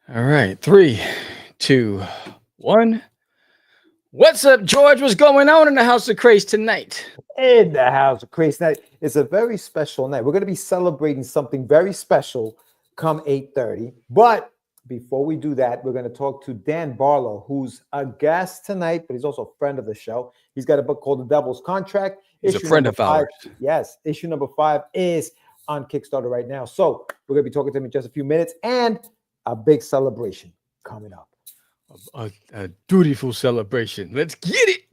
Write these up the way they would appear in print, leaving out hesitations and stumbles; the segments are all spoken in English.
All right, three, two, one. What's up, George? What's going on in the House of Craze tonight? In the house of Crazy Night. It's a very special night. We're going to be celebrating something very special come 8:30. But before we do that, we're going to talk to Dan Barlow, who's a guest tonight, but he's also a friend of the show. He's got a book called The Devil's Contract. He's a friend of ours. Yes, issue number 5 is on Kickstarter right now. So we're going to be talking to him in just a few minutes, and a big celebration coming up. A dutiful celebration. Let's get it.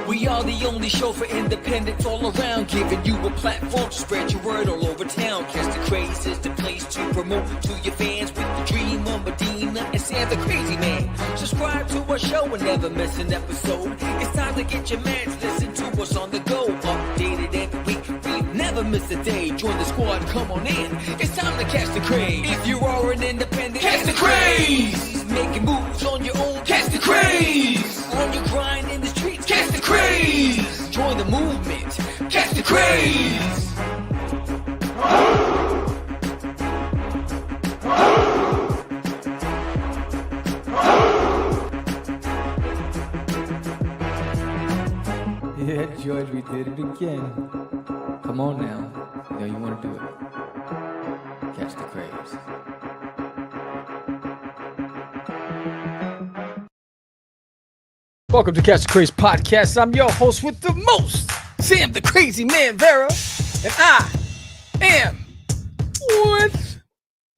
We are the only show for independents all around, giving you a platform to spread your word all over town. Catch the Craze is the place to promote to your fans with the dream of Medina and Sam the Crazy Man. Subscribe to our show and never miss an episode. It's time to get your meds, listen to us on the go. Updated every week, we never miss a day. Join the squad, come on in. It's time to catch the Craze. If you are an independent, catch the Craze. Making moves on your own, catch the Craze. On your grind in the streets, catch the Craze. Join the movement, catch the Craze. Yeah, George, we did it again. Come on now. You know you want to do it. Catch the Craze. Welcome to Catch the Craze Podcast. I'm your host with the most, Sam the Crazy Man Vera, and I am what?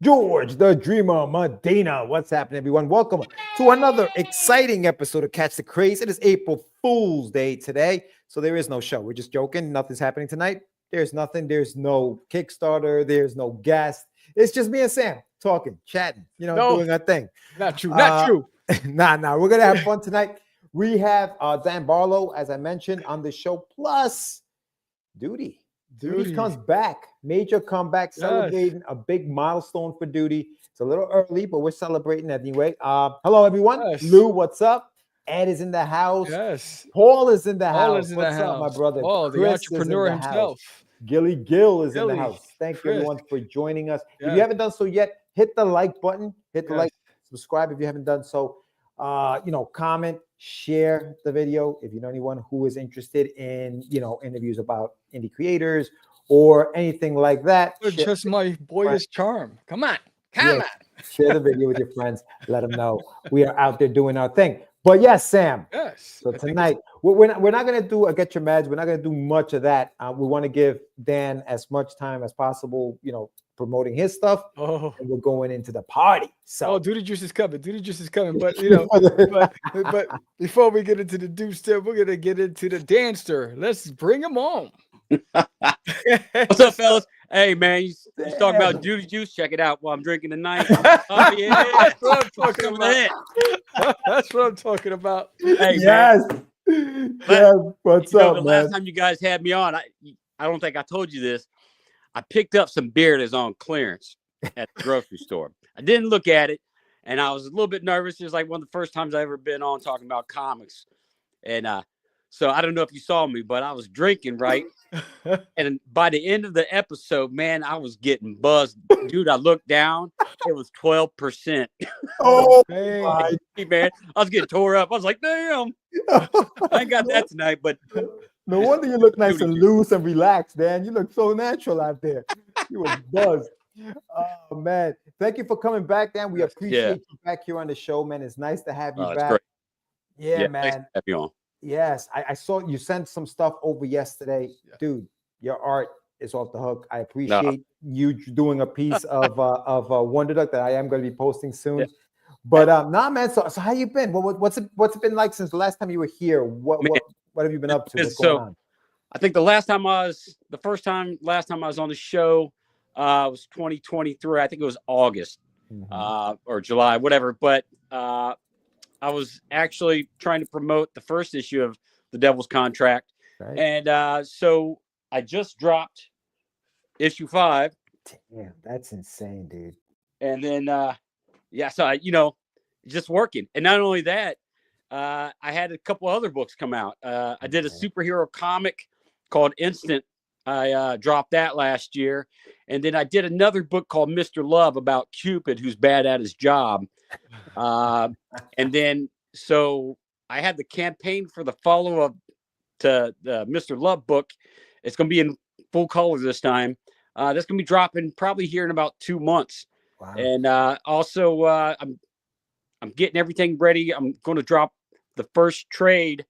George, the Dreamer Medina. What's happening, everyone? Welcome to another exciting episode of Catch the Craze. It is April Fool's Day today, so there is no show. We're just joking. Nothing's happening tonight. There's nothing. There's no Kickstarter. There's no guest. It's just me and Sam talking, chatting, doing our thing. Not true. Not true. Nah. We're going to have fun tonight. We have Dan Barlow, as I mentioned, on the show, plus Doodie. Doodie comes back. Major comeback, celebrating a big milestone for Doodie. It's a little early, but we're celebrating anyway. Hello, everyone. Yes. Lou, what's up? Ed is in the house. Yes. Paul is in the Paul house. is in What's the up, house. my brother? Paul, the Chris is in entrepreneur the house. himself. Gilly Gill is in Gilly, the house. Thank you, Chris. everyone, for joining us. Yeah. If you haven't done so yet, hit the like button. Hit the Yes. like, subscribe if you haven't done so. Comment, share the video if you know anyone who is interested in, interviews about indie creators or anything like that. You're just my boyish charm. Come on. Come on. Share the video with your friends. Let them know we are out there doing our thing. But yes, Sam. Yes. So tonight, we're not going to do a Get Your Meds. We're not going to do much of that. We want to give Dan as much time as possible, promoting his stuff. Oh. And we're going into the party. So Duty Juice is coming. Duty Juice is coming. But but before we get into the Dooster, we're gonna get into the Danster. Let's bring him on. What's up, fellas? Hey, man, you talking about Doodie Juice? Check it out while I'm drinking tonight. Oh, yeah. That's what I'm talking about. That's what I'm talking about. Hey, yes. man. Yes. What's up, The man? last time you guys had me on, I don't think I told you this. I picked up some beer that's on clearance at the grocery store. I didn't look at it, and I was a little bit nervous. It was like one of the first times I ever been on talking about comics. And so I don't know if you saw me, but I was drinking, right? And by the end of the episode, man, I was getting buzzed. Dude, I looked down. It was 12%. Oh, Hey. my. Hey, man, I was getting tore up. I was like, damn. I ain't got that tonight, but No wonder you look nice and loose and relaxed, Dan. You look so natural out there. You were buzzed. Oh, man. Thank you for coming back, Dan. We appreciate you back here on the show, man. It's nice to have you that's back. great. Yeah, Thanks man. for having me on. Yes, I saw you sent some stuff over yesterday. Yeah. Dude, your art is off the hook. I appreciate you doing a piece of Wonder Duck that I am going to be posting soon. Yeah. But man, so how you been? What's it been like since the last time you were here? What have you been up to? What's going on? I think last time I was on the show was 2023. I think it was August or July, whatever. But I was actually trying to promote the first issue of The Devil's Contract. Right. And so I just dropped issue 5. Damn, that's insane, dude. And then, so just working. And not only that, I had a couple other books come out. I did a superhero comic called Instant. I dropped that last year. And then I did another book called Mr. Love about Cupid, who's bad at his job. And then, so I had the campaign for the follow-up to the Mr. Love book. It's going to be in full color this time. That's going to be dropping probably here in about 2 months. Wow. And also, I'm getting everything ready. I'm going to drop the first trade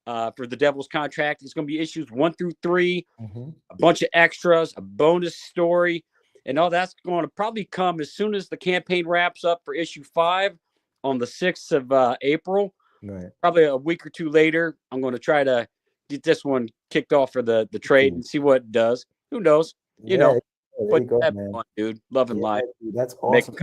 for the Devil's Contract. It's going to be issues 1 through 3, a bunch of extras, a bonus story, and all that's going to probably come as soon as the campaign wraps up for issue 5 on the 6th of April. Right. Probably a week or 2 later, I'm going to try to get this one kicked off for the trade and see what it does. Who knows? You know, but that's fun, dude. Loving life. Dude, that's awesome.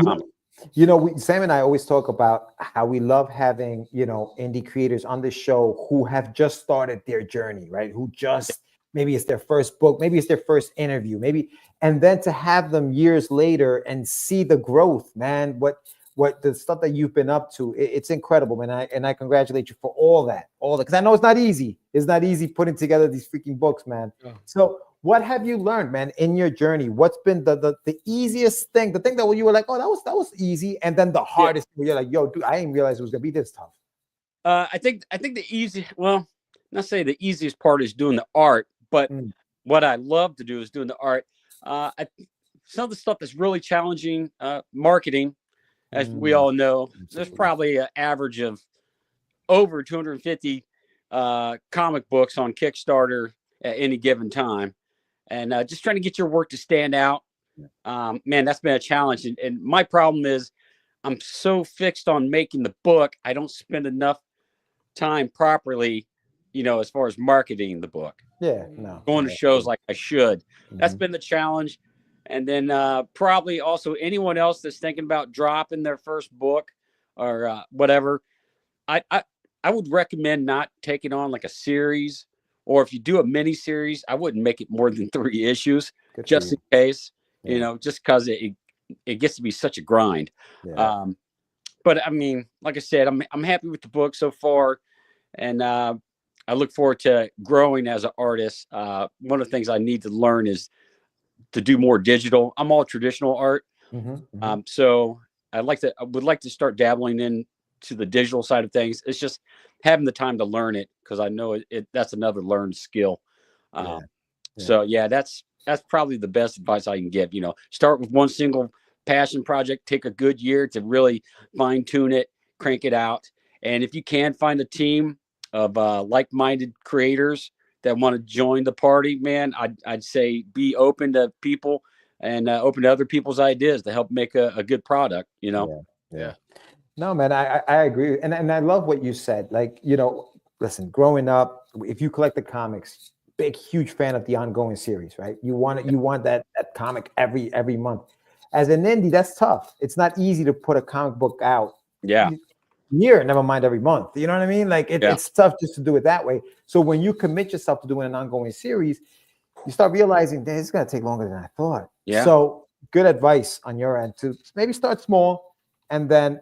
Sam and I always talk about how we love having, indie creators on the show who have just started their journey, right? Who just, maybe it's their first book, maybe it's their first interview, and then to have them years later and see the growth, man, what the stuff that you've been up to, it's incredible, man. And I congratulate you for all that, because I know it's not easy. It's not easy putting together these freaking books, man. Oh. So what have you learned, man, in your journey? What's been the easiest thing, the thing that you were like, oh, that was easy, and then the hardest thing where you're like, yo, dude, I didn't realize it was gonna be this tough. I think the easy, well, not say the easiest part is doing the art, but what I love to do is doing the art. Some of the stuff that's really challenging, marketing, as we all know. There's probably an average of over 250 comic books on Kickstarter at any given time. And just trying to get your work to stand out. Man, that's been a challenge. And my problem is I'm so fixed on making the book, I don't spend enough time properly, as far as marketing the book. Going to shows like I should. That's been the challenge. And then probably also anyone else that's thinking about dropping their first book or whatever, I would recommend not taking on like a series, or if you do a mini series, I wouldn't make it more than 3 issues, just in case, just because it gets to be such a grind. But I mean, like I said, I'm happy with the book so far, and I look forward to growing as an artist. One of the things I need to learn is to do more digital. I'm all traditional art. So I would like to start dabbling into the digital side of things. It's just having the time to learn it, because I know that's another learned skill. So that's probably the best advice I can give. Start with one single passion project, take a good year to really fine tune it, crank it out. And if you can find a team of like-minded creators that want to join the party, man, I'd say be open to people and open to other people's ideas to help make a good product, No, man, I agree. And I love what you said. Like, listen, growing up, if you collect the comics, huge fan of the ongoing series, right? You want that comic every month. As an indie, that's tough. It's not easy to put a comic book out. Year, never mind every month. You know what I mean? Like it's tough just to do it that way. So when you commit yourself to doing an ongoing series, you start realizing that it's going to take longer than I thought. So good advice on your end to maybe start small and then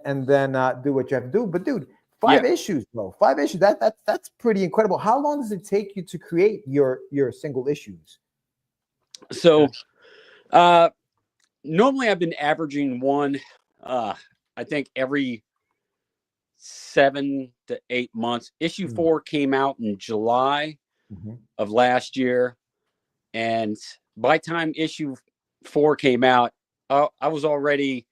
do what you have to do. But dude, 5 issues, bro. 5 issues. That's pretty incredible. How long does it take you to create your single issues? So normally I've been averaging one, I think every 7 to 8 months. Issue 4 came out in July of last year, and by the time issue 4 came out, I was already,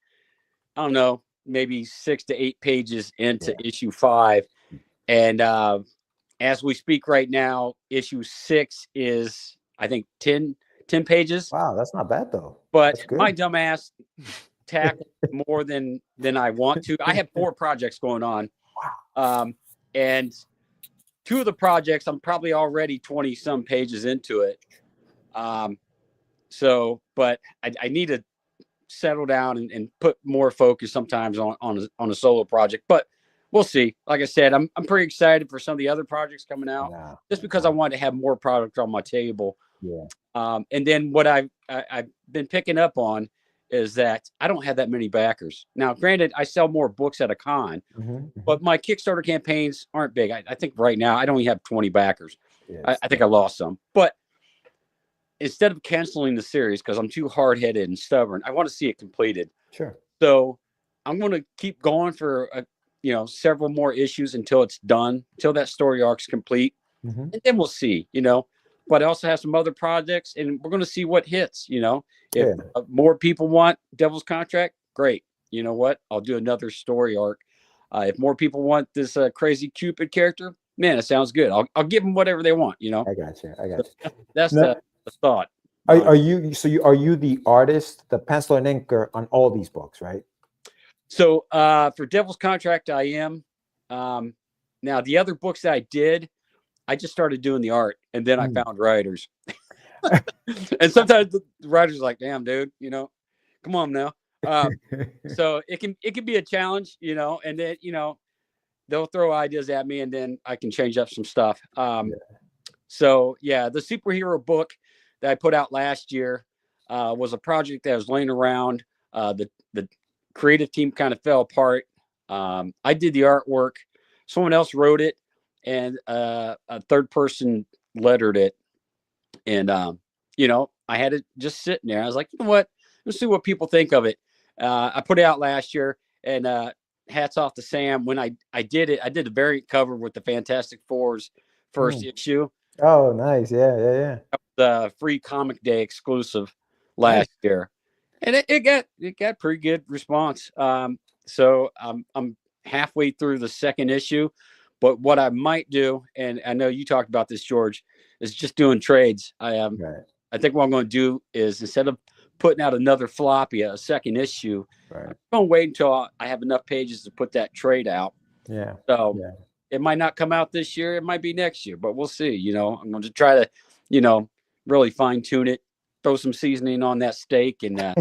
I don't know, maybe 6 to 8 pages into issue 5, and as we speak right now, issue 6 is, I think, 10 pages. Wow, that's not bad though. But my dumbass tackle more than I want to. I have 4 projects going on. And 2 of the projects I'm probably already 20 some pages into it. But I need to settle down and put more focus sometimes on a solo project, but we'll see. Like I said, I'm pretty excited for some of the other projects coming out, just because I want to have more product on my table. And then what I've been picking up on is that I don't have that many backers. Now, granted, I sell more books at a con, but my Kickstarter campaigns aren't big. I think right now I only have 20 backers. Yes. I think I lost some, but instead of canceling the series because I'm too hard-headed and stubborn, I want to see it completed. Sure. So I'm going to keep going for several more issues until it's done, until that story arc's complete, and then we'll see. But I also have some other projects, and we're going to see what hits. If more people want Devil's Contract, great. You know what? I'll do another story arc. If more people want this crazy Cupid character, man, it sounds good. I'll give them whatever they want. I got you. That's the thought. Are you the artist, the pencil and inker on all these books, right? So for Devil's Contract, I am. Now the other books that I did, I just started doing the art, and then I found writers. And sometimes the writers are like, "Damn, dude, come on now." So it can be a challenge, and then they'll throw ideas at me, and then I can change up some stuff. So yeah, the superhero book that I put out last year was a project that was laying around. The creative team kind of fell apart. I did the artwork. Someone else wrote it, and a third person lettered it. And, I had it just sitting there. I was like, you know what? Let's see what people think of it. I put it out last year, and hats off to Sam. When I did it, I did the variant cover with the Fantastic Four's first issue. Oh, nice. Yeah. The free comic day exclusive last year. And it got pretty good response. So I'm halfway through the second issue, but what I might do, and I know you talked about this, George, is just doing trades. I think what I'm going to do is, instead of putting out another floppy, a second issue, I'm going to wait until I have enough pages to put that trade out. Yeah. So it might not come out this year. It might be next year, but we'll see. I'm going to try to, really fine tune it. Throw some seasoning on that steak, and there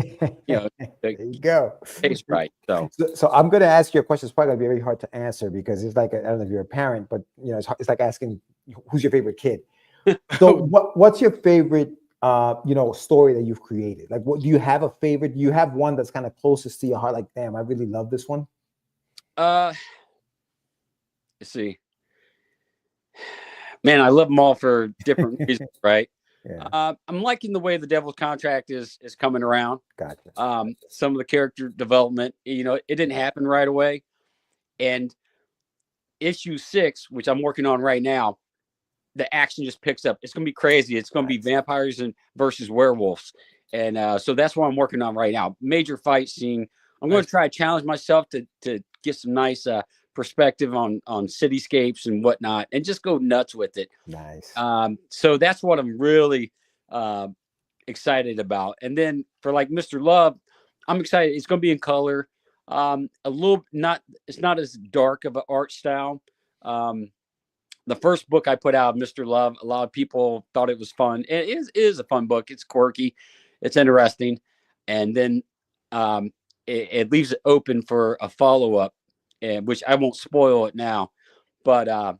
you go. Tastes right. So I'm going to ask you a question. It's probably going to be very hard to answer, because it's like, I don't know if you're a parent, but it's like asking who's your favorite kid. So what's your favorite story that you've created? Like, what do you have a favorite? Do you have one that's kind of closest to your heart? Like, damn, I really love this one. Let's see. Man, I love them all for different reasons, right? Yeah. I'm liking the way the Devil's Contract is coming around. Gotcha. Some of the character development, it didn't happen right away. And issue 6, which I'm working on right now, the action just picks up. It's going to be crazy. It's going to be vampires versus werewolves. And so that's what I'm working on right now. Major fight scene. I'm going to try to challenge myself to get some nice perspective on cityscapes and whatnot, and just go nuts with it. Nice. So that's what I'm really excited about. And then for like Mr. Love, I'm excited. It's going to be in color. It's not as dark of an art style. The first book I put out, Mr. Love, a lot of people thought it was fun. It is a fun book. It's quirky. It's interesting. And then it leaves it open for a follow-up, which I won't spoil it now. But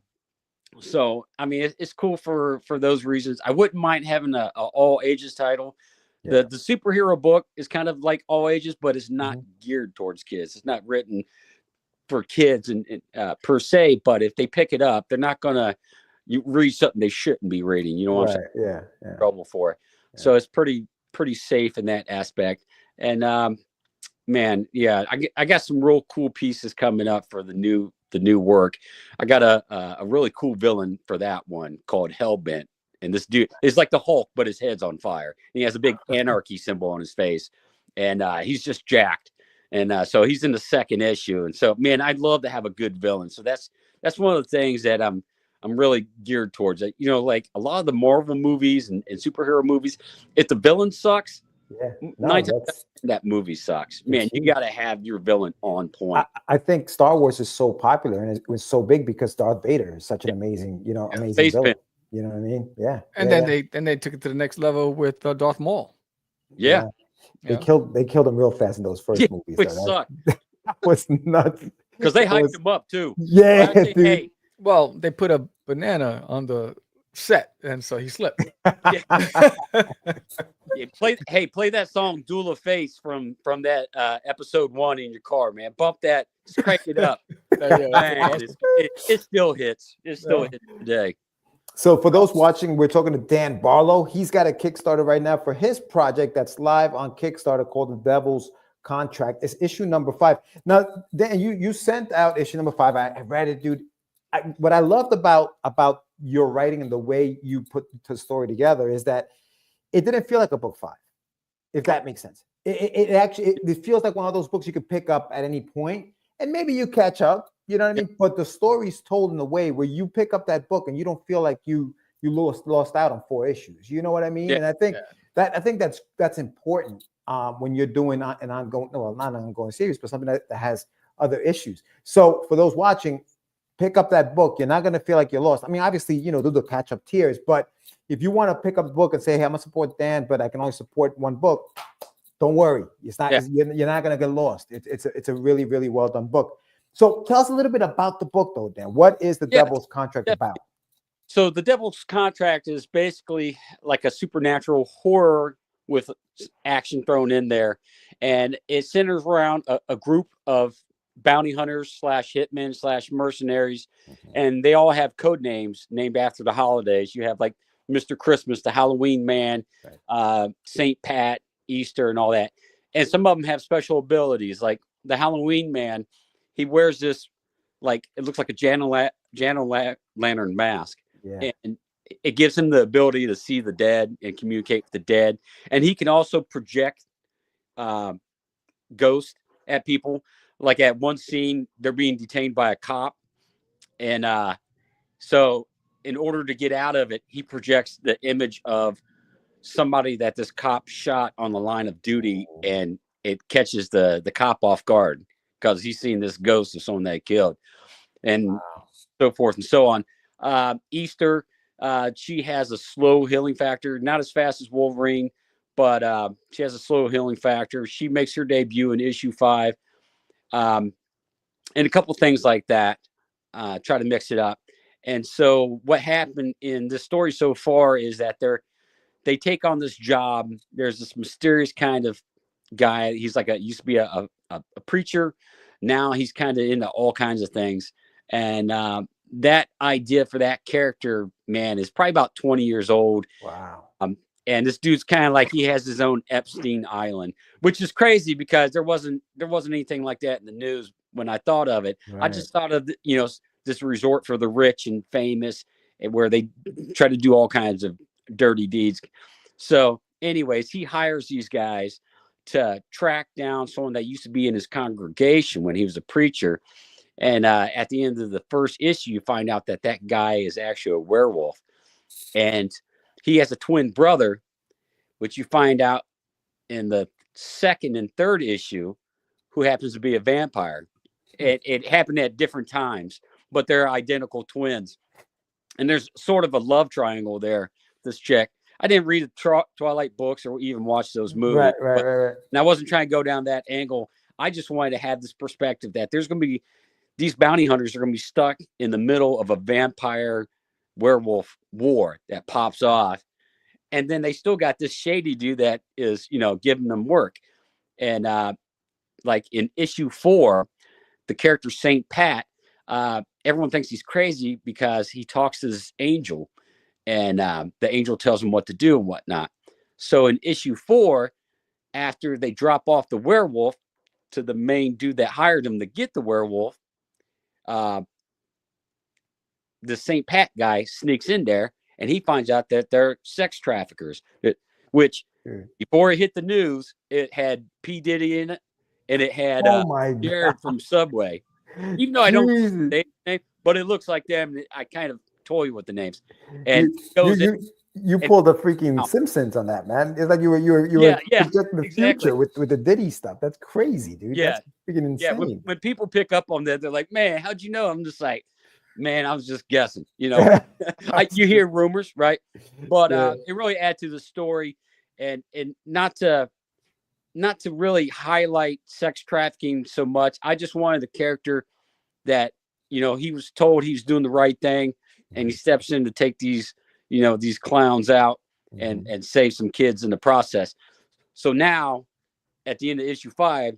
so, I mean, it's cool for those reasons. I wouldn't mind having a all ages title. The superhero book is kind of like all ages, but it's not geared towards kids. It's not written for kids and per se, but if they pick it up, they're not gonna read something they shouldn't be reading. You know what I'm saying? Yeah. Trouble for it. Yeah. So it's pretty safe in that aspect. And man, yeah, I got some real cool pieces coming up for the new work. I got a really cool villain for that one called Hellbent. And this dude is like the Hulk, but his head's on fire. And he has a big anarchy symbol on his face, and he's just jacked. And so he's in the second issue. And so, man, I'd love to have a good villain. So that's one of the things that I'm really geared towards. Like a lot of the Marvel movies and superhero movies, if the villain sucks, that movie sucks. Man, you got to have your villain on point. I think Star Wars is so popular, and it was so big because Darth Vader is such an amazing, amazing villain. You know what I mean? Yeah. And then they took it to the next level with Darth Maul. Yeah. They killed him real fast in those first movies. Which sucked. That was nuts. Because they hyped him up too. Yeah. Well, they put a banana on the set, and so he slipped. Yeah, play that song "Duel of Fates" from that episode 1 in your car, man. Bump that, just crank it up. Yeah, Man, it still hits. It still hits today. So for those watching, we're talking to Dan Barlow. He's got a Kickstarter right now for his project that's live on Kickstarter called The Devil's Contract. It's issue number 5. Now, Dan, you sent out issue number 5. I read it, dude. What I loved about your writing and the way you put the story together is that it didn't feel like a book 5, if that makes sense. It actually feels like one of those books you could pick up at any point, and maybe you catch up. You know what I mean? But the story's told in a way where you pick up that book and you don't feel like you lost out on 4 issues. You know what I mean? Yeah. And I think that's important when you're doing an ongoing, well, not an ongoing series, but something that has other issues. So for those watching, pick up that book. You're not going to feel like you're lost. I mean, obviously, do the catch up tiers, but if you want to pick up the book and say, hey, I'm gonna support Dan, but I can only support one book, don't worry. It's not. You're not going to get lost. It's a really, really well done book. So tell us a little bit about the book, though, Dan. What is The Devil's Contract about? So The Devil's Contract is basically like a supernatural horror with action thrown in there. And it centers around a group of bounty hunters / hitmen / mercenaries. And they all have code names named after the holidays. You have like Mr. Christmas, the Halloween Man, St. Pat, Easter, and all that. And some of them have special abilities. Like the Halloween Man, he wears this, like, it looks like a jack-o'-lantern mask. Yeah. And it gives him the ability to see the dead and communicate with the dead. And he can also project ghosts at people. Like at one scene, they're being detained by a cop. And so in order to get out of it, he projects the image of somebody that this cop shot on the line of duty, and it catches the cop off guard because he's seen this ghost of someone that he killed, and so forth and so on. Easter, she has a slow healing factor, not as fast as Wolverine, but she has a slow healing factor. She makes her debut in issue 5, and a couple things like that. Try to mix it up. And so what happened in the story so far is that they take on this job. There's this mysterious kind of guy. He's like used to be a preacher. Now he's kind of into all kinds of things. And that idea for that character, man, is probably about 20 years old. Wow. And this dude's kind of like, he has his own Epstein Island, which is crazy because there wasn't anything like that in the news when I thought of it. Right. I just thought of, this resort for the rich and famous, where they try to do all kinds of dirty deeds. So anyways, he hires these guys to track down someone that used to be in his congregation when he was a preacher. And at the end of the first issue, you find out that guy is actually a werewolf. And he has a twin brother, which you find out in the second and third issue, who happens to be a vampire. It happened at different times, but they're identical twins. And there's sort of a love triangle there, this chick. I didn't read the Twilight books or even watch those movies. Right. And I wasn't trying to go down that angle. I just wanted to have this perspective that there's going to be, these bounty hunters are going to be stuck in the middle of a vampire werewolf war that pops off. And then they still got this shady dude that is, giving them work. And like in issue 4, the character St. Pat, everyone thinks he's crazy because he talks to this angel, and the angel tells him what to do and whatnot. So in issue 4, after they drop off the werewolf to the main dude that hired him to get the werewolf, the St. Pat guy sneaks in there, and he finds out that they're sex traffickers, which before it hit the news, it had P. Diddy in it, and it had Jared from Subway. Even though I don't say the name, but it looks like them. I kind of told you what the names. And you pulled the freaking Simpsons on that, man. It's like you were projecting the future with the Diddy stuff. That's crazy, dude. Yeah, that's freaking insane. Yeah, when people pick up on that, they're like, "Man, how'd you know?" I'm just like, "Man, I was just guessing." You you hear rumors, right? But it really adds to the story, and not to really highlight sex trafficking so much. I just wanted the character that, he was told he was doing the right thing, and he steps in to take these, these clowns out and save some kids in the process. So now at the end of issue 5,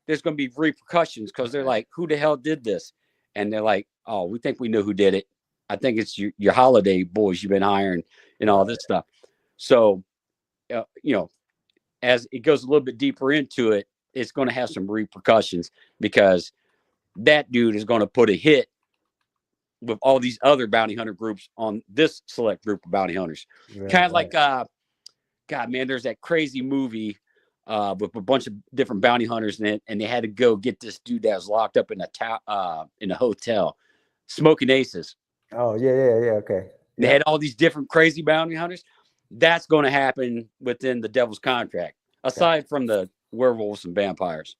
there's going to be repercussions because they're like, who the hell did this? And they're like, oh, we think we know who did it. I think it's your holiday boys you've been hiring and all this stuff. So, as it goes a little bit deeper into it, it's going to have some repercussions because that dude is going to put a hit with all these other bounty hunter groups on this select group of bounty hunters. Kind of like, God, man, there's that crazy movie with a bunch of different bounty hunters in it, and they had to go get this dude that was locked up in a hotel, Smoking Aces. Oh, yeah, okay. They had all these different crazy bounty hunters. That's going to happen within the Devil's Contract, aside from the werewolves and vampires.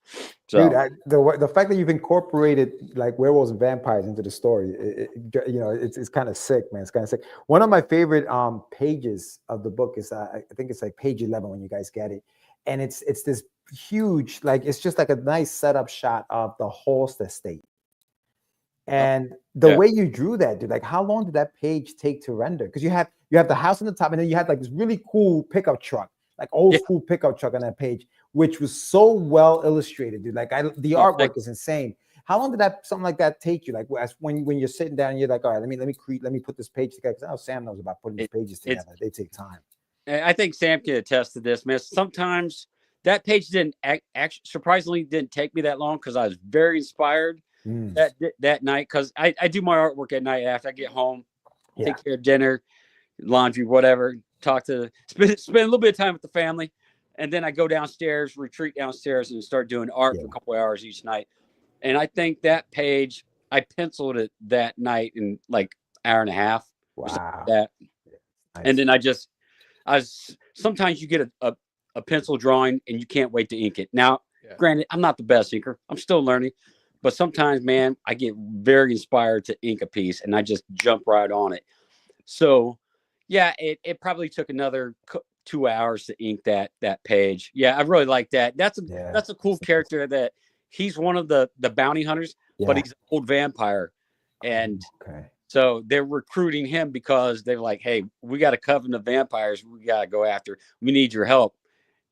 So, dude, the fact that you've incorporated like werewolves and vampires into the story, it's kind of sick, man. It's kind of sick. One of my favorite pages of the book is I think it's like page 11 when you guys get it, and it's this huge, like, it's just like a nice setup shot of the Holst estate. And the way you drew that, dude, like, how long did that page take to render? Because you have the house on the top, and then you had like this really cool pickup truck, like old school pickup truck on that page, which was so well illustrated, dude. Like, the artwork is insane. How long did something like that take you? Like, when you're sitting down, and you're like, all right, let me put this page together. Because I know Sam knows about putting these pages together. They take time. I think Sam can attest to this, man. Sometimes that page didn't surprisingly didn't take me that long because I was very inspired that night, because I do my artwork at night after I get home, take care of dinner, laundry, whatever, spend a little bit of time with the family, and then I go downstairs, retreat downstairs, and start doing art for a couple of hours each night. And I think that page, I penciled it that night in like hour and a half. Wow. Or something like that. Nice. And then sometimes you get a pencil drawing and you can't wait to ink it. Now, granted, I'm not the best inker. I'm still learning. But sometimes, man, I get very inspired to ink a piece and I just jump right on it. So, yeah, it probably took another 2 hours to ink that page. Yeah, I really like that. That's a cool character. That he's one of the bounty hunters, but he's an old vampire. And so they're recruiting him because they're like, hey, we got a coven of vampires we got to go after. We need your help.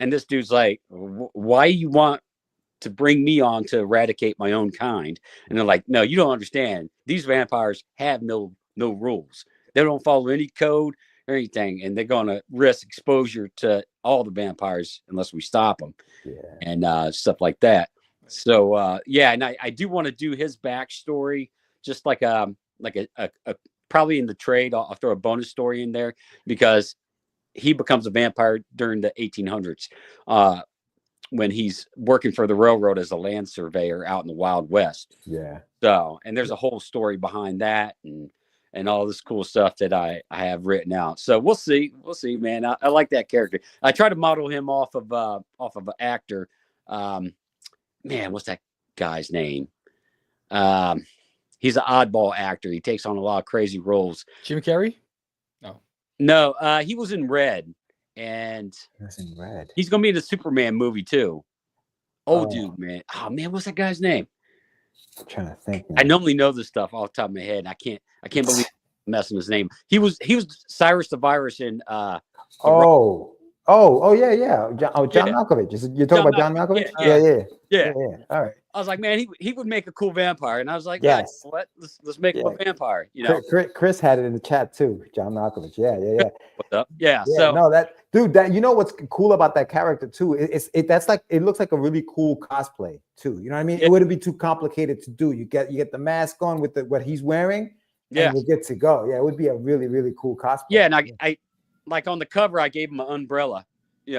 And this dude's like, why you want to bring me on to eradicate my own kind? And they're like, no, you don't understand. These vampires have no rules. They don't follow any code or anything, and they're going to risk exposure to all the vampires unless we stop them, and stuff like that. So and I do want to do his backstory, just like a probably in the trade. I'll throw a bonus story in there because he becomes a vampire during the 1800s. When he's working for the railroad as a land surveyor out in the Wild West. Yeah. So, and there's a whole story behind that and all this cool stuff that I have written out. So we'll see, man. I like that character. I try to model him off of an actor. Man, what's that guy's name? He's an oddball actor. He takes on a lot of crazy roles. Jim Carrey? No, he was in Red. And he's gonna be in the Superman movie too. Dude, man. Oh man, what's that guy's name? I'm trying to think. Man. I normally know this stuff off the top of my head. And I can't believe I'm messing his name. He was Cyrus the Virus in yeah. John Malkovich. You're talking about John Malkovich? Yeah. All right. I was like, man, he would make a cool vampire, and I was like, yes, what? Let's make him a vampire. You know, Chris had it in the chat too. John Malkovich. Yeah. What's up? Yeah. So no, that dude. That, you know what's cool about that character too? It looks like a really cool cosplay too. You know what I mean? It wouldn't be too complicated to do. You get the mask on with what he's wearing. And we're good to go. Yeah, it would be a really, really cool cosplay. Yeah, and I like on the cover, I gave him an umbrella.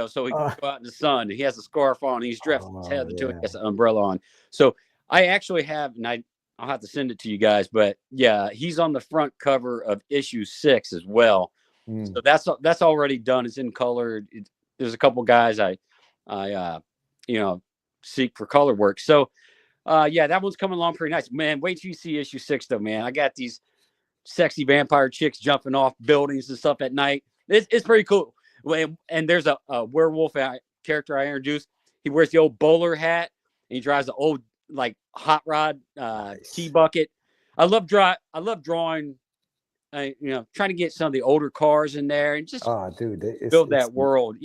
So he can go out in the sun. He has a scarf on. He's dressed tethered to it. He has an umbrella on. So I actually have, and I'll have to send it to you guys. But yeah, he's on the front cover of issue 6 as well. So that's already done. It's in color. There's a couple guys I seek for color work. So that one's coming along pretty nice, man. Wait till you see issue 6 though, man. I got these sexy vampire chicks jumping off buildings and stuff at night. It's pretty cool. And there's a werewolf character I introduced. He wears the old bowler hat. And he drives the old like hot rod tea bucket. I love drawing trying to get some of the older cars in there and just Oh, dude, build that world.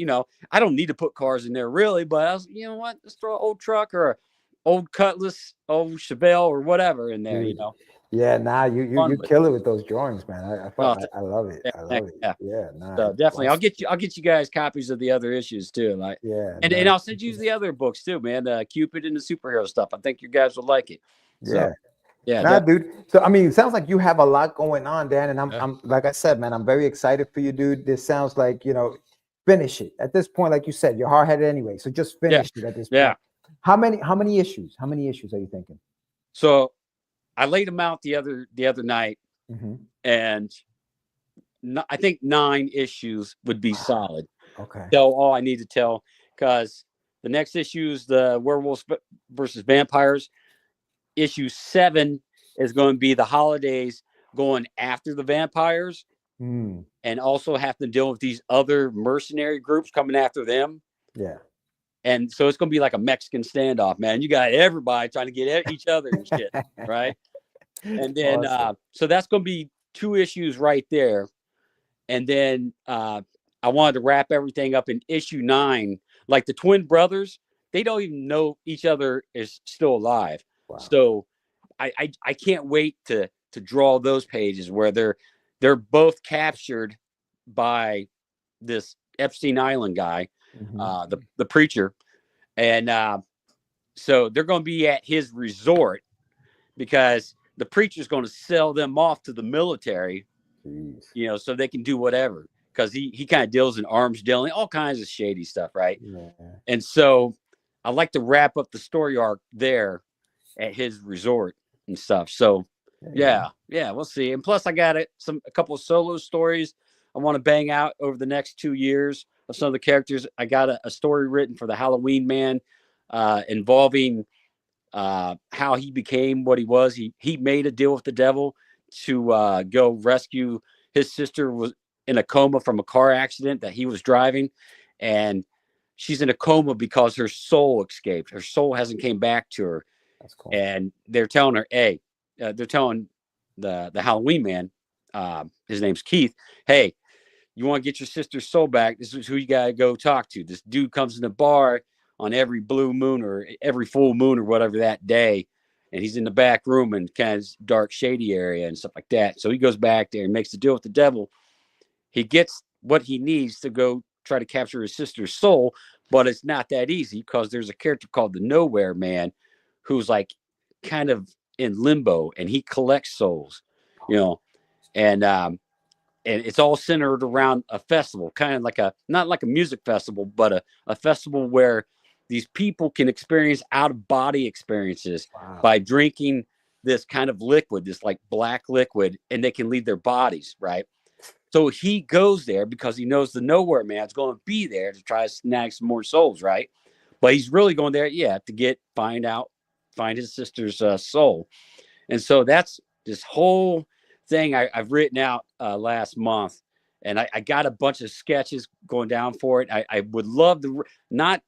I don't need to put cars in there really, but I was, you know what? Let's throw an old truck or an old Cutlass, old Chevelle or whatever in there. Dude. Yeah, you kill it with those drawings, man. I love it. I love it. Yeah, nah. So definitely, awesome. I'll get you guys copies of the other issues too. Like, and I'll send you the other books too, man. Cupid and the superhero stuff. I think you guys will like it. So, yeah, dude. So I mean, it sounds like you have a lot going on, Dan. And I'm like I said, man, I'm very excited for you, dude. This sounds like finish it at this point. Like you said, you're hard headed anyway, so just finish it at this point. Yeah. How many issues? How many issues are you thinking? So I laid them out the other night, and I think 9 issues would be solid. Okay. Tell all I need to tell, because the next issue is the werewolves versus vampires. Issue 7 is going to be the holidays going after the vampires, and also have to deal with these other mercenary groups coming after them. Yeah. And so it's going to be like a Mexican standoff, man. You got everybody trying to get each other and shit, right? And then, awesome. So that's going to be 2 issues right there. And then I wanted to wrap everything up in issue 9. Like the twin brothers, they don't even know each other is still alive. Wow. So I can't wait to draw those pages where they're both captured by this Epstein Island guy. The preacher, and so they're going to be at his resort because the preacher's going to sell them off to the military. Jeez. So they can do whatever, because he kind of deals in arms dealing, all kinds of shady stuff, right? Yeah. And so I like to wrap up the story arc there at his resort and stuff. So yeah, we'll see. And plus I got a couple of solo stories I want to bang out over the next 2 years of some of the characters. I got a story written for the Halloween Man, involving how he became what he was. He made a deal with the devil to go rescue his sister. Was in a coma from a car accident that he was driving, and she's in a coma because her soul escaped. Her soul hasn't came back to her. That's cool. And they're telling her, they're telling the Halloween Man, his name's Keith, hey, you want to get your sister's soul back, this is who you got to go talk to. This dude comes in the bar on every blue moon or every full moon or whatever that day, and he's in the back room and kind of dark, shady area and stuff like that. So he goes back there and makes a deal with the devil. He gets what he needs to go try to capture his sister's soul, but it's not that easy because there's a character called the Nowhere Man who's like kind of in limbo, and he collects souls, and it's all centered around a festival, kind of like not like a music festival, but a festival where these people can experience out-of-body experiences by drinking this kind of liquid, this like black liquid, and they can leave their bodies, right? So he goes there because he knows the Nowhere Man's going to be there to try to snag some more souls, right? But he's really going there, to find his sister's soul. And so that's this whole thing I've written out last month, and I got a bunch of sketches going down for it. I would love to not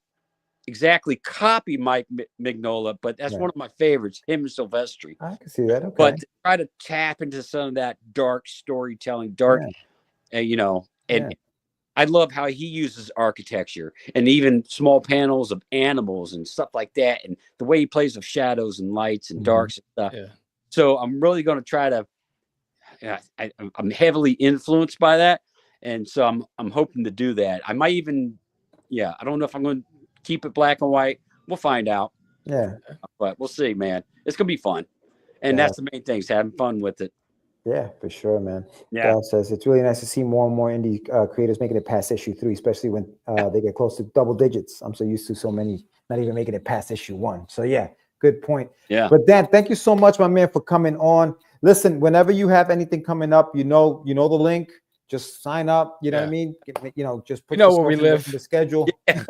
exactly copy Mike Mignola, but that's one of my favorites, him and Silvestri. I can see that. Okay. But to try to tap into some of that dark storytelling, and I love how he uses architecture and even small panels of animals and stuff like that, and the way he plays with shadows and lights and darks and stuff. Yeah. So I'm really going to try to. I'm heavily influenced by that, and so I'm hoping to do that. I might even, I don't know if I'm going to keep it black and white. We'll find out. Yeah, but we'll see, man. It's gonna be fun, and that's the main thing: is having fun with it. Yeah, for sure, man. Yeah. Dal says it's really nice to see more and more indie creators making it past issue 3, especially when they get close to double digits. I'm so used to so many not even making it past issue 1. So yeah, good point. Yeah. But Dan, thank you so much, my man, for coming on. Listen, whenever you have anything coming up, you know the link. Just sign up. You know what I mean? Just put where we live in the schedule. And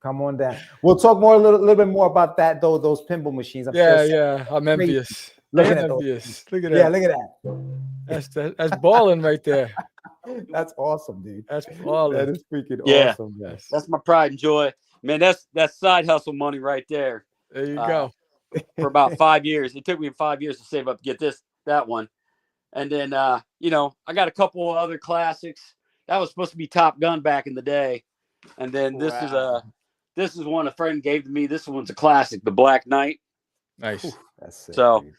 come on down. We'll talk more a little bit more about that though. Those pinball machines. I'm envious. Look at that. Look at that. Yeah, look at that. That's balling right there. That's awesome, dude. That's balling. That is freaking awesome. Yes. That's my pride and joy. Man, that's side hustle money right there. There you go. For about 5 years. It took me 5 years to save up to get that one. And then, you know, I got a couple of other classics. That was supposed to be Top Gun back in the day. And then this is one a friend gave to me. This one's a classic, The Black Knight. Nice. Ooh, that's sick, So, dude.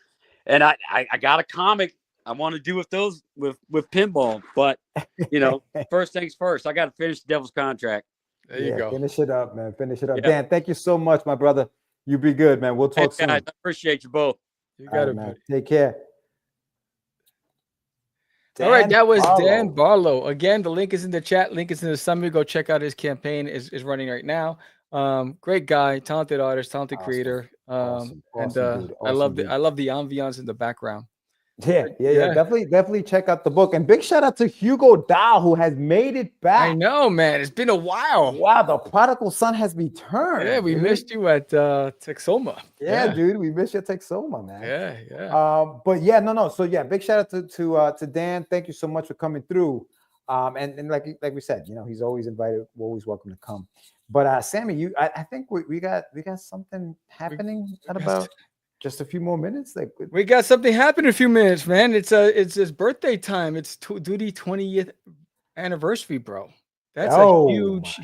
and I got a comic I want to do with those with pinball, but you know, first things first, I got to finish the Devil's Contract. There you go. Finish it up, man. Finish it up. Yeah. Dan, thank you so much, my brother. You be good, man. We'll talk Hey, guys, soon. I appreciate you both. You All got right, it, man. buddy. Take care. All right, that was Barlow. Dan Barlow. Again, the link is in the chat. Link is in the summary. Go check out his campaign. is running right now. Great guy, talented artist, talented Awesome. creator. Awesome And dude. I love dude. I love the ambiance in the background. Yeah. Yeah. Definitely check out the book. And big shout out to Hugo Dahl, who has made it back. I know, man. It's been a while. Wow, the prodigal son has returned. Yeah, we dude. missed you at Texoma. Yeah, dude, we missed your Texoma, man. Yeah. But yeah, no. So yeah, big shout out to Dan. Thank you so much for coming through. And like we said, you know, he's always invited. We're always welcome to come. But Sammy, I think we got something happening at about just a few more minutes. Like We got something happening in a few minutes, man. It's his birthday time. It's Doodie 20th anniversary, bro. That's Oh, a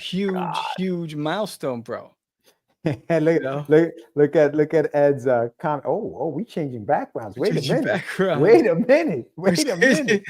huge milestone, bro. look at Ed's comment. Oh, we changing backgrounds. Wait a minute. Background. Wait a minute.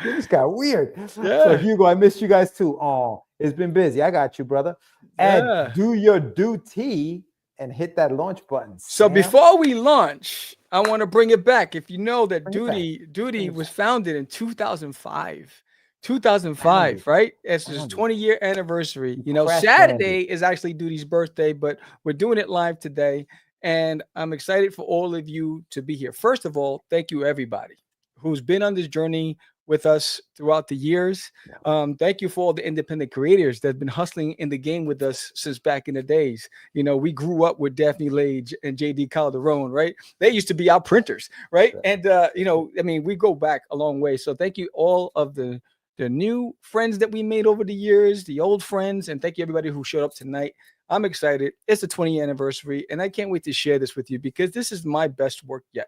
This got weird. Yeah. So Hugo, I missed you guys too. Oh, it's been busy. I got you, brother. Ed, Yeah. do your duty and hit that launch button. So Sam. before we launch, I want to bring it back. If you know that Bring it Doodie back. was founded in 2005. 2005, right? It's his 20-year anniversary. You know, Crash Saturday is actually Doodie's birthday, but we're doing it live today. And I'm excited for all of you to be here. First of all, thank you, everybody who's been on this journey with us throughout the years. Thank you for all the independent creators that have been hustling in the game with us since back in the days. You know, we grew up with Daphne Lage and JD Calderon, right? They used to be our printers, right? And, you know, I mean, we go back a long way. So thank you all of the new friends that we made over the years, the old friends, and thank you everybody who showed up tonight. I'm excited. It's the 20th anniversary, and I can't wait to share this with you because this is my best work yet.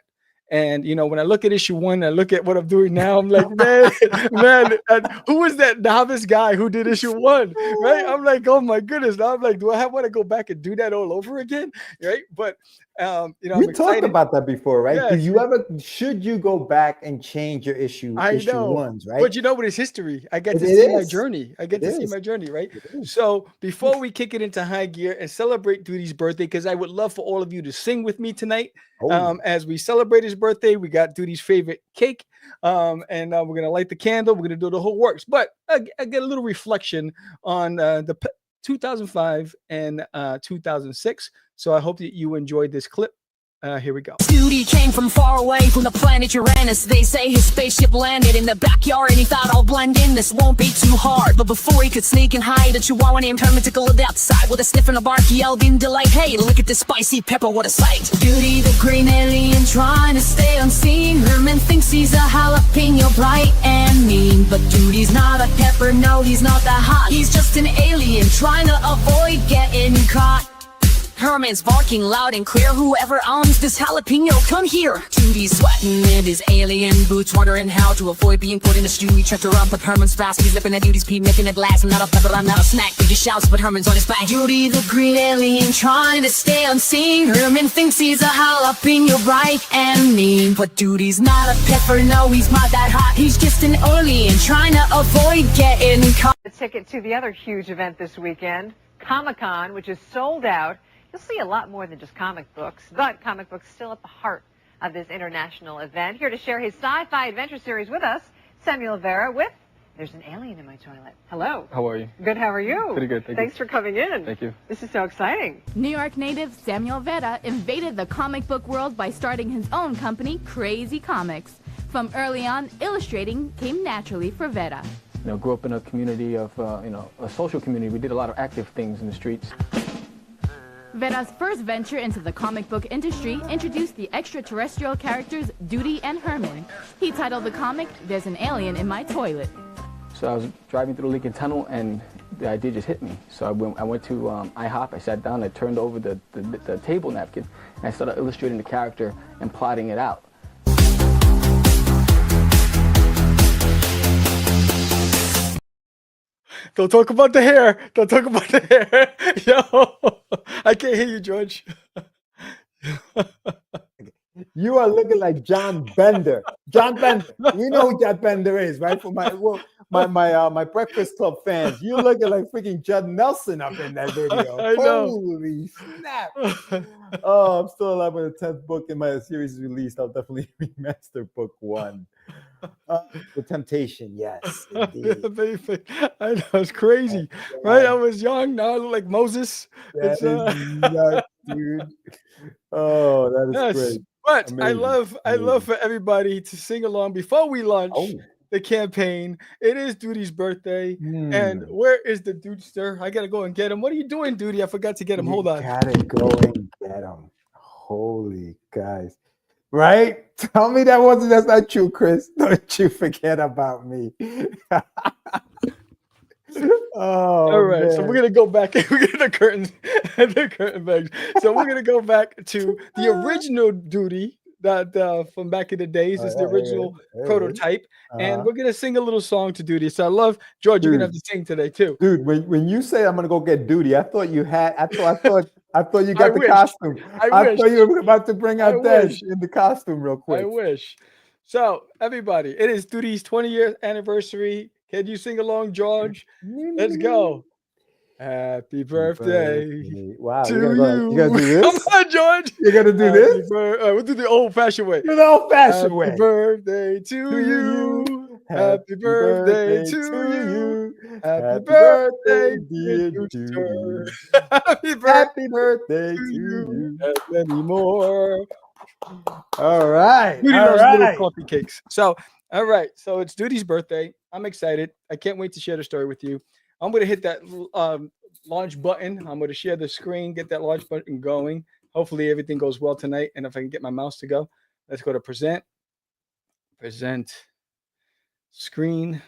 And, you know, when I look at issue 1, I look at what I'm doing now, I'm like, man, who was that novice guy who did issue 1, right? I'm like, oh my goodness. Now I'm like, do I want to go back and do that all over again, right? But, you know, we talked about that before, right? Yeah, Should you go back and change your issue ones, right? But you know what is history? I get to see my journey. I get to see my journey, right? So before we kick it into high gear and celebrate Doodie's birthday, because I would love for all of you to sing with me tonight. As we celebrate his birthday, we got Doodie's favorite cake. And we're gonna light the candle, we're gonna do the whole works. But I get a little reflection on the 2005 and 2006. So I hope that you enjoyed this clip. Here we go. Doodie came from far away from the planet Uranus. They say his spaceship landed in the backyard and he thought I'll blend in, this won't be too hard. But before he could sneak and hide, a chihuahua named Herman tickled outside with a sniff and a bark. He yelled in delight, hey, look at this spicy pepper, what a sight. Doodie the green alien trying to stay unseen. Herman thinks he's a jalapeno, bright and mean. But Doodie's not a pepper, no, he's not that hot. He's just an alien trying to avoid getting caught. Herman's barking loud and clear, whoever owns this jalapeno, come here. Doodie's sweating in his alien boots, wondering how to avoid being put in a stew. He checked her up, but Herman's fast. He's lipping at Doodie's pee, nipping at last. I'm not a pepper, I'm not a snack. Doodie shouts, but Herman's on his back. Doodie the green alien trying to stay unseen. Herman thinks he's a jalapeno, bright and mean. But Doodie's not a pepper, no, he's not that hot. He's just an alien trying to avoid getting caught. A ticket to the other huge event this weekend, Comic-Con, which is sold out. You'll see a lot more than just comic books, but comic books still at the heart of this international event. Here to share his sci-fi adventure series with us, Samuel Vera with There's an Alien in My Toilet. Hello. How are you? Good, how are you? Pretty good, thank you. Thanks for coming in. Thank you. This is so exciting. New York native Samuel Vera invaded the comic book world by starting his own company, Crazy Comics. From early on, illustrating came naturally for Vera. You know, grew up in a community of, a social community. We did a lot of active things in the streets. Vera's first venture into the comic book industry introduced the extraterrestrial characters Doodie and Herman. He titled the comic, There's an Alien in My Toilet. So I was driving through the Lincoln Tunnel and the idea just hit me. So I went to IHOP, I sat down, I turned over the table napkin, and I started illustrating the character and plotting it out. Don't talk about the hair. Don't talk about the hair. Yo, I can't hear you, George. You are looking like John Bender. John Bender. You know who John Bender is, right? For my Breakfast Club fans, you're looking like freaking Judd Nelson up in that video. I know. Holy snap! Oh, I'm still alive when the 10th book in my series is released. I'll definitely remaster book 1. The Temptation, yes, indeed. I know, it's crazy, right? I was young. Now I look like Moses. That It's, is nuts, dude. Oh, that is yes, great. but Amazing. I love for everybody to sing along before we launch Oh. the campaign. It is Doodie's birthday, and where is the Dudester? I gotta go and get him. What are you doing, Doodie? I forgot to get him. Hold on. Gotta go and get him. Holy guys. Right? Tell me that's not true, Chris. Don't you forget about me. Oh, all right, so man. we're gonna go back. We're gonna the curtain bags. So we're gonna go back to the original Doodie that from back in the days. Is the original prototype, and we're gonna sing a little song to Doodie. So I love George. You're gonna have to sing today too, dude. When you say I'm gonna go get Doodie, I thought you got I the wish. costume. I wish. thought you were about to bring out Des wish. in the costume real quick. I wish. So everybody, it is Doodie's 20th anniversary. Can you sing along, George? Let's go. Happy birthday Wow, to you're gonna you. do this? Come on, George. You're gonna do this? We'll do the old-fashioned way. The old-fashioned way. Happy birthday to you. Happy birthday to you. Happy birthday, dear Doodie. Happy birthday to you. And many more. All right. Doodie All loves little right. coffee cakes. So, all right. So it's Doodie's birthday. I'm excited. I can't wait to share the story with you. I'm going to hit that launch button. I'm going to share the screen, get that launch button going. Hopefully everything goes well tonight. And if I can get my mouse to go, let's go to present screen.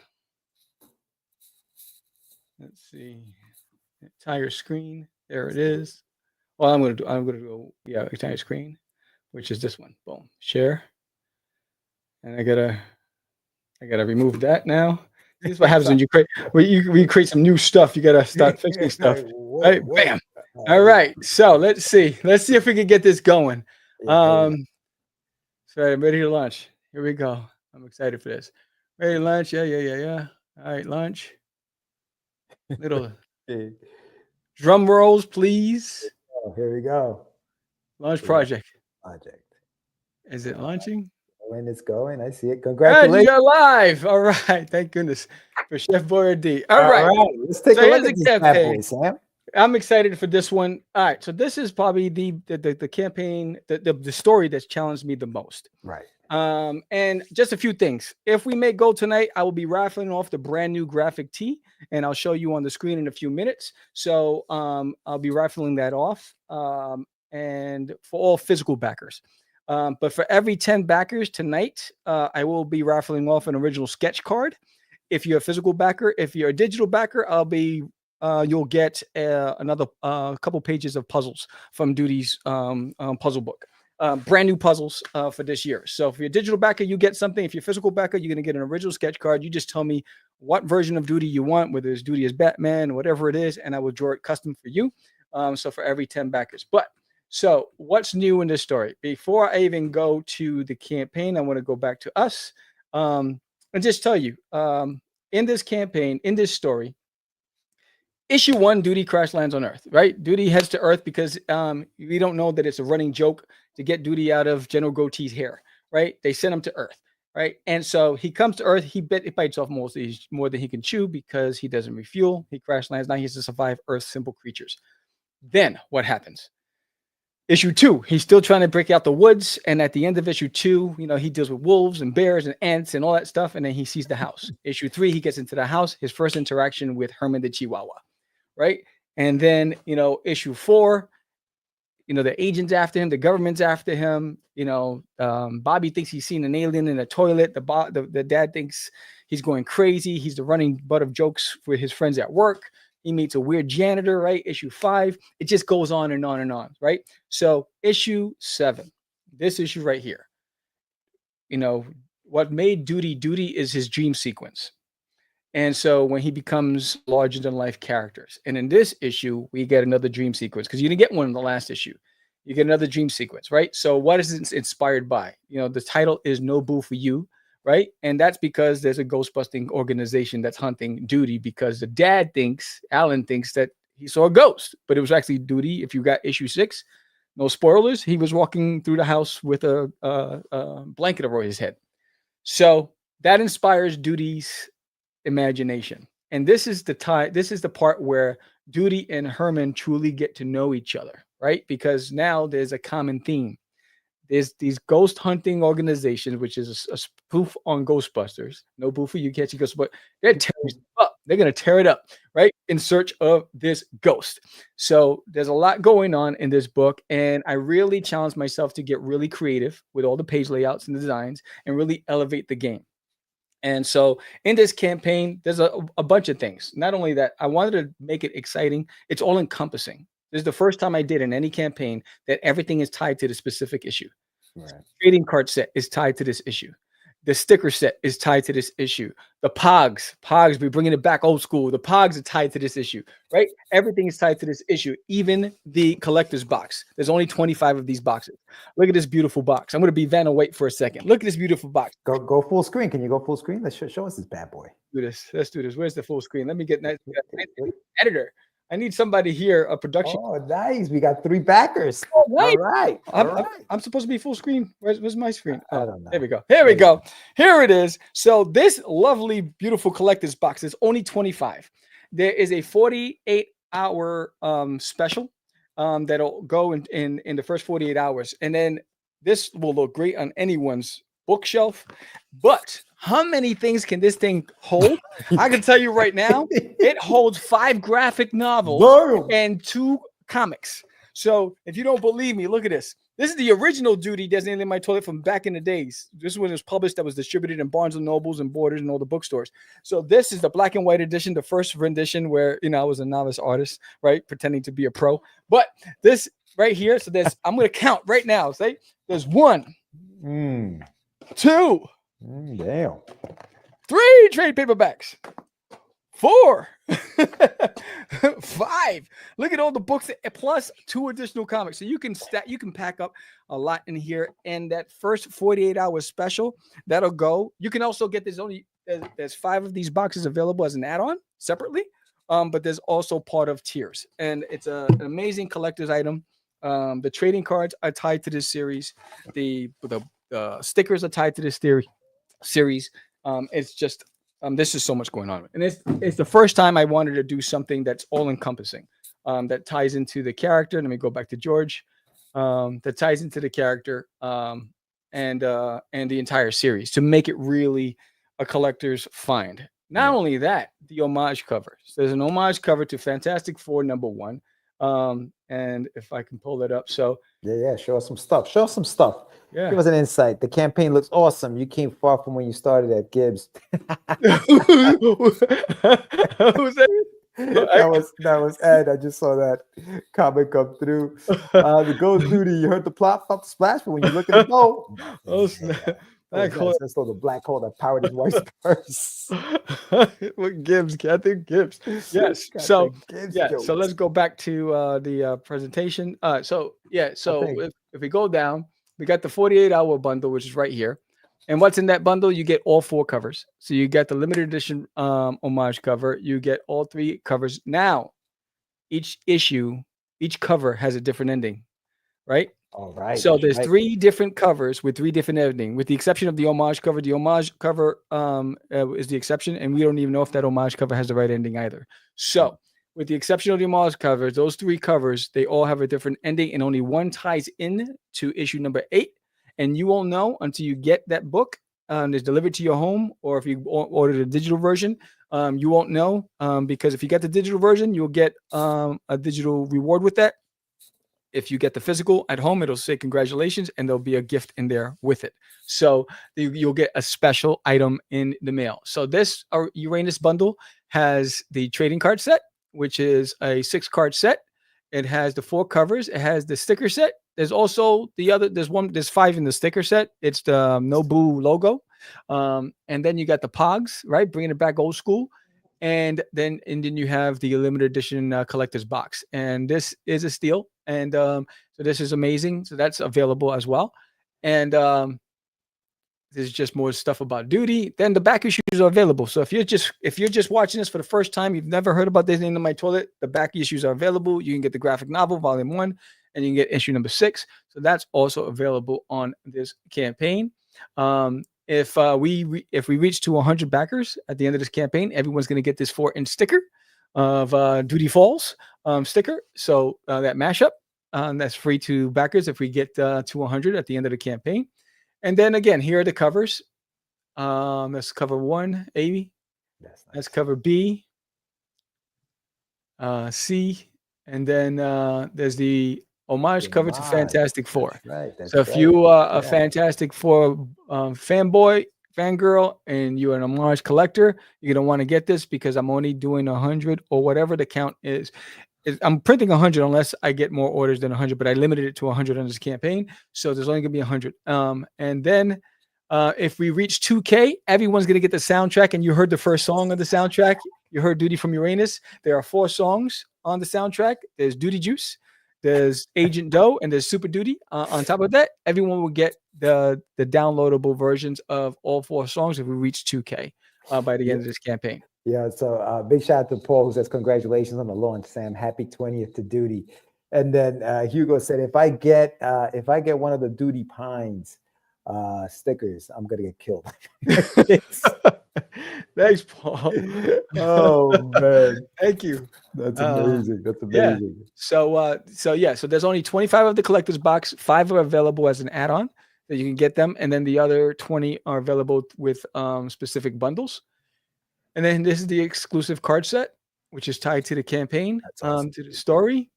Let's see, entire screen. There it is. Well, I'm going to go, yeah, entire screen, which is this one. Boom, share. And I gotta remove that now. This is what happens when you create some new stuff. You gotta start fixing stuff. Right? Bam. All right. So let's see if we can get this going. So I'm ready to launch. Here we go. I'm excited for this. Ready to launch? Yeah. All right, launch. Little drum rolls, please. Oh, here we go. Launch project. Is it launching? When it's going, I see it. Congratulations. You're live. All right. Thank goodness for Chef Boyardee. All right. Let's take a look at these campaign, Sam. I'm excited for this one. All right. So this is probably the campaign, the story that's challenged me the most. Right. And just a few things. If we make gold tonight, I will be raffling off the brand new graphic tee, and I'll show you on the screen in a few minutes. So I'll be raffling that off. And for all physical backers. But for every 10 backers tonight, I will be raffling off an original sketch card. If you're a physical backer, if you're a digital backer, you'll get another couple pages of puzzles from Doodie's puzzle book. Brand new puzzles for this year. So if you're a digital backer, you get something. If you're a physical backer, you're going to get an original sketch card. You just tell me what version of Doodie you want, whether it's Doodie as Batman, whatever it is, and I will draw it custom for you. So for every 10 backers. So what's new in this story? Before I even go to the campaign, I want to go back to us and just tell you, in this campaign, in this story, issue 1, Doodie crash lands on Earth, right? Doodie heads to Earth because we don't know that it's a running joke to get Doodie out of General Goatee's hair, right? They sent him to Earth, right? And so he comes to Earth. He bites off more than he can chew because he doesn't refuel. He crash lands. Now he has to survive Earth's simple creatures. Then what happens? Issue 2, he's still trying to break out the woods. And at the end of issue 2, he deals with wolves and bears and ants and all that stuff. And then he sees the house. Issue 3, he gets into the house, his first interaction with Herman the Chihuahua, right? And then, issue 4, the agent's after him, the government's after him. Bobby thinks he's seen an alien in a toilet. The dad thinks he's going crazy. He's the running butt of jokes with his friends at work. He meets a weird janitor, right? Issue 5. It just goes on and on and on, right? So issue 7, this issue right here, what made Doodie is his dream sequence. And so when he becomes larger than life characters, and in this issue, we get another dream sequence because you didn't get one in the last issue. You get another dream sequence, right? So what is it inspired by? The title is No Boo for You, right? And that's because there's a ghost busting organization that's hunting Doodie because the dad Alan thinks that he saw a ghost, but it was actually Doodie. If you got issue 6, no spoilers, he was walking through the house with a blanket over his head. So that inspires Doodie's imagination. And this is the part where Doodie and Herman truly get to know each other, right? Because now there's a common theme. There's these ghost hunting organizations, which is a spoof on Ghostbusters. No boo for you, catchy ghost, but they're tearing it up. They're gonna tear it up, right? In search of this ghost. So there's a lot going on in this book, and I really challenged myself to get really creative with all the page layouts and designs and really elevate the game. And so in this campaign, there's a bunch of things. Not only that, I wanted to make it exciting. It's all encompassing. This is the first time I did in any campaign that everything is tied to the specific issue. Right. Trading card set is tied to this issue. The sticker set is tied to this issue. The Pogs, we're bringing it back old school. The Pogs are tied to this issue, right? Everything is tied to this issue, even the collector's box. There's only 25 of these boxes. Look at this beautiful box. I'm going to be Vanna White for a second. Look at this beautiful box. Go full screen. Can you go full screen? Let's show us this bad boy. Let's do this. Where's the full screen? Let me get that editor. I need somebody here, a production. Oh, nice. We got 3 backers. All right. I'm supposed to be full screen. Where's my screen? I don't know. There we go. Here we go. Here it is. So this lovely, beautiful collector's box is only 25. There is a 48-hour special that'll go in the first 48 hours. And then this will look great on anyone's bookshelf. But how many things can this thing hold? I can tell you right now, it holds 5 graphic novels and 2 comics. So if you don't believe me, look at this. This is the original Doodie Designated in My Toilet from back in the days. This is when it was published, that was distributed in Barnes & Nobles and Borders and all the bookstores. So this is the black and white edition, the first rendition where, I was a novice artist, right? Pretending to be a pro. But this right here, so I'm going to count right now. Say there's 1, 2, damn. 3 trade paperbacks. 4, 5. Look at all the books plus 2 additional comics. So you can pack up a lot in here. And that first 48-hour special that'll go. You can also get there's 5 of these boxes available as an add-on separately. But there's also part of tiers, and it's an amazing collector's item. The trading cards are tied to this series. The stickers are tied to this series. It's just there's just so much going on, and it's the first time I wanted to do something that's all encompassing, that ties into the character. Let me go back to George. That ties into the character and the entire series to make it really a collector's find. Not only that, the homage cover. So there's an homage cover to Fantastic Four #1. And if I can pull that up. So yeah, show us some stuff. Yeah. Give us an insight. The campaign looks awesome. You came far from when you started at Gibbs. Who's that? That was Ed. I just saw that comment come through. The Ghost Doodie. You heard the plop, felt the splash, but when you look at the boat, that's the black hole that powered his wife's purse. What Gibbs? I think Gibbs. Yes. So let's go back to the presentation. If we go down, we got the 48-hour bundle, which is right here. And what's in that bundle? You get all 4 covers. So you get the limited edition homage cover. You get all 3 covers. Now, each cover has a different ending, right? All right. So there's 3 different covers with 3 different ending, with the exception of the homage cover. The homage cover is the exception, and we don't even know if that homage cover has the right ending either. So with the exception of the homage covers, those 3 covers, they all have a different ending, and only one ties in to issue number 8. And you won't know until you get that book. It's delivered to your home, or if you order the digital version, you won't know because if you get the digital version, you'll get a digital reward with that. If you get the physical at home, it'll say congratulations, and there'll be a gift in there with it. So you'll get a special item in the mail. So this Uranus bundle has the trading card set, which is a 6-card set. It has the 4 covers. It has the sticker set. There's also there's 5 in the sticker set. It's the No Boo logo. And then you got the Pogs, right? Bringing it back old school. and then you have the limited edition collector's box, and this is a steal, and so this is amazing. So that's available as well, and there's just more stuff about Doodie. Then the back issues are available. So if you're just watching this for the first time, you've never heard about this in my toilet, the back issues are available. You can get the graphic novel volume 1, and you can get issue number 6. So that's also available on this campaign. If we reach to 100 backers at the end of this campaign, everyone's going to get this 4-inch sticker of Doodie Falls sticker. So that mashup that's free to backers if we get to 100 at the end of the campaign. And then again, here are the covers. That's cover 1, A. That's cover B, C, and then there's the homage cover to Fantastic Four. So if you are a Fantastic Four fanboy, fangirl, and you're an homage collector, you're gonna want to get this because I'm only doing 100 or whatever the count is. I'm printing 100 unless I get more orders than 100, but I limited it to 100 on this campaign. So there's only going to be 100. And then if we reach 2K, everyone's going to get the soundtrack. And you heard the first song of the soundtrack. You heard Doodie from Uranus. There are 4 songs on the soundtrack. There's Doodie Juice, there's Agent Doe, and there's Super Doodie. On top of that, everyone will get the downloadable versions of all 4 songs if we reach 2K by the end of this campaign. Yeah, so big shout out to Paul who says congratulations on the launch, Sam. Happy 20th to Doodie. And then Hugo said if I get one of the Doodie Pines stickers, I'm gonna get killed. Thanks, Paul. Oh man, thank you. That's amazing. That's amazing. Yeah. So there's only 25 of the collector's box. 5 are available as an add-on that you can get them, and then the other 20 are available with specific bundles. And then this is the exclusive card set, which is tied to the campaign, awesome. To the story.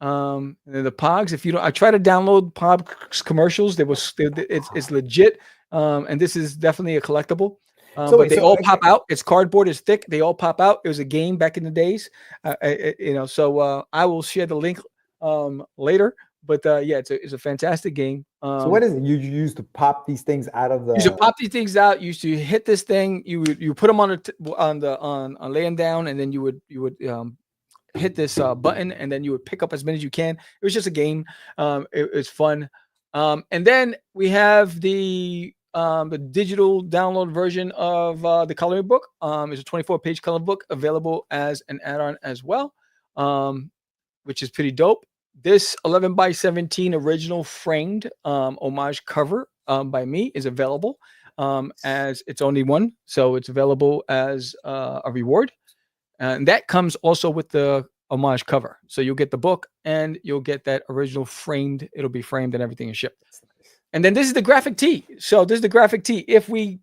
And then the Pogs. If you don't, I try to download Pogs commercials. It's legit. And this is definitely a collectible. But they all pop out. It's cardboard is thick. They all pop out. It was a game back in the days. So I will share the link later. But yeah, it's a fantastic game. So what is it? You use to pop these things out of the? You should pop these things out. You used to hit this thing. You put them on laying down, and then you would hit this button, and then you would pick up as many as you can. It was just a game. It was fun. And then we have the digital download version of the coloring book. It's a 24-page color book available as an add-on as well, which is pretty dope. This 11x17 original framed homage cover by me is available as it's only one, so it's available as a reward, and that comes also with the homage cover. So you'll get the book and you'll get that original framed. It'll be framed and everything is shipped. And then this is the graphic tee. So this is the graphic tee. If we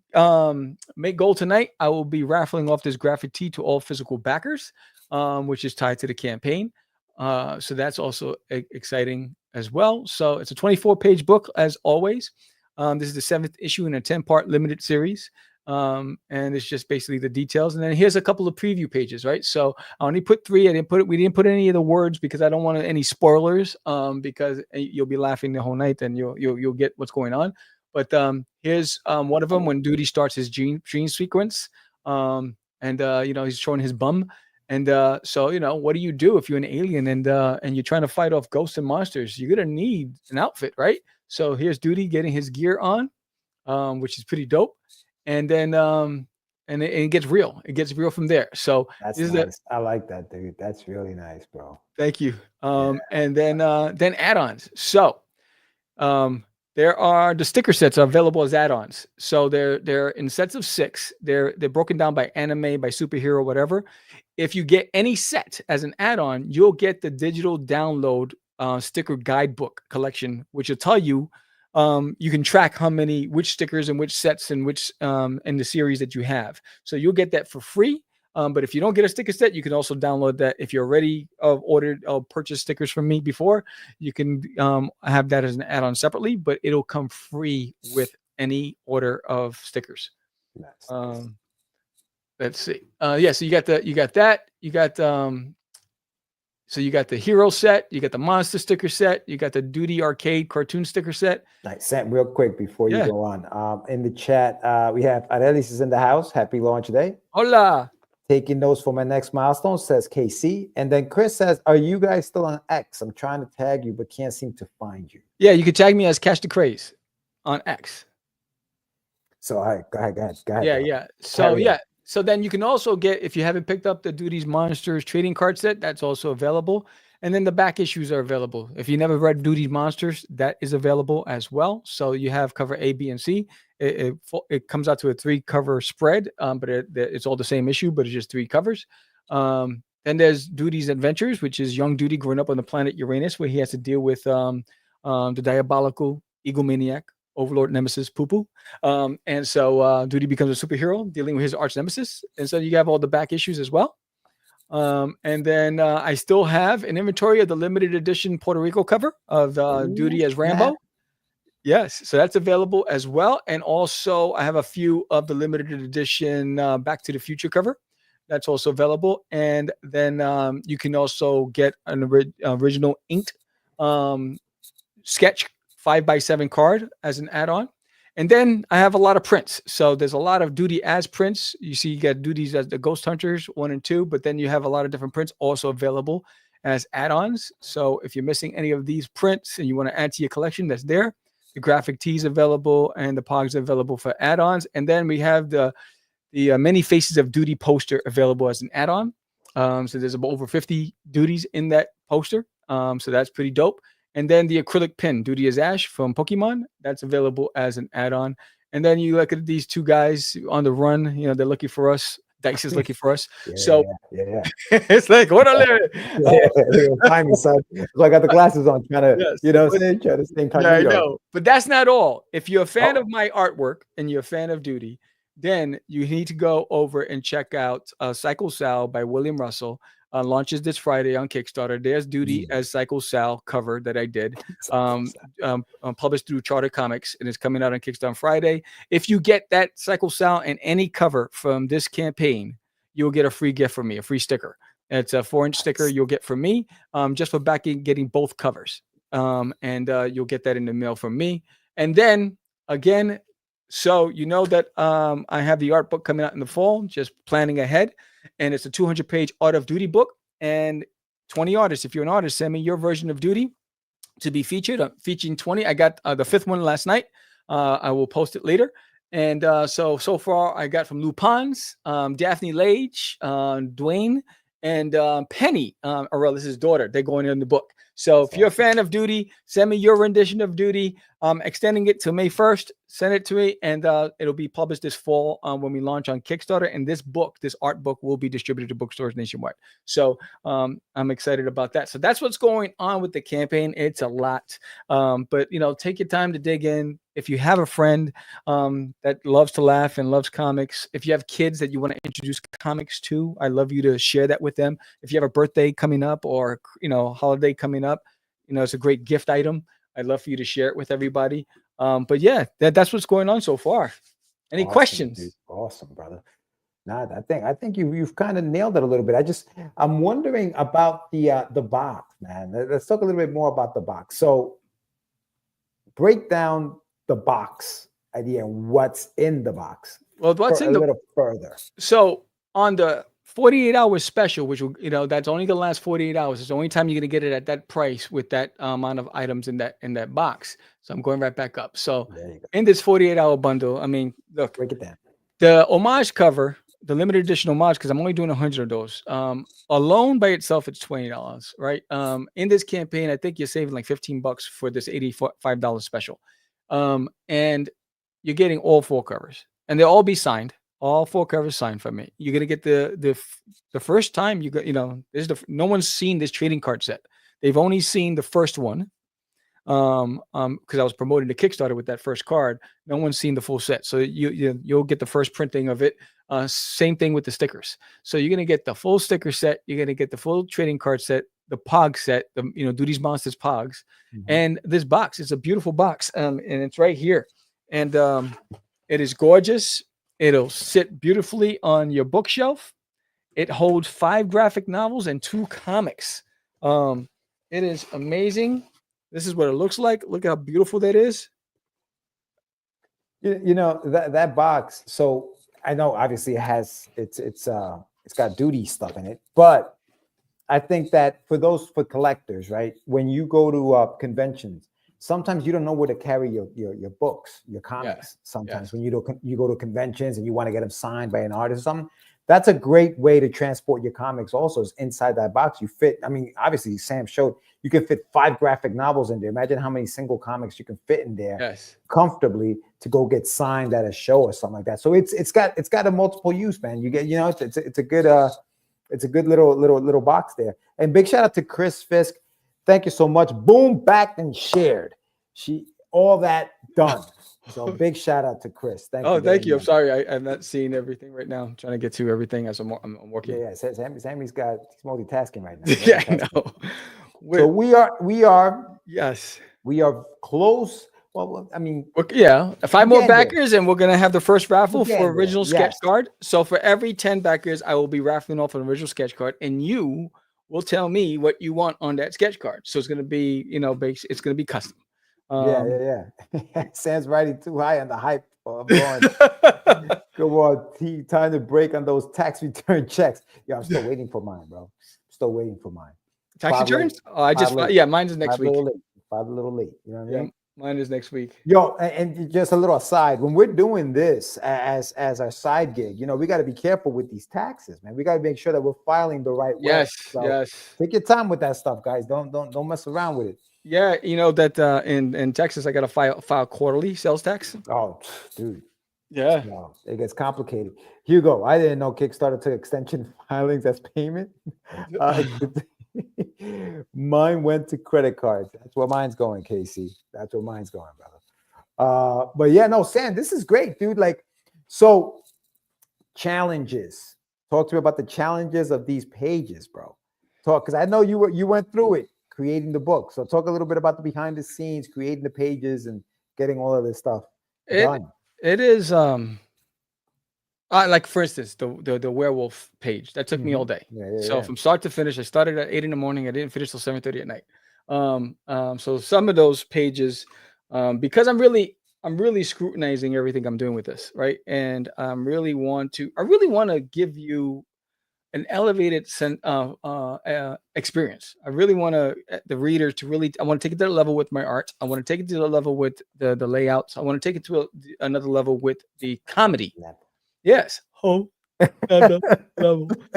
make goal tonight, I will be raffling off this graphic tee to all physical backers, which is tied to the campaign. So that's also exciting as well. So it's a 24-page book as always. This is the 7th issue in a 10-part limited series. And it's just basically the details. And then here's a couple of preview pages, right? So I only put 3. We didn't put any of the words because I don't want any spoilers. Because you'll be laughing the whole night and you'll get what's going on. But here's one of them when Doodie starts his dream sequence. And he's showing his bum. And so, what do you do if you're an alien and you're trying to fight off ghosts and monsters? You're going to need an outfit, right? So here's Doodie getting his gear on, which is pretty dope. And then and it gets real. It gets real from there. So that's nice. I like that, dude. That's really nice, bro. Thank you. And then add-ons. So there are the sticker sets are available as add-ons. So they're in sets of 6. They're broken down by anime, by superhero, whatever. If you get any set as an add-on, you'll get the digital download sticker guidebook collection, which will tell you you can track which stickers and which sets and which in the series that you have. So you'll get that for free. But if you don't get a sticker set, you can also download that. If you're already ordered or purchased stickers from me before, you can have that as an add-on separately, but it'll come free with any order of stickers. Nice. Let's see. So you got that. You got so you got the hero set, you got the monster sticker set, you got the Doodie arcade cartoon sticker set. Nice. Sam, real quick before you go on, in the chat, we have Arelis is in the house. Happy launch day. Hola. Taking notes for my next milestone, says KC. And then Chris says, are you guys still on X? I'm trying to tag you, but can't seem to find you. Yeah, you can tag me as Catch the Craze on X. So all right, go ahead. Yeah, bro. yeah. So Carry on. yeah. So then you can also get, if you haven't picked up the Doodie's Monsters trading card set, that's also available. And then the back issues are available. If you never read Doodie's Monsters, that is available as well. So you have cover A, B, and C. It comes out to a 3-cover spread, but it's all the same issue, but it's just 3 covers. Then there's Doodie's Adventures, which is young Doodie growing up on the planet Uranus, where he has to deal with the diabolical egomaniac Overlord Nemesis Poo-Poo. And so Doodie becomes a superhero dealing with his arch nemesis. And so you have all the back issues as well. And then I still have an inventory of the limited edition Puerto Rico cover of Doodie as Rambo. Yes, so that's available as well. And also I have a few of the limited edition Back to the Future cover. That's also available. And then you can also get an original inked sketch 5x7 card as an add-on. And then I have a lot of prints. So there's a lot of Doodie as prints. You see, you get Doodie's as the Ghost Hunters 1 and 2, but then you have a lot of different prints also available as add-ons. So if you're missing any of these prints and you want to add to your collection, that's there. The graphic tees available and the pogs available for add-ons. And then we have the Many Faces of Doodie poster available as an add-on. So there's about over 50 Doodies in that poster. So that's pretty dope. And then the acrylic pin, Doodie as Ash from Pokemon, that's available as an add-on. And then you look at these 2 guys on the run, you know, they're looking for us. Dice is looking for us. Yeah. It's like, what a little. Find me, son. So I got the glasses on, trying to, try to stay Yeah, I know. But that's not all. If you're a fan of my artwork and you're a fan of Doodie, then you need to go over and check out Psycho Sal by William Russell. Launches this Friday on Kickstarter. There's Doodie as Psycho Sal cover that I did, published through Charter Comics, and it's coming out on Kickstarter on Friday. If you get that Psycho Sal and any cover from this campaign, you'll get a free gift from me, a free sticker. It's a 4-inch sticker you'll get from me, just for getting both covers. And you'll get that in the mail from me. And then again, so you know that I have the art book coming out in the fall, just planning ahead. And it's a 200-page Art of Doodie book, and 20 artists. If you're an artist, send me your version of Doodie to be featured. I'm featuring 20. I got the 5th one last night. I will post it later. And so far I got from Lou Pons, Daphne Lage, Dwayne, and Penny, Aurelis' daughter. They're going in the book. So if you're a fan of Doodie, send me your rendition of Doodie. Extending it to May 1st. Send it to me, and it'll be published this fall when we launch on Kickstarter. And this art book, will be distributed to bookstores nationwide. So I'm excited about that. So that's what's going on with the campaign. It's a lot, but take your time to dig in. If you have a friend that loves to laugh and loves comics, if you have kids that you want to introduce comics to, I love you to share that with them. If you have a birthday coming up or holiday coming up, it's a great gift item. I'd love for you to share it with everybody. But yeah, that's what's going on so far. Any questions? Dude. Awesome, brother. Nah, I think you've kind of nailed it a little bit. I'm wondering about the box, man. Let's talk a little bit more about the box. So break down the box idea and what's in the box. Well, what's in a little further. So on the 48-hour special, which will, that's only the last 48 hours. It's the only time you're going to get it at that price with that amount of items in that box. So I'm going right back up. So in this 48-hour bundle, I mean, look, break it down. The homage cover, the limited edition homage, because I'm only doing 100 of those. Alone by itself, it's $20, right? In this campaign, I think you're saving like $15 for this $85 special. And you're getting all 4 covers, and they'll all be signed. All 4 covers signed from me. You're gonna get the first time you got, no one's seen this trading card set. They've only seen the first one. Because I was promoting the Kickstarter with that first card. No one's seen the full set. So you'll get the first printing of it. Same thing with the stickers. So you're gonna get the full sticker set, you're gonna get the full trading card set, the Pog set, the Doodie's Monsters Pogs, and this box. It's a beautiful box. And it's right here. And it is gorgeous. It'll sit beautifully on your bookshelf. It holds 5 graphic novels and 2 comics. It is amazing. This is what it looks like. Look how beautiful that is. That box. So I know obviously it has it's It's got Doodie stuff in it. But I think that for collectors, right? When you go to conventions, sometimes you don't know where to carry your books, your comics. Sometimes when you go to conventions and you want to get them signed by an artist or something, that's a great way to transport your comics. Also, is inside that box you fit. I mean, obviously, Sam showed you can fit 5 graphic novels in there. Imagine how many single comics you can fit in there comfortably to go get signed at a show or something like that. So it's got a multiple use, man. You get, you know, it's a good little box there. And big shout out to Chris Fisk. Thank you so much. Boom, backed and shared. All that done. So big shout out to Chris. Thank you. Thank you. I'm sorry, I'm not seeing everything right now. I'm trying to get to everything as I'm working. Yeah. Sammy's he's multitasking right now. Yeah, I know. So we are yes, we are close. Well, I mean, 5 more backers, and we're gonna have the first raffle for original sketch yes. card. So for every 10 backers, I will be raffling off an original sketch card, and you will tell me what you want on that sketch card. So it's gonna be, it's gonna be custom. Yeah. Sam's riding too high on the hype. Come on, time to break on those tax return checks. Yeah, I'm still waiting for mine, bro. Still waiting for mine. Tax returns? Mine is next week. A little late. You know what I mean? Mine is next week. Yo, and just a little aside, when we're doing this as our side gig, we got to be careful with these taxes, man. We got to make sure that we're filing the right way. Yes. Take your time with that stuff, guys. Don't mess around with it. Yeah, you know that in Texas, I got to file quarterly sales tax. Oh, dude. Yeah. No, it gets complicated. Hugo, I didn't know Kickstarter took extension filings as payment. Mine went to credit cards. That's where mine's going, Casey. That's where mine's going, brother. But yeah, no, Sam, this is great, dude. Like, so challenges. Talk to me about the challenges of these pages, bro. Because I know you went through it, creating the book. So talk a little bit about the behind the scenes, creating the pages and getting all of this stuff done. It is like, for instance, the werewolf page that took me all day. From start to finish, I started at 8 in the morning. I didn't finish till 7:30 at night. So some of those pages, because I'm really scrutinizing everything I'm doing with this, right? And I really want to give you an elevated experience. I really want the reader to I want to take it to the level with my art. I want to take it to the level with the layouts. I want to take it to another level with the comedy. Yes. Level,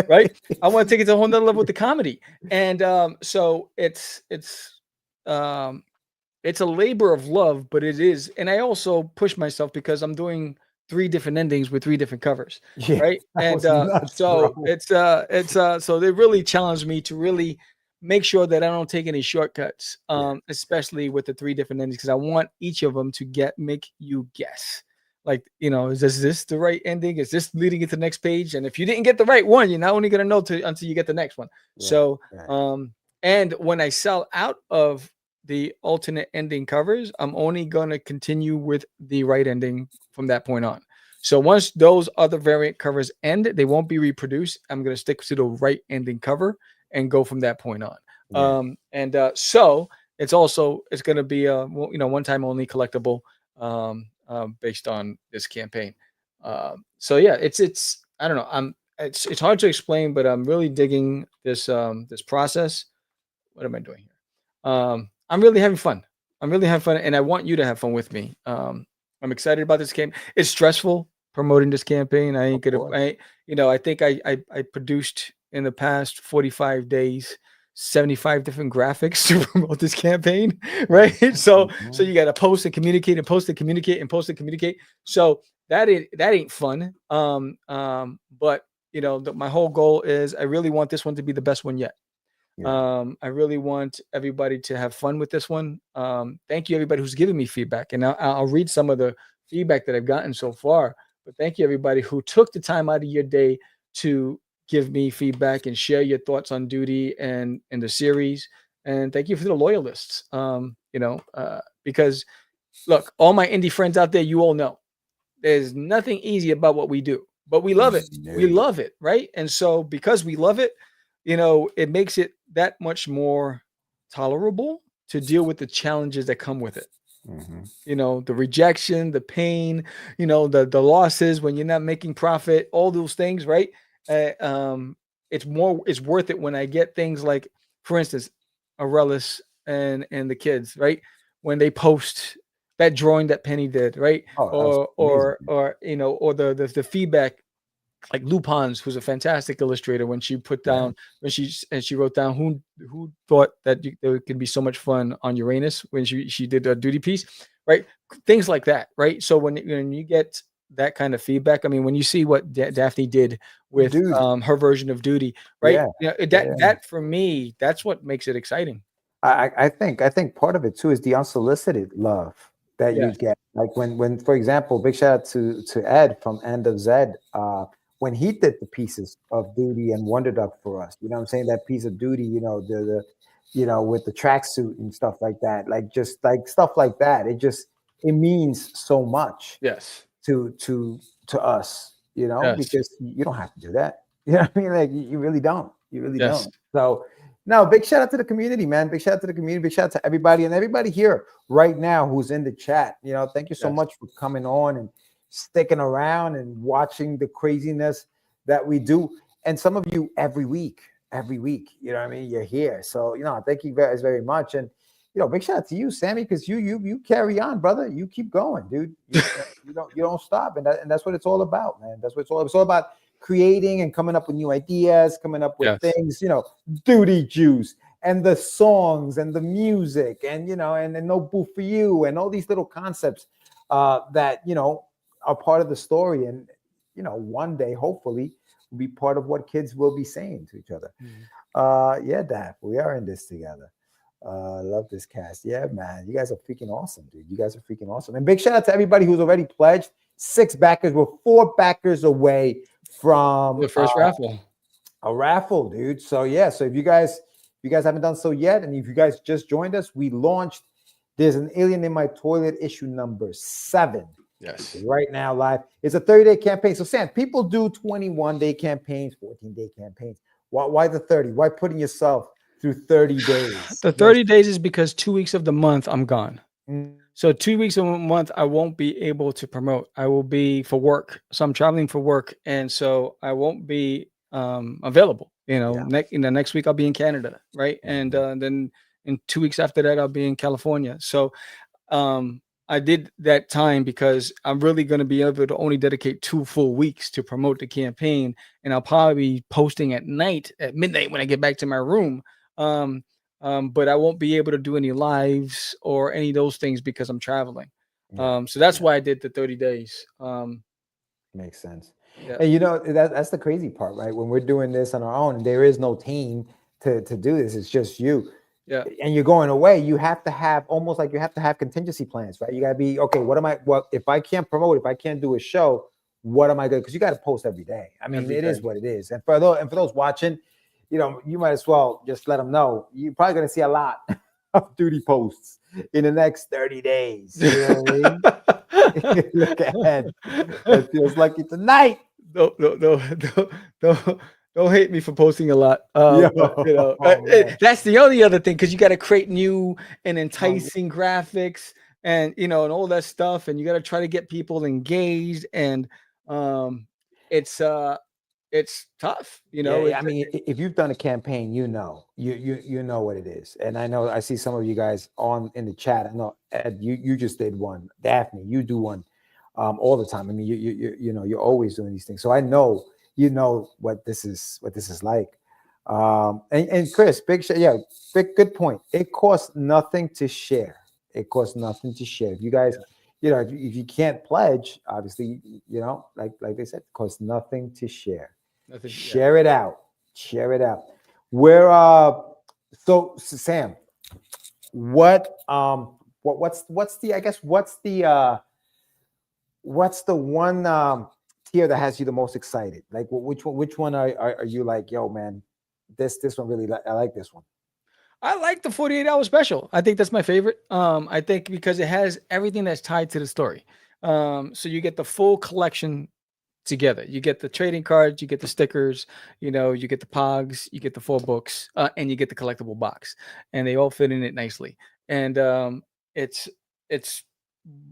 right? I want to take it to a whole nother level with the comedy. And so it's a labor of love, but it is. And I also push myself because I'm doing 3 different endings with 3 different covers, right? And so they really challenged me to really make sure that I don't take any shortcuts, especially with the 3 different endings, because I want each of them to make you guess. Like, is this the right ending? Is this leading into the next page? And if you didn't get the right one, you're not only going to know until you get the next one. And when I sell out of the alternate ending covers, I'm only going to continue with the right ending from that point on. So once those other variant covers end, they won't be reproduced. I'm going to stick to the right ending cover and go from that point on. So it's going to be a one-time only collectible based on this campaign. So yeah, it's I don't know. It's hard to explain, but I'm really digging this process. What am I doing here? I'm really having fun. And I want you to have fun with me. I'm excited about this game. It's stressful promoting this campaign. I think I produced in the past 45 days 75 different graphics to promote this campaign, right? So you got to post and communicate and post and communicate and post and communicate. So that ain't fun. But my whole goal is I really want this one to be the best one yet. I really want everybody to have fun with this one. Thank you everybody who's given me feedback, and I'll read some of the feedback that I've gotten so far. But thank you everybody who took the time out of your day to give me feedback and share your thoughts on Doodie and the series. And thank you for the loyalists. Because look, all my indie friends out there, you all know there's nothing easy about what we do, but we love it. We love it, right? And so because we love it, it makes it that much more tolerable to deal with the challenges that come with it. The rejection, the pain, the losses when you're not making profit, all those things, right? it's worth it when I get things like, for instance, Aurelius and the kids, right? When they post that drawing that Penny did, right? Oh, that was amazing. Or or the feedback, like Lupin's, who's a fantastic illustrator, when she put down when she wrote down who thought that there could be so much fun on Uranus when she did a Doodie piece, right? Things like that, right? So when you get that kind of feedback, I mean, when you see what Daphne did with Dude. her version of Duty, right? Yeah. You know, Yeah. that for me, that's what makes it exciting. I think part of it too is the unsolicited love that you Yes. get. Like when for example, big shout out to Ed from End of Zed. When he did the pieces of Duty and Wonder Duck for us, you know what I'm saying? That piece of Duty, you know, the you know, with the tracksuit and stuff like that, like just like stuff like that. It means so much Yes. to us, you know, Yes. because you don't have to do that. You know what I mean? Like you really don't. You really Yes. don't. So no, big shout out to the community, man. Big shout out to the community. Big shout out to everybody and everybody here right now who's in the chat. You know, thank you so Yes. much for coming on and sticking around and watching the craziness that we do. And some of you every week, you know what I mean? You're here. So, you know, thank you guys very much. And, you know, big shout out to you, Sammy, because you carry on, brother. You keep going, dude. You don't stop. And that's what it's all about, man. That's what it's all about. Creating and coming up with new ideas, coming up with things, you know, Duty Juice and the songs and the music and, you know, and No Boo for You and all these little concepts that, you know, are part of the story. And, you know, one day, hopefully, will be part of what kids will be saying to each other. Yeah, Daph, we are in this together. Love this cast. Yeah, man. You guys are freaking awesome, dude. You guys are freaking awesome. And big shout out to everybody who's already pledged. 6 backers. We're 4 backers away from The first raffle. A raffle, dude. So yeah, so if you guys haven't done so yet, and if you guys just joined us, we launched There's an Alien in My Toilet issue number 7. Yes. Right now, live. It's a 30-day campaign. So Sam, people do 21-day campaigns, 14-day campaigns. Why the 30? Why putting yourself through 30 days? The 30 days is because 2 weeks of the month I'm gone. Mm. So 2 weeks of a month, I won't be able to promote. I will be for work. So I'm traveling for work. And so I won't be available. You know, next week I'll be in Canada, right? And then in 2 weeks after that, I'll be in California. So I did that time because I'm really going to be able to only dedicate 2 full weeks to promote the campaign. And I'll probably be posting at night, at midnight when I get back to my room. But I won't be able to do any lives or any of those things because I'm traveling. So that's why I did the 30 days. Makes sense. Yeah. And you know, that's the crazy part, right? When we're doing this on our own, there is no team to do this. It's just you. Yeah. And you're going away, you have to have almost like you have to have contingency plans, right? You gotta be okay. What if I can't promote, if I can't do a show, what am I gonna, because you gotta post every day. I mean, it is what it is. And for those watching, you know, you might as well just let them know you're probably going to see a lot of Duty posts in the next 30 days. You know what I mean? Look ahead. It feels lucky tonight. Don't hate me for posting a lot. But, you know, that's the only other thing, because you got to create new and enticing graphics and, you know, and all that stuff. And you got to try to get people engaged. And it's tough, you know. I mean, if you've done a campaign, you know what it is. And I know I see some of you guys in the chat. I know Ed, you just did one. Daphne, you do one all the time. I mean, you know, you're always doing these things. So I know you know what this is like. And Chris, good point. It costs nothing to share. It costs nothing to share. If you guys, you know, if you can't pledge, obviously, you know, like they said, it costs nothing to share. Share it out. Share it out. Where so Sam, what's the one tier that has you the most excited? Like which one are you like, yo man, this one really, I like this one. I like the 48-hour special. I think that's my favorite. I think because it has everything that's tied to the story. So you get the full collection together. You get the trading cards, you get the stickers, you know, you get the pogs, you get the 4 books, and you get the collectible box, and they all fit in it nicely. And it's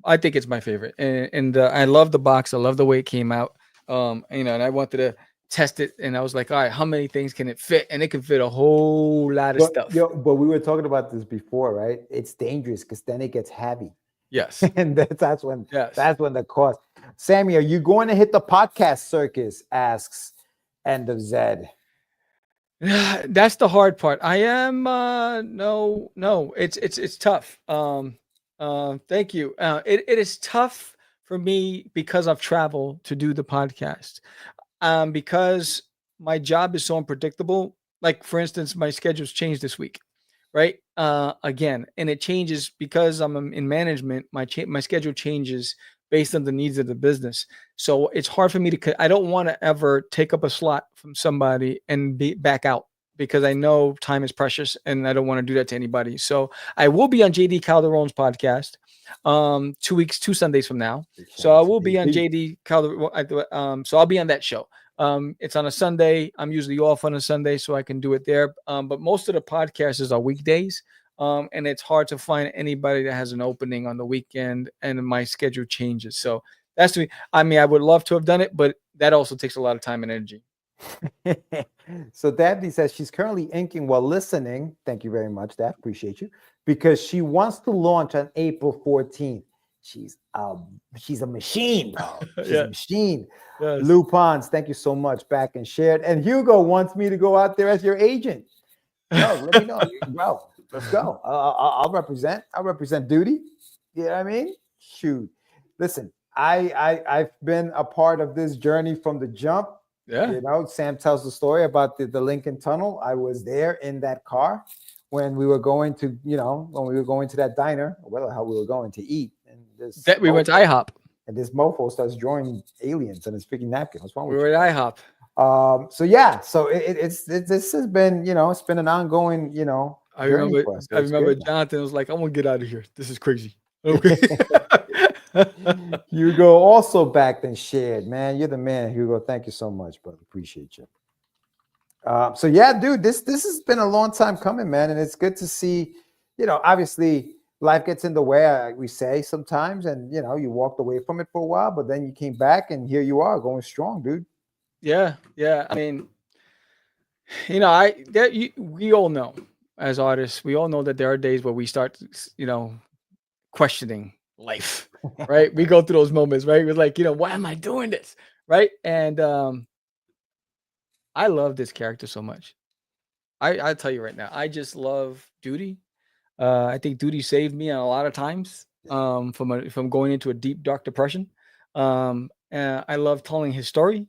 I think it's my favorite, and I love the box. I love the way it came out. You know, and I wanted test it, and I was like, all right, how many things can it fit? And it can fit a whole lot of stuff. But we were talking about this before, right? It's dangerous because then it gets heavy. Yes. And that's when the cost. Sammy, are you going to hit the podcast circus? Asks End of Zed. That's the hard part. I am no. It's tough. Thank you. It is tough for me because I've traveled to do the podcast. Because my job is so unpredictable. Like, for instance, my schedule's changed this week, right? Again, and it changes because I'm in management. My schedule changes based on the needs of the business. So it's hard for me to. I don't want to ever take up a slot from somebody and be back out, because I know time is precious and I don't want to do that to anybody. So I will be on JD Calderon's podcast 2 Sundays from now. So I will be on JD Calderon. So I'll be on that show. It's on a Sunday. I'm usually off on a Sunday, so I can do it there. But most of the podcasts are weekdays. And it's hard to find anybody that has an opening on the weekend, and my schedule changes. So that's me. I mean, I would love to have done it, but that also takes a lot of time and energy. So Dabney says she's currently inking while listening. Thank you very much, Dab. Appreciate you. Because she wants to launch on April 14th. She's a machine, bro. She's a machine. Yes. Lou Pons, thank you so much. Back and shared. And Hugo wants me to go out there as your agent. No, let me know, bro. Let's go. I'll represent. I'll represent Doodie. You know what I mean? Shoot. Listen, I've been a part of this journey from the jump. Yeah. You know, Sam tells the story about the Lincoln Tunnel. I was there in that car when we were going to, that diner, where the hell we were going to eat. And we went to IHOP. And this mofo starts drawing aliens on his freaking napkin. What's wrong with you? We were at IHOP. So this has been, it's been an ongoing, I remember Jonathan was like, I want to get out of here. This is crazy. Okay. Hugo also backed and shared. Man, you're the man, Hugo. Thank you so much, brother. Appreciate you. So yeah, dude, this has been a long time coming, man. And it's good to see, obviously life gets in the way, we say sometimes, and you walked away from it for a while, but then you came back and here you are going strong, dude. Yeah. I mean, we all know as artists, we all know that there are days where we start, questioning life, right? We go through those moments, right? We're like, why am I doing this? Right. And I love this character so much. I'll tell you right now, I just love Doodie. I think Doodie saved me a lot of times from going into a deep, dark depression. And I love telling his story.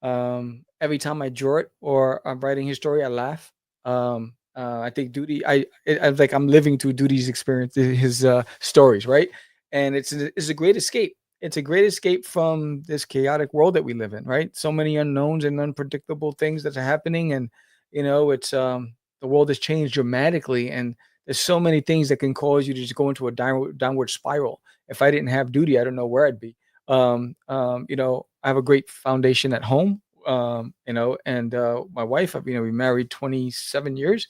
Every time I draw it or I'm writing his story, I laugh. I think Doodie, I'm living through Doodie's experience, his stories, right? And it's a great escape. It's a great escape from this chaotic world that we live in, right? So many unknowns and unpredictable things that are happening, and it's the world has changed dramatically, and there's so many things that can cause you to just go into a downward spiral. If I didn't have Doodie, I don't know where I'd be. I have a great foundation at home. And my wife, we married 27 years.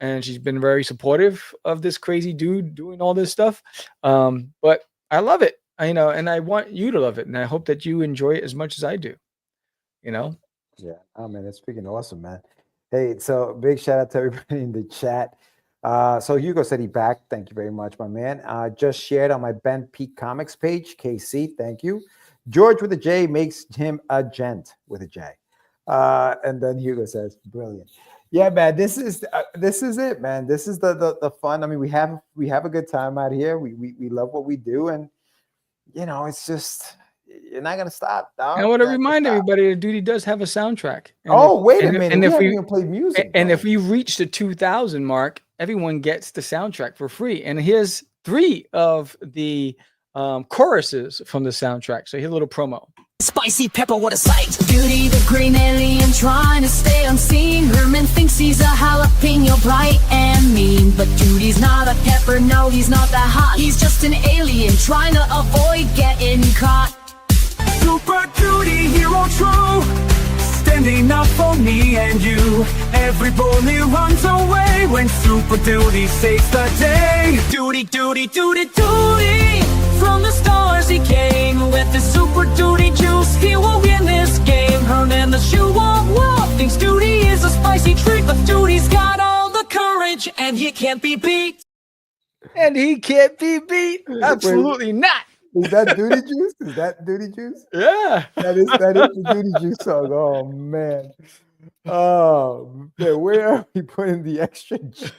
And she's been very supportive of this crazy dude doing all this stuff. But I love it, and I want you to love it. And I hope that you enjoy it as much as I do, Yeah. Oh man, it's freaking awesome, man. Hey, so big shout out to everybody in the chat. So Hugo said he backed. Thank you very much, my man. Just shared on my Ben Peak Comics page. KC, thank you. George with a J makes him a gent with a J. And then Hugo says, brilliant. Yeah, man, this is it, man. This is the fun. I mean, we have a good time out here. We love what we do, and it's just you're not gonna stop. Dog. I want to remind everybody that Doodie does have a soundtrack. And wait a minute, and if we haven't even played music, and if we reach the 2,000 mark, everyone gets the soundtrack for free. And here's 3 of the choruses from the soundtrack. So here's a little promo. Spicy pepper, what a sight. Doodie the green alien trying to stay unseen. Herman thinks he's a jalapeno, bright and mean. But Doodie's not a pepper, no, he's not that hot. He's just an alien trying to avoid getting caught. Super Doodie, hero true, standing up for me and you. Every bully runs away when Super Doodie saves the day. Doodie, Doodie, Doodie, Doodie, from the stars he came. With the super Doodie juice, he will win this game. Herman the shoe won't walk, thinks Doodie is a spicy treat. But Doodie's got all the courage, and he can't be beat. And he can't be beat. Absolutely not. Is that Doodie Juice? Is that Doodie Juice? Yeah. That is the Doodie Juice song. Oh man. Oh man, where are we putting the extra J?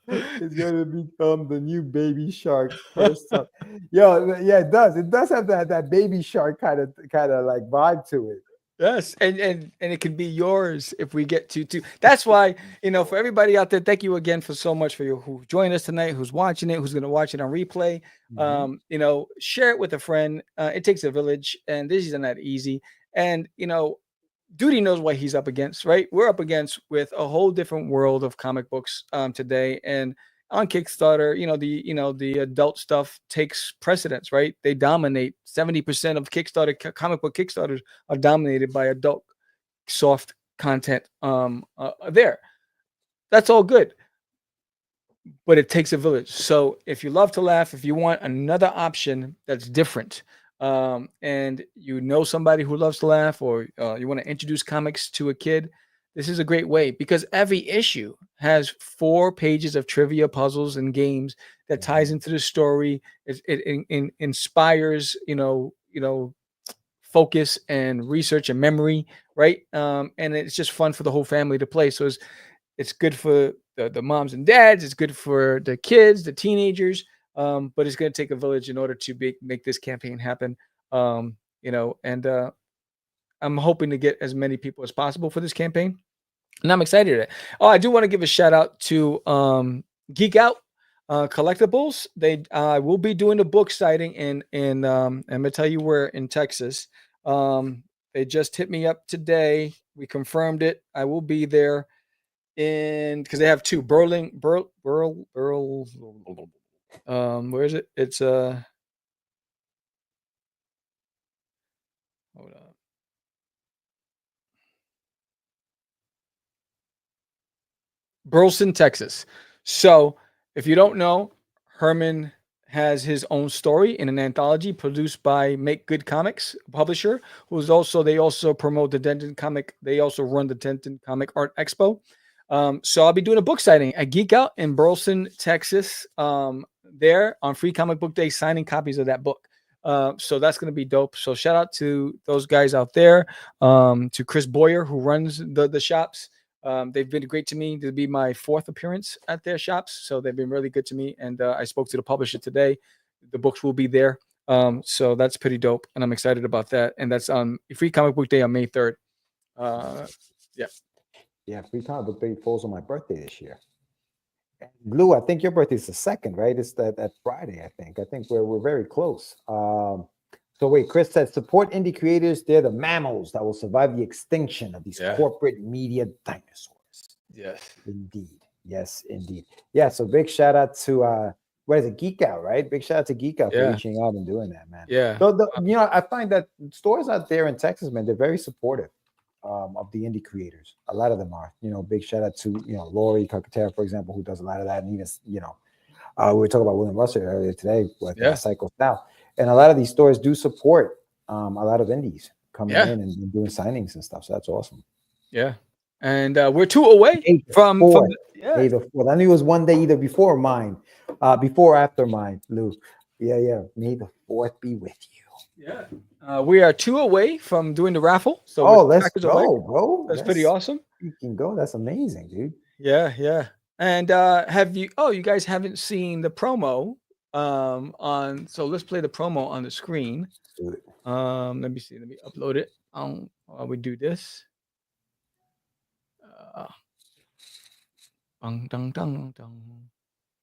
It's gonna become the new Baby Shark first song. Yo, yeah, it does. It does have that Baby Shark kind of like vibe to it. Yes, and it can be yours if we get to. That's why, for everybody out there, thank you again for so much for you who joined us tonight, who's watching it, who's going to watch it on replay. Share it with a friend. It takes a village, and this isn't that easy. And Doodie knows what he's up against, right? We're up against with a whole different world of comic books today, and on Kickstarter, the adult stuff takes precedence, right? They dominate. 70% of Kickstarter comic book Kickstarters are dominated by adult soft content. There, that's all good, but it takes a village. So if you love to laugh, if you want another option that's different, and somebody who loves to laugh, or you want to introduce comics to a kid, this is a great way, because every issue has 4 pages of trivia, puzzles, and games that ties into the story. It inspires, focus and research and memory, right? And it's just fun for the whole family to play. So it's good for the moms and dads. It's good for the kids, the teenagers. But it's going to take a village in order to make this campaign happen. And I'm hoping to get as many people as possible for this campaign, and I'm excited. I do want to give a shout out to Geek Out Collectibles. They will be doing a book sighting in I'm gonna tell you where, in Texas. They just hit me up today. We confirmed it. I will be there because they have 2 where is it? It's hold on. Burleson, Texas. So if you don't know, Herman has his own story in an anthology produced by Make Good Comics, publisher, they also promote the Denton Comic. They also run the Denton Comic Art Expo. So I'll be doing a book signing at Geek Out in Burleson, Texas, there on Free Comic Book Day, signing copies of that book. So that's going to be dope. So shout out to those guys out there, to Chris Boyer, who runs the shops. They've been great to me. This will be my 4th appearance at their shops, so they've been really good to me. And I spoke to the publisher today. The books will be there, so that's pretty dope, and I'm excited about that. And that's on Free Comic Book Day on May 3rd. Yeah, Free Comic Book Day falls on my birthday this year. Lou, I think your birthday is the 2nd, right? It's that Friday, I think. I think we're very close. So wait, Chris said, support indie creators. They're the mammals that will survive the extinction of these corporate media dinosaurs. Yes. Indeed. Yes, indeed. Yeah, so big shout out to what is it, Geek Out, right? Big shout out to Geek Out for reaching out and doing that, man. Yeah. So I find that stores out there in Texas, man, they're very supportive of the indie creators. A lot of them are. Big shout out to Lori Carcatera, for example, who does a lot of that. And even we were talking about William Russell earlier today with Cycle Now. And a lot of these stores do support a lot of indies coming in and doing signings and stuff. So that's awesome. Yeah. And we're 2 away from May the 4th. I knew it was one day either before or after mine, Lou. Yeah. May the 4th be with you. Yeah. We are 2 away from doing the raffle. So let's go, bro. That's pretty awesome. You can go. That's amazing, dude. Yeah. And you guys haven't seen the promo so let's play the promo on the screen. Let me see. Let me upload it. While we do this.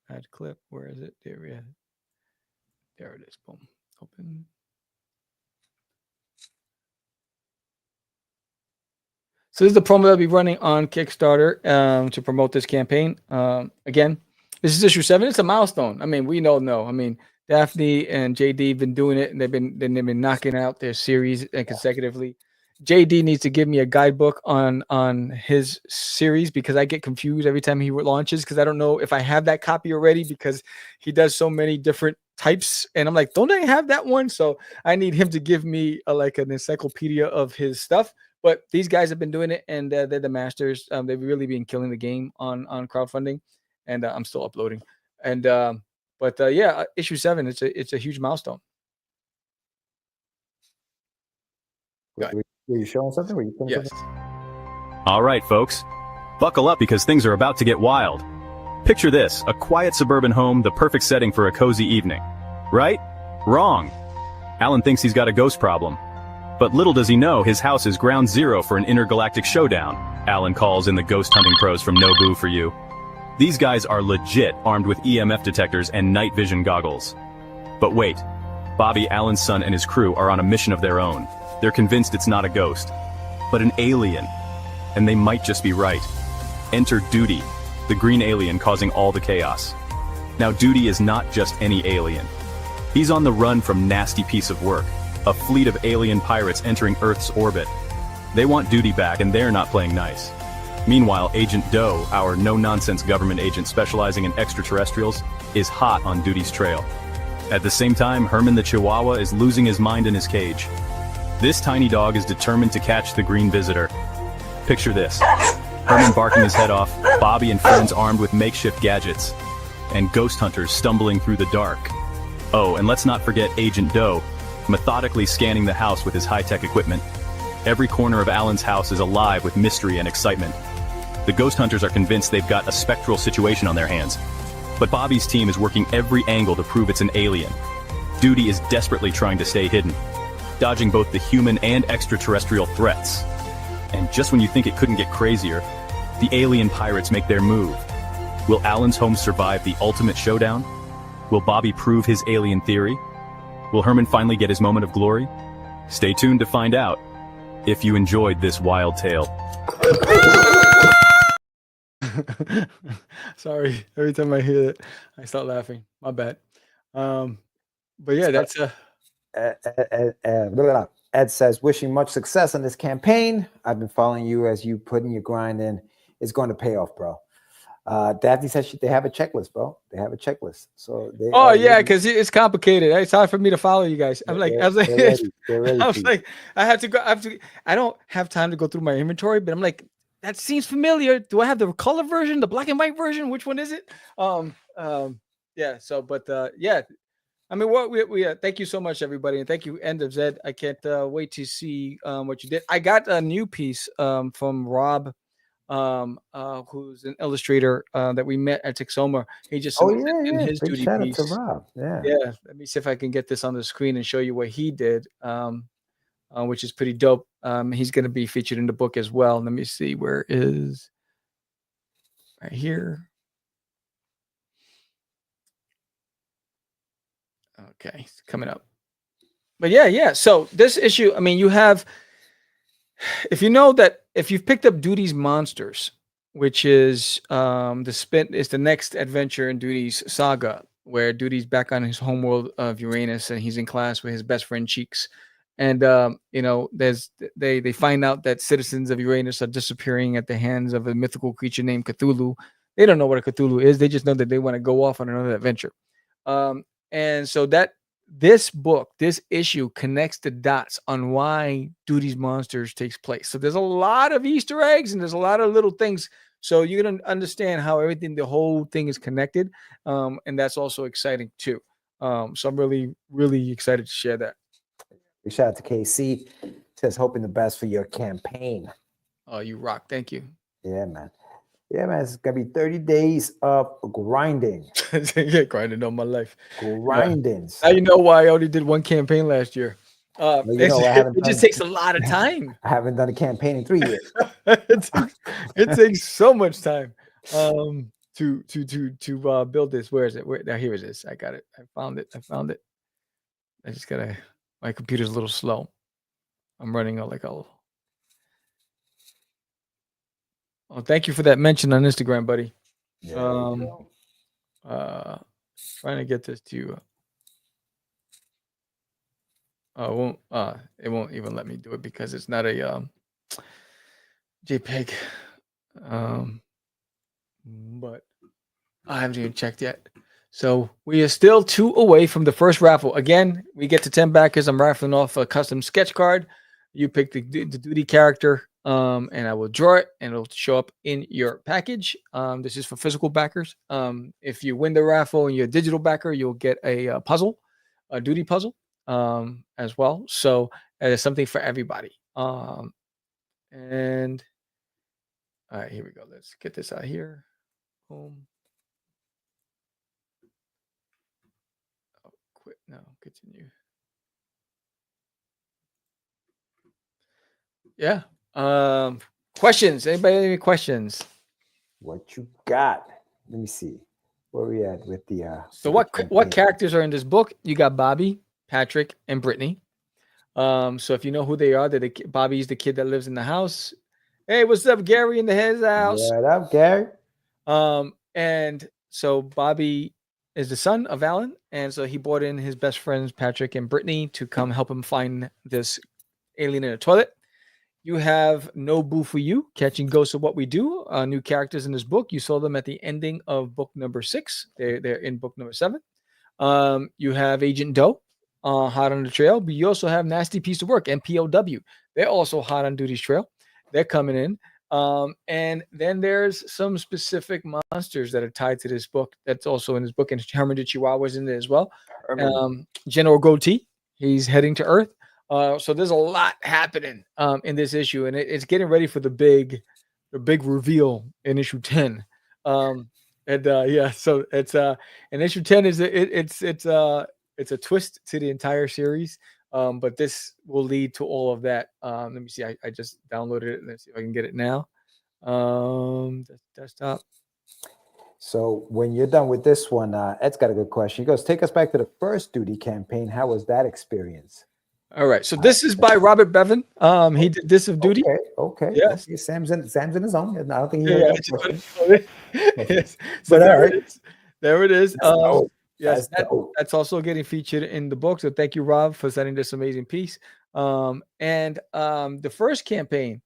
Add clip. Where is it? There it is. Boom. Open. So this is the promo that will be running on Kickstarter to promote this campaign. Again, this is issue 7. It's a milestone. I mean, we know. I mean, Daphne and JD have been doing it, and they've been knocking out their series consecutively. JD needs to give me a guidebook on his series because I get confused every time he launches because I don't know if I have that copy already because he does so many different types and I'm like, don't I have that one? So I need him to give me like an encyclopedia of his stuff. But these guys have been doing it and they're the masters. They've really been killing the game on crowdfunding, and I'm still uploading. And yeah, issue 7. It's a huge milestone. Were you showing something? Were you putting Yes. something? All right, folks. Buckle up because things are about to get wild. Picture this, a quiet suburban home, the perfect setting for a cozy evening. Right? Wrong. Alan thinks he's got a ghost problem. But little does he know his house is ground zero for an intergalactic showdown. Alan calls in the ghost hunting pros from Nobu for you. These guys are legit armed with EMF detectors and night vision goggles. But wait, Bobby, Alan's son, and his crew are on a mission of their own. They're convinced it's not a ghost, but an alien. And they might just be right. Enter Doodie, the green alien causing all the chaos. Now Doodie is not just any alien. He's on the run from nasty piece of work, a fleet of alien pirates entering Earth's orbit. They want Doodie back and they're not playing nice. Meanwhile, Agent Doe, our no-nonsense government agent specializing in extraterrestrials, is hot on Doodie's trail. At the same time, Herman the Chihuahua is losing his mind in his cage. This tiny dog is determined to catch the green visitor. Picture this. Herman barking his head off, Bobby and friends armed with makeshift gadgets, and ghost hunters stumbling through the dark. Oh, and let's not forget Agent Doe, methodically scanning the house with his high-tech equipment. Every corner of Alan's house is alive with mystery and excitement. The ghost hunters are convinced they've got a spectral situation on their hands. But Bobby's team is working every angle to prove it's an alien. Doodie is desperately trying to stay hidden, dodging both the human and extraterrestrial threats. And just when you think it couldn't get crazier, the alien pirates make their move. Will Alan's home survive the ultimate showdown? Will Bobby prove his alien theory? Will Herman finally get his moment of glory? Stay tuned to find out. If you enjoyed this wild tale. Sorry, every time I hear it, I start laughing. My bad. But yeah, that's Ed says, wishing much success on this campaign. I've been following you as you put in your grind in. It's going to pay off, bro. Daphne says they have a checklist, bro. They have a checklist. So they because it's complicated. It's hard for me to follow you guys. I was like, I have to go. I don't have time to go through my inventory, but I'm like, that seems familiar. Do I have the color version, the black and white version? Which one is it? Yeah. So, but yeah. I mean, what we thank you so much, everybody, and thank you, End of Zed. I can't wait to see what you did. I got a new piece from Rob, who's an illustrator that we met at Texoma. He just sent in his Big Doodie shout piece. out to Rob. Yeah. Let me see if I can get this on the screen and show you what he did, which is pretty dope. He's going to be featured in the book as well. Let me see, where is right here. Okay, it's coming up. But yeah. So this issue, I mean, you have, if you know that if you've picked up Doodie's Monsters, which is it's the next adventure in Doodie's saga, where Doodie's back on his homeworld of Uranus and he's in class with his best friend Cheeks. And they find out that citizens of Uranus are disappearing at the hands of a mythical creature named Cthulhu. They don't know what a Cthulhu is. They just know that they want to go off on another adventure. And so this issue connects the dots on why Doodie's Monsters takes place. So there's a lot of Easter eggs and there's a lot of little things. So you're going to understand how the whole thing is connected. And that's also exciting too. So I'm really, really excited to share that. Big shout out to KC. Says, hoping the best for your campaign. Oh, you rock. Thank you. Yeah, man. Yeah, man. It's going to be 30 days of grinding. Yeah, grinding on my life. Grinding. Now you know why I only did one campaign last year. It just takes a lot of time. I haven't done a campaign in 3 years. It takes so much time to build this. Where is it? Now here it is. I got it. I found it. I just gotta. My computer's a little slow. I'm running Oh, thank you for that mention on Instagram, buddy. Trying to get this to you. it won't even let me do it because it's not a JPEG. But I haven't even checked yet. So we are still 2 away from the first raffle. Again, we get to 10 backers. I'm raffling off a custom sketch card. You pick the Doodie character, and I will draw it, and it'll show up in your package. This is for physical backers. If you win the raffle and you're a digital backer, you'll get a puzzle, a Doodie puzzle, as well. So there's something for everybody. And all right, here we go. Let's get this out here. Boom. Oh, quit. No, continue. Yeah. Questions? Anybody have any questions? What you got? Let me see. Where we at with the So what characters are in this book? You got Bobby, Patrick, and Brittany. So if you know who they are, Bobby's the kid that lives in the house. Hey, what's up, Gary in the head's house? What up, Gary? And so Bobby is the son of Alan, and so he brought in his best friends Patrick and Brittany to come help him find this alien in a toilet. You have No Boo for You, Catching Ghosts of What We Do. New characters in this book. You saw them at the ending of book number 6. They're in book number 7. You have Agent Doe, hot on the trail, but you also have Nasty Piece of Work, MPOW. They're also hot on Doodie's trail. They're coming in. And then there's some specific monsters that are tied to this book. That's also in this book, and Herman the Chihuahua's in there as well. General Goatee, he's heading to Earth. So there's a lot happening in this issue, and it's getting ready for the big reveal in issue 10. Yeah, so it's and issue 10 is it's a twist to the entire series. But this will lead to all of that. Let me see. I just downloaded it. Let's see if I can get it now. Desktop. So when you're done with this one, Ed's got a good question. He goes, take us back to the first Doodie campaign. How was that experience? All right. So this is by Robert Bevan. He did this of Doodie. Okay. Yeah. Sam's in his own. I don't think he yes. So there it is. Yes, that's also getting featured in the book. So thank you, Rob, for sending this amazing piece. The first campaign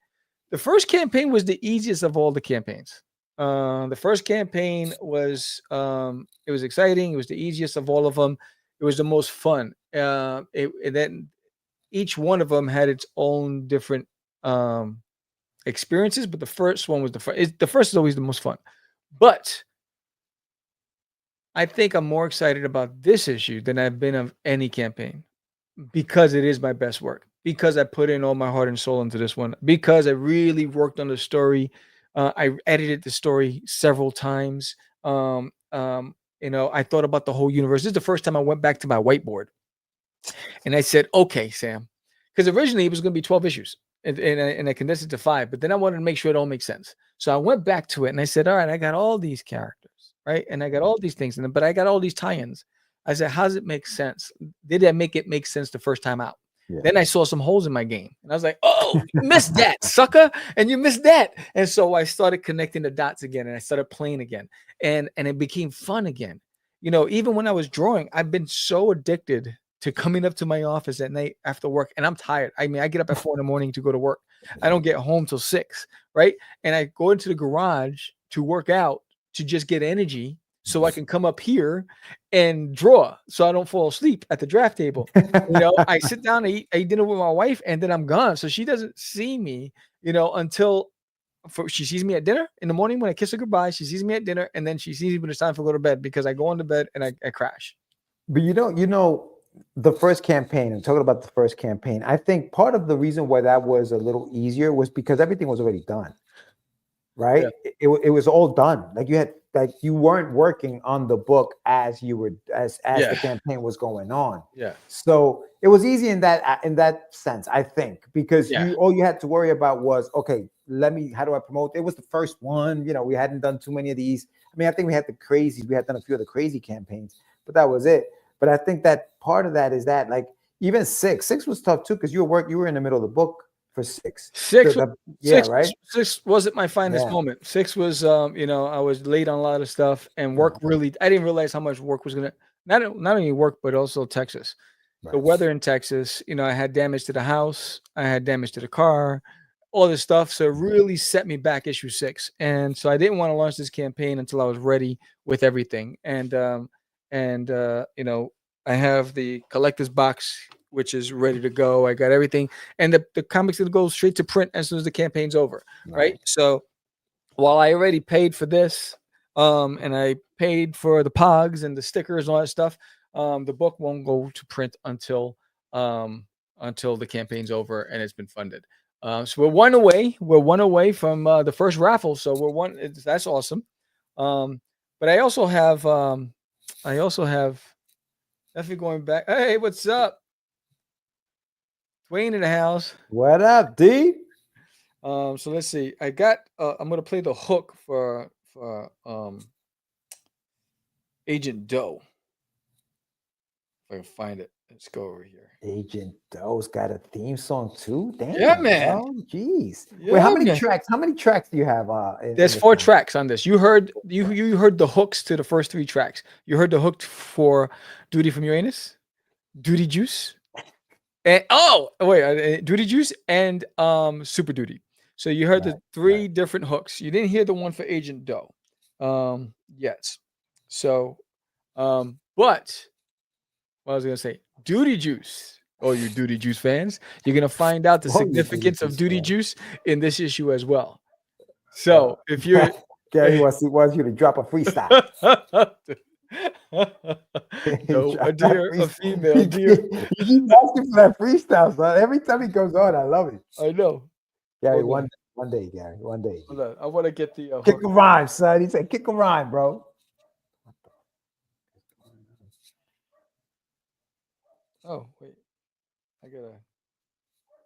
was the easiest of all the campaigns. The first campaign was it was exciting. It was the easiest of all of them. It was the most fun. And then each one of them had its own different experiences, but the first one was the fun. The first is always the most fun. But I think I'm more excited about this issue than I've been of any campaign, because it is my best work, because I put in all my heart and soul into this one, because I really worked on the story. I edited the story several times. I thought about the whole universe. This is the first time I went back to my whiteboard and I said, okay, Sam, because originally it was going to be 12 issues and I condensed it to 5, but then I wanted to make sure it all makes sense. So I went back to it and I said, all right, I got all these characters. Right. And I got all these things in them, but I got all these tie-ins. I said, how does it make sense? Did I make it make sense the first time out? Yeah. Then I saw some holes in my game and I was like, oh, you missed that, sucker. And you missed that. And so I started connecting the dots again and I started playing again. And it became fun again. Even when I was drawing, I've been so addicted to coming up to my office at night after work. And I'm tired. I mean, I get up at 4 a.m. to go to work. I don't get home till 6. Right. And I go into the garage to work out, to just get energy so I can come up here and draw so I don't fall asleep at the draft table. I sit down, I eat dinner with my wife, and then I'm gone. So she doesn't see me, until she sees me at dinner in the morning when I kiss her goodbye. She sees me at dinner, and then she sees me when it's time for go to bed, because I go on to bed and I crash. But the first campaign, and talking about the first campaign, I think part of the reason why that was a little easier was because everything was already done. Right. Yeah. It was all done. You weren't working on the book as the campaign was going on. Yeah. So it was easy in that sense, I think, because all you had to worry about was, okay, how do I promote? It was the first one. We hadn't done too many of these. I mean, I think we had the crazies. We had done a few of the crazy campaigns, but that was it. But I think that part of that is that, like, even 6 was tough too, because you were in the middle of the book. For 6. 6, right? 6 wasn't my finest moment. 6 was, I was late on a lot of stuff, and work really. I didn't realize how much work was gonna not only work but also Texas. the weather in Texas, I had damage to the house, I had damage to the car, all this stuff. So it really set me back issue 6. And so I didn't want to launch this campaign until I was ready with everything. And I have the collector's box, which is ready to go. I got everything. And the comics will go straight to print as soon as the campaign's over. Right. So while I already paid for this, and I paid for the pogs and the stickers and all that stuff, the book won't go to print until the campaign's over and it's been funded. So we're one away. We're one away from the first raffle. So we're one. That's awesome. But I also have definitely going back. Hey, what's up? Dwayne in the house. What up, D? So let's see. I got. I'm gonna play the hook for Agent Doe. If I can find it, let's go over here. Agent Doe's got a theme song too. Damn, Yeah, man. Bro. Jeez. Yeah, Wait, how many man. tracks? How many tracks do you have? There's 4 tracks on this. You heard the hooks to the first 3 tracks. You heard the hook for Doodie from Uranus, Doodie Juice, and Doodie Juice and Super Doodie. So you heard the 3 different hooks. You didn't hear the one for Agent Doe yet. So, but what I was gonna say, Doodie Juice. Oh, you Doodie Juice fans, you're gonna find out the significance of Doodie Juice in this issue as well. So if you're Gary wants you to drop a freestyle. No, a deer, a female deer. You keep asking for that freestyle, son. Every time he goes on, I love it. I know. Gary, one day, Gary, one day. Hold on. I want to get the kick a rhyme, son. He said, "Kick a rhyme, bro." Oh wait, I gotta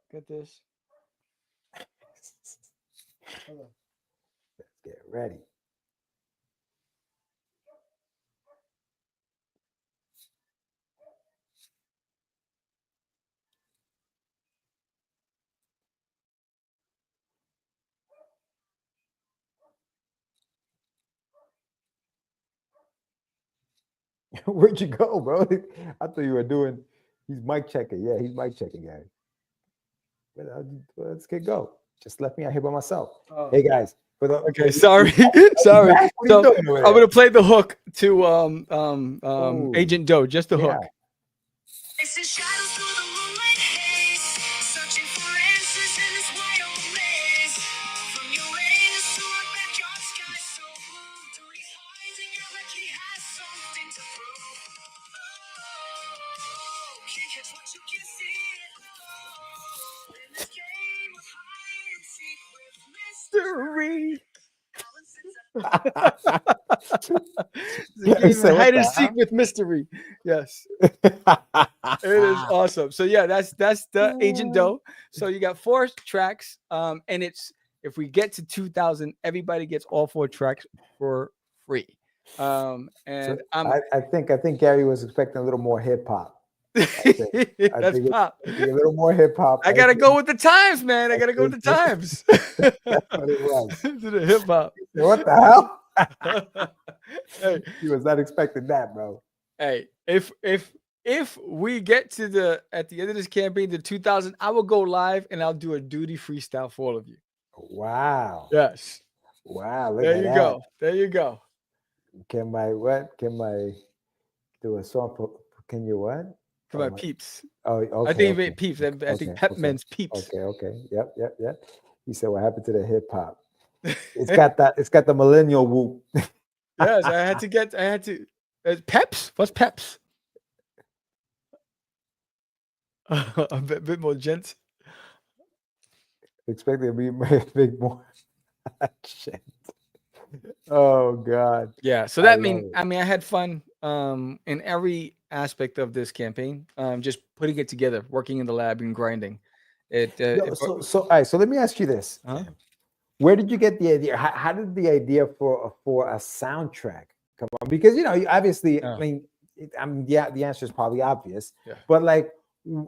get this. Hold on. Let's get ready. Where'd you go, bro? I thought you were doing. He's mic checking. Yeah, he's mic checking, Gary. But let's get go. Just left me out here by myself. Oh. Hey guys. Okay, sorry. Sorry. So I'm gonna play the hook to Agent Doe, just the hook. Mystery. Hide and seek with mystery. Yes. It is awesome. So yeah, that's the Agent Doe. So you got 4 tracks. And it's, if we get to 2,000, everybody gets all 4 tracks for free. And so I think Gary was expecting a little more hip hop. That's pop. A little more hip hop. I gotta go with the times, man. I gotta go with the times. That's what it was. To the hip hop. What the hell? Hey, he was not expecting that, bro. Hey, if we get to at the end of this campaign, the 2,000, I will go live and I'll do a Doodie freestyle for all of you. Wow. Yes. Wow. There you go. There you go. Can my do a song for? Can you what? For my peeps. Oh, okay. I think it peeps. I think Pepman's peeps. Okay. Yep. He said, "What happened to the hip hop?" It's got that. It's got the millennial whoop. Yes, I had to. Peps. What's Peps? A bit more gent. Expecting to be a big more. Shit. Oh God. Yeah. So that I had fun in every aspect of this campaign. Just putting it together, working in the lab and grinding. All right. So let me ask you this: where did you get the idea? How did the idea for a soundtrack come on? Because obviously, the answer is probably obvious. Yeah. But like,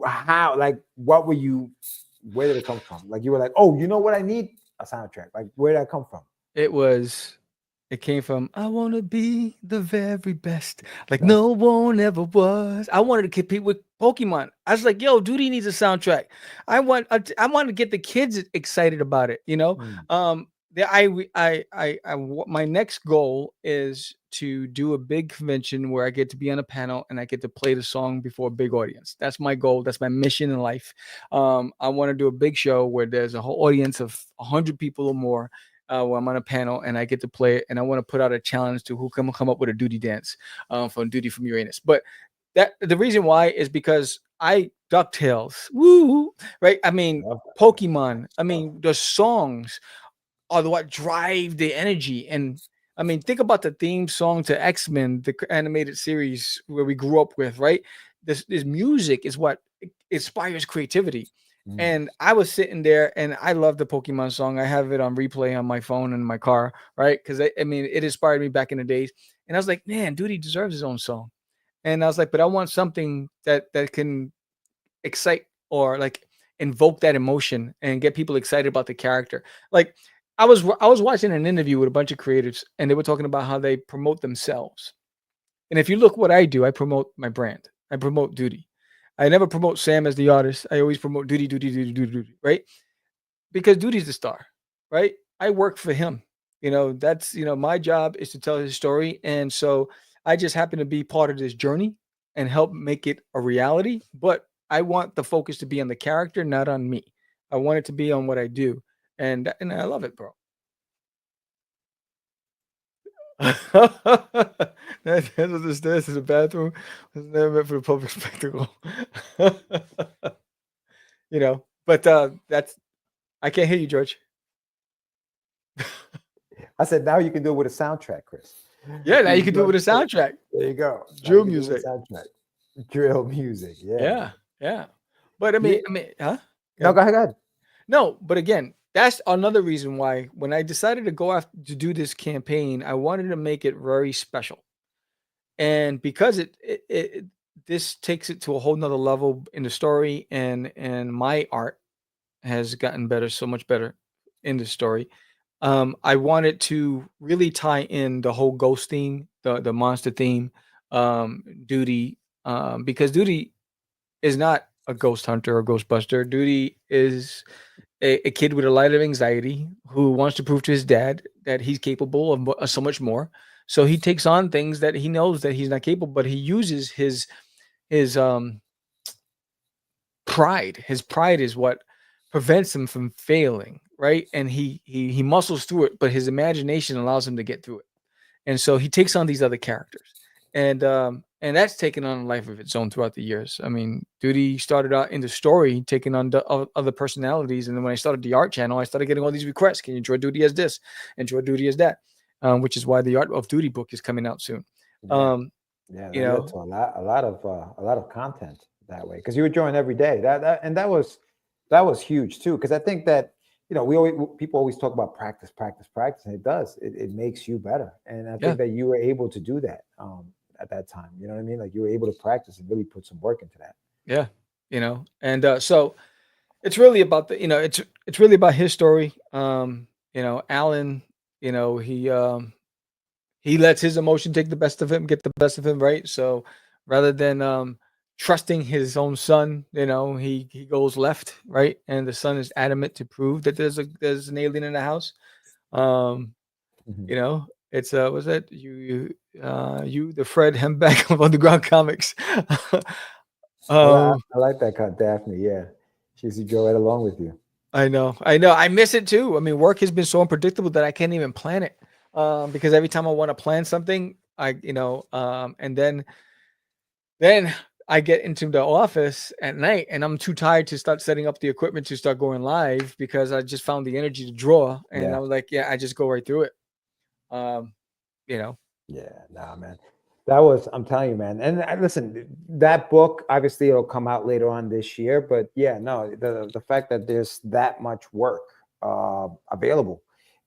how? Like, what were you? Where did it come from? Like, you were like, oh, you know what? I need a soundtrack. Like, where did that come from? It came from, I want to be the very best, like no one ever was. I wanted to compete with Pokemon. I was like, yo, Doodie needs a soundtrack. I want to get the kids excited about it, you know. My next goal is to do a big convention where I get to be on a panel and I get to play the song before a big audience. That's my goal. That's my mission in life. I want to do a big show where there's a whole audience of 100 people or more. Where I'm on a panel and I get to play it, and I want to put out a challenge to who can come up with a Doodie dance from Doodie from Uranus. But that the reason why is because I DuckTales, woo, right? I mean, Pokemon. I mean, the songs are what drive the energy. And I mean, think about the theme song to X-Men, the animated series where we grew up with, right? This music is what inspires creativity. And I was sitting there and I love the Pokemon song. I have it on replay on my phone and in my car, right? Because I mean, it inspired me back in the days. And I was like, man, Doodie deserves his own song. And I was like, but I want something that can excite or like invoke that emotion and get people excited about the character. Like I was watching an interview with a bunch of creatives and they were talking about how they promote themselves. And if you look what I do, I promote my brand. I promote Doodie. I never promote Sam as the artist. I always promote Doodie, right? Because Doodie's the star, right? I work for him. You know, that's, you know, my job is to tell his story. And so I just happen to be part of this journey and help make it a reality. But I want the focus to be on the character, not on me. I want it to be on what I do. And I love it, bro. This is a bathroom. It's never meant for the public spectacle. You know, but that's I can't hear you, George. I said now you can do it with a soundtrack, Chris. Yeah, now you can do it with a soundtrack. There you go. Drill music. Soundtrack. Drill music. Yeah. Yeah. But I mean, huh? No, go ahead. No, but again, that's another reason why when I decided to go after to do this campaign, I wanted to make it very special. And because it this takes it to a whole nother level in the story, and my art has gotten better, so much better in the story. I wanted to really tie in the whole ghost theme, the monster theme, Doodie, because Doodie is not a ghost hunter or ghostbuster. Doodie is a kid with a lot of anxiety who wants to prove to his dad that he's capable of so much more. So he takes on things that he knows that he's not capable, but he uses his pride. His pride is what prevents him from failing, right? And he muscles through it, but his imagination allows him to get through it. And so he takes on these other characters, and that's taken on a life of its own throughout the years. I mean, Doodie started out in the story taking on other personalities, and then when I started the art channel, I started getting all these requests. Can you draw Doodie as this and draw Doodie as that? Which is why the Art of Doodie book is coming out soon. Yeah, you know, to a lot of content that way, because you were drawing every day. That was huge too, because I think that, you know, people always talk about practice, and it does. It makes you better, and I think that you were able to do that at that time. You know what I mean? Like you were able to practice and really put some work into that. Yeah, you know, and so it's really about it's really about his story. You know, Alan, you know, he lets his emotion take the best of him, get the best of him, right? So rather than trusting his own son, you know, he goes left, right? And the son is adamant to prove that there's an alien in the house. You know, it's was that you the Fred Hembeck of Underground Comics. I like that cut, Daphne. Yeah, she used to go right along with you. I know. I miss it too. I mean, work has been so unpredictable that I can't even plan it. Because every time I want to plan something, and then I get into the office at night and I'm too tired to start setting up the equipment to start going live because I just found the energy to draw, and I was like, I just go right through it. You know. Yeah, nah, man. I'm telling you, man. And listen, that book, obviously it'll come out later on this year, but yeah, no, the fact that there's that much work available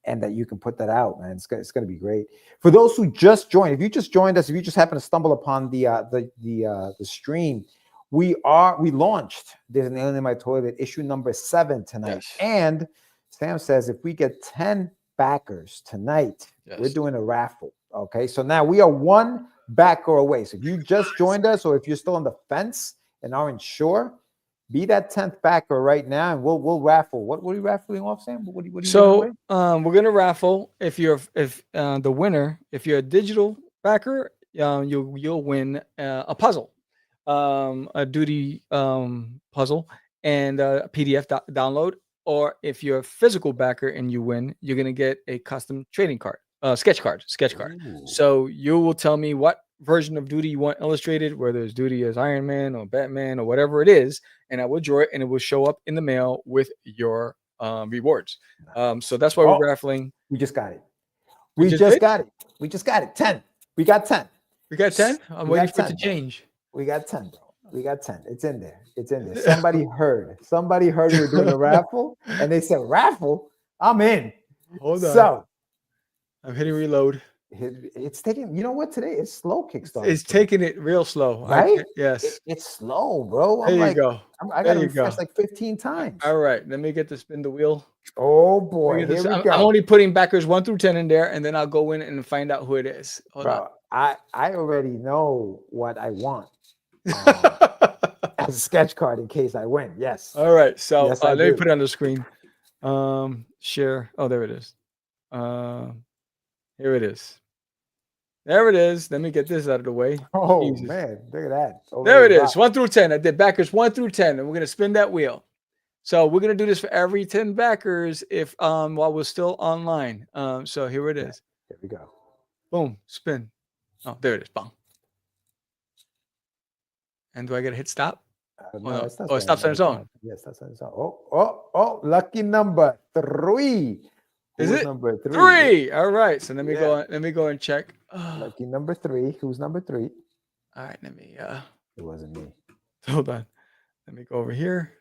and that you can put that out, man, it's going to be great. For those who just joined, if you just joined us, if you just happen to stumble upon the stream, we launched There's an Alien in My Toilet issue number 7 tonight. Yes. And Sam says if we get 10 backers tonight, we're doing a raffle. Okay, so now we are one backer away. So if you just joined us, or if you're still on the fence and aren't sure, be that 10th backer right now, and we'll raffle. What are we raffling off, Sam? What are you So we're gonna raffle if the winner, if you're a digital backer, you'll win a puzzle, a Doodie puzzle, and a PDF download. Or if you're a physical backer and you win, you're gonna get a custom trading card, sketch card. Ooh. So you will tell me what version of Doodie you want illustrated, whether it's Doodie as Iron Man or Batman or whatever it is, and I will draw it and it will show up in the mail with your rewards. So that's why we're raffling. We just got it. We just got it. We just got it. 10. We got 10. We got 10. I'm waiting for it to change. We got 10, bro. We got 10. It's in there. It's in there. Somebody heard we were doing a raffle, and they said, raffle? I'm in. Hold on. So I'm hitting reload. It's taking, you know what, today it's slow Kickstarter. It's taking it real slow. Right? Yes. It's slow, bro. There you go. I got to refresh like 15 times. All right. Let me get to spin the wheel. Oh, boy. Here we go. I'm only putting backers 1 through 10 in there, and then I'll go in and find out who it is. Hold on. I already know what I want. As a sketch card in case I win. Yes. All right. So yes, let me put it on the screen. Share. Oh, there it is. Here it is. There it is. Let me get this out of the way. Oh, Jesus. Man. Look at that. There it is. 1 through 10. I did backers 1 through 10, and we're going to spin that wheel. So we're going to do this for every 10 backers if while we're still online. So here it is. Here we go. Boom. Spin. Oh, there it is. Bang. And do I get to hit stop? No, it stops on its own. Yes, that's on its own. Oh, lucky number 3. Is it number 3? 3. All right. So let me go. Let me go and check. Lucky number 3. Who's number 3? All right. Let me. It wasn't me. Hold on. Let me go over here.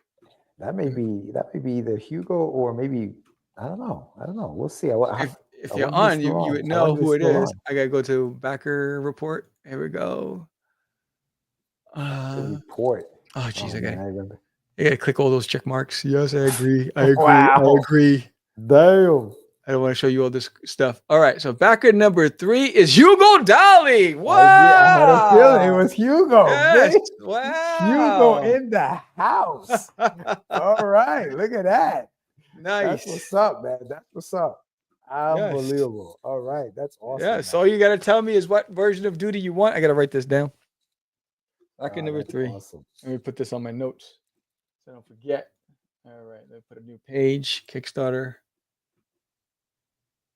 That may be either Hugo or maybe I don't know. We'll see. If you're on, you would know who it is. I gotta go to backer report. Here we go. Report. Oh, geez, I remember. I gotta click all those check marks. Yes, I agree. I agree. Wow. I agree. Damn. I don't want to show you all this stuff. All right, so backer number 3 is Hugo Dolly. Wow. I had a feeling it was Hugo. Yes. Bitch. Wow. Hugo in the house. All right, look at that. Nice. That's what's up, man. That's what's up. Unbelievable. Yes. All right, that's awesome. Yeah, so all you got to tell me is what version of Doodie you want. I got to write this down. Backer number 3. Awesome. Let me put this on my notes so I don't forget. All right, let me put a new page, Kickstarter.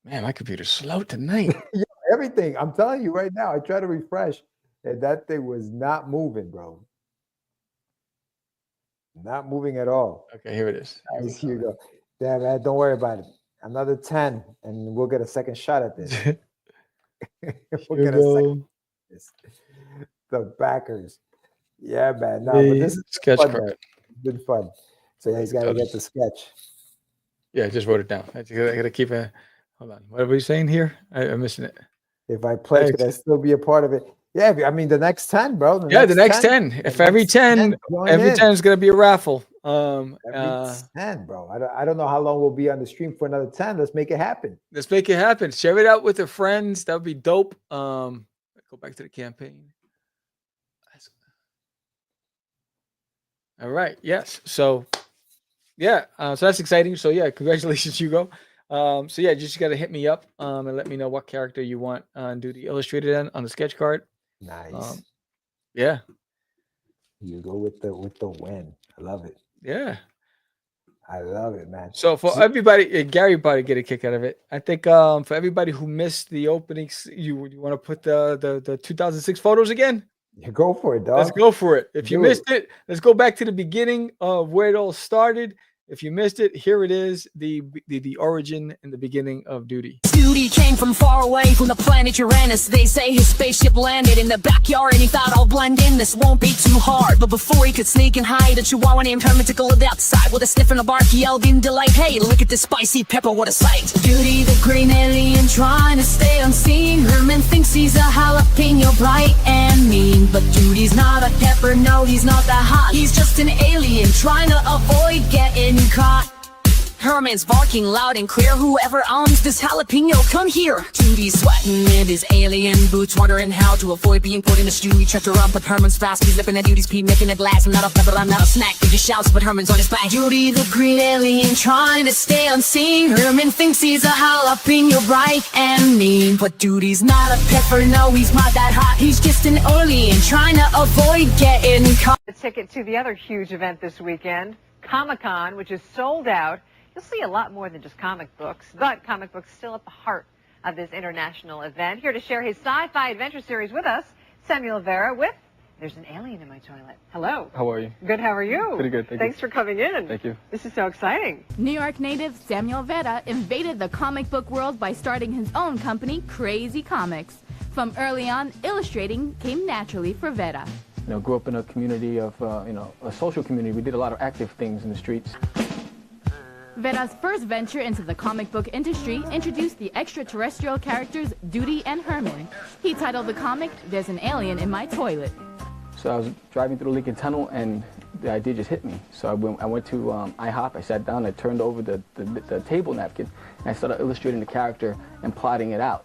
Man, my computer's slow tonight. Yeah, everything. I'm telling you right now, I try to refresh, and that thing was not moving, bro. Not moving at all. Okay, here it is. Here you go. Yeah, man, don't worry about it. Another 10, and we'll get a second shot at this. We'll get a second. The backers. Yeah, man. No, but this is sketch fun, card. man. It's been fun. So yeah, he's got to get the sketch. Yeah, I just wrote it down. I got to keep a. Hold on. What are we saying here? I'm missing it. If I pledge, could I still be a part of it? Yeah, I mean the next 10, bro. The next 10. If every 10 is going to be a raffle. Every 10, bro. I don't know how long we'll be on the stream for another 10. Let's make it happen. Let's make it happen. Share it out with your friends. That would be dope. Go back to the campaign. All right. Yes. So, yeah. So that's exciting. So yeah, congratulations, Hugo. So yeah, just got to hit me up and let me know what character you want Doodie illustrated on the sketch card. Nice. Yeah. You go with the win. I love it. Yeah. I love it, man. So for everybody, Gary probably get a kick out of it. I think for everybody who missed the openings, you want to put the 2006 photos again? You go for it, dog. Let's go for it. If you missed it, let's go back to the beginning of where it all started. If you missed it, here it is, the origin and the beginning of Doodie. Doodie came from far away from the planet Uranus. They say his spaceship landed in the backyard and he thought I'll blend in. This won't be too hard. But before he could sneak and hide, a chihuahua named Hermitical lived outside with a sniff and a bark. He yelled in delight, hey, look at this spicy pepper, what a sight. Doodie the green alien trying to stay unseen. Herman thinks he's a jalapeno, bright and mean. But Doodie's not a pepper, no, he's not that hot. He's just an alien trying to avoid getting caught. Herman's barking loud and clear. Whoever owns this jalapeno, come here. Doodie's sweating in his alien boots, wondering how to avoid being put in a stew. He tripped her up, but Herman's fast. He's lipping at Doodie's pee, making it last. I'm not a pepper, I'm not a snack. He just shouts, but Herman's on his back. Doodie, the green alien, trying to stay unseen. Herman thinks he's a jalapeno, bright and mean. But Doodie's not a pepper, no, he's not that hot. He's just an alien, trying to avoid getting caught. A ticket to the other huge event this weekend, Comic-Con, which is sold out. You'll see a lot more than just comic books, but comic books still at the heart of this international event. Here to share his sci-fi adventure series with us, Samuel Vera with There's an Alien in My Toilet. Hello. How are you? Good, how are you? Pretty good, thank you. Thanks for coming in. Thank you. This is so exciting. New York native Samuel Vera invaded the comic book world by starting his own company, Crazy Comics. From early on, illustrating came naturally for Vera. You know, grew up in a community of, a social community. We did a lot of active things in the streets. Vera's first venture into the comic book industry introduced the extraterrestrial characters Doodie and Herman. He titled the comic, There's an Alien in My Toilet. So I was driving through the Lincoln Tunnel, and the idea just hit me. So I went to IHOP, I sat down, I turned over the table napkin, and I started illustrating the character and plotting it out.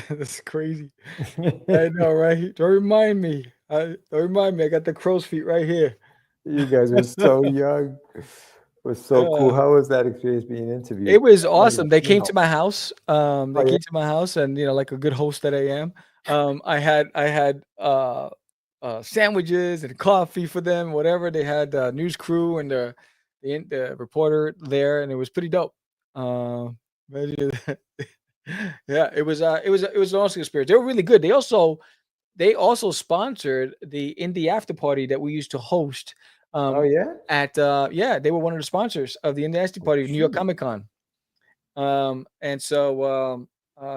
That's crazy. I know, right? Don't remind me. I got the crow's feet right here. You guys were so young. It was so cool. How was that experience being interviewed? It was awesome. They came to my house. Came to my house, and like a good host that I am, I had sandwiches and coffee for them. Whatever they had, the news crew and the reporter there, and it was pretty dope. Yeah, it was an awesome experience. They were really good. They also sponsored the indie after party that we used to host. They were one of the sponsors of the indie after party, New York Comic Con. And so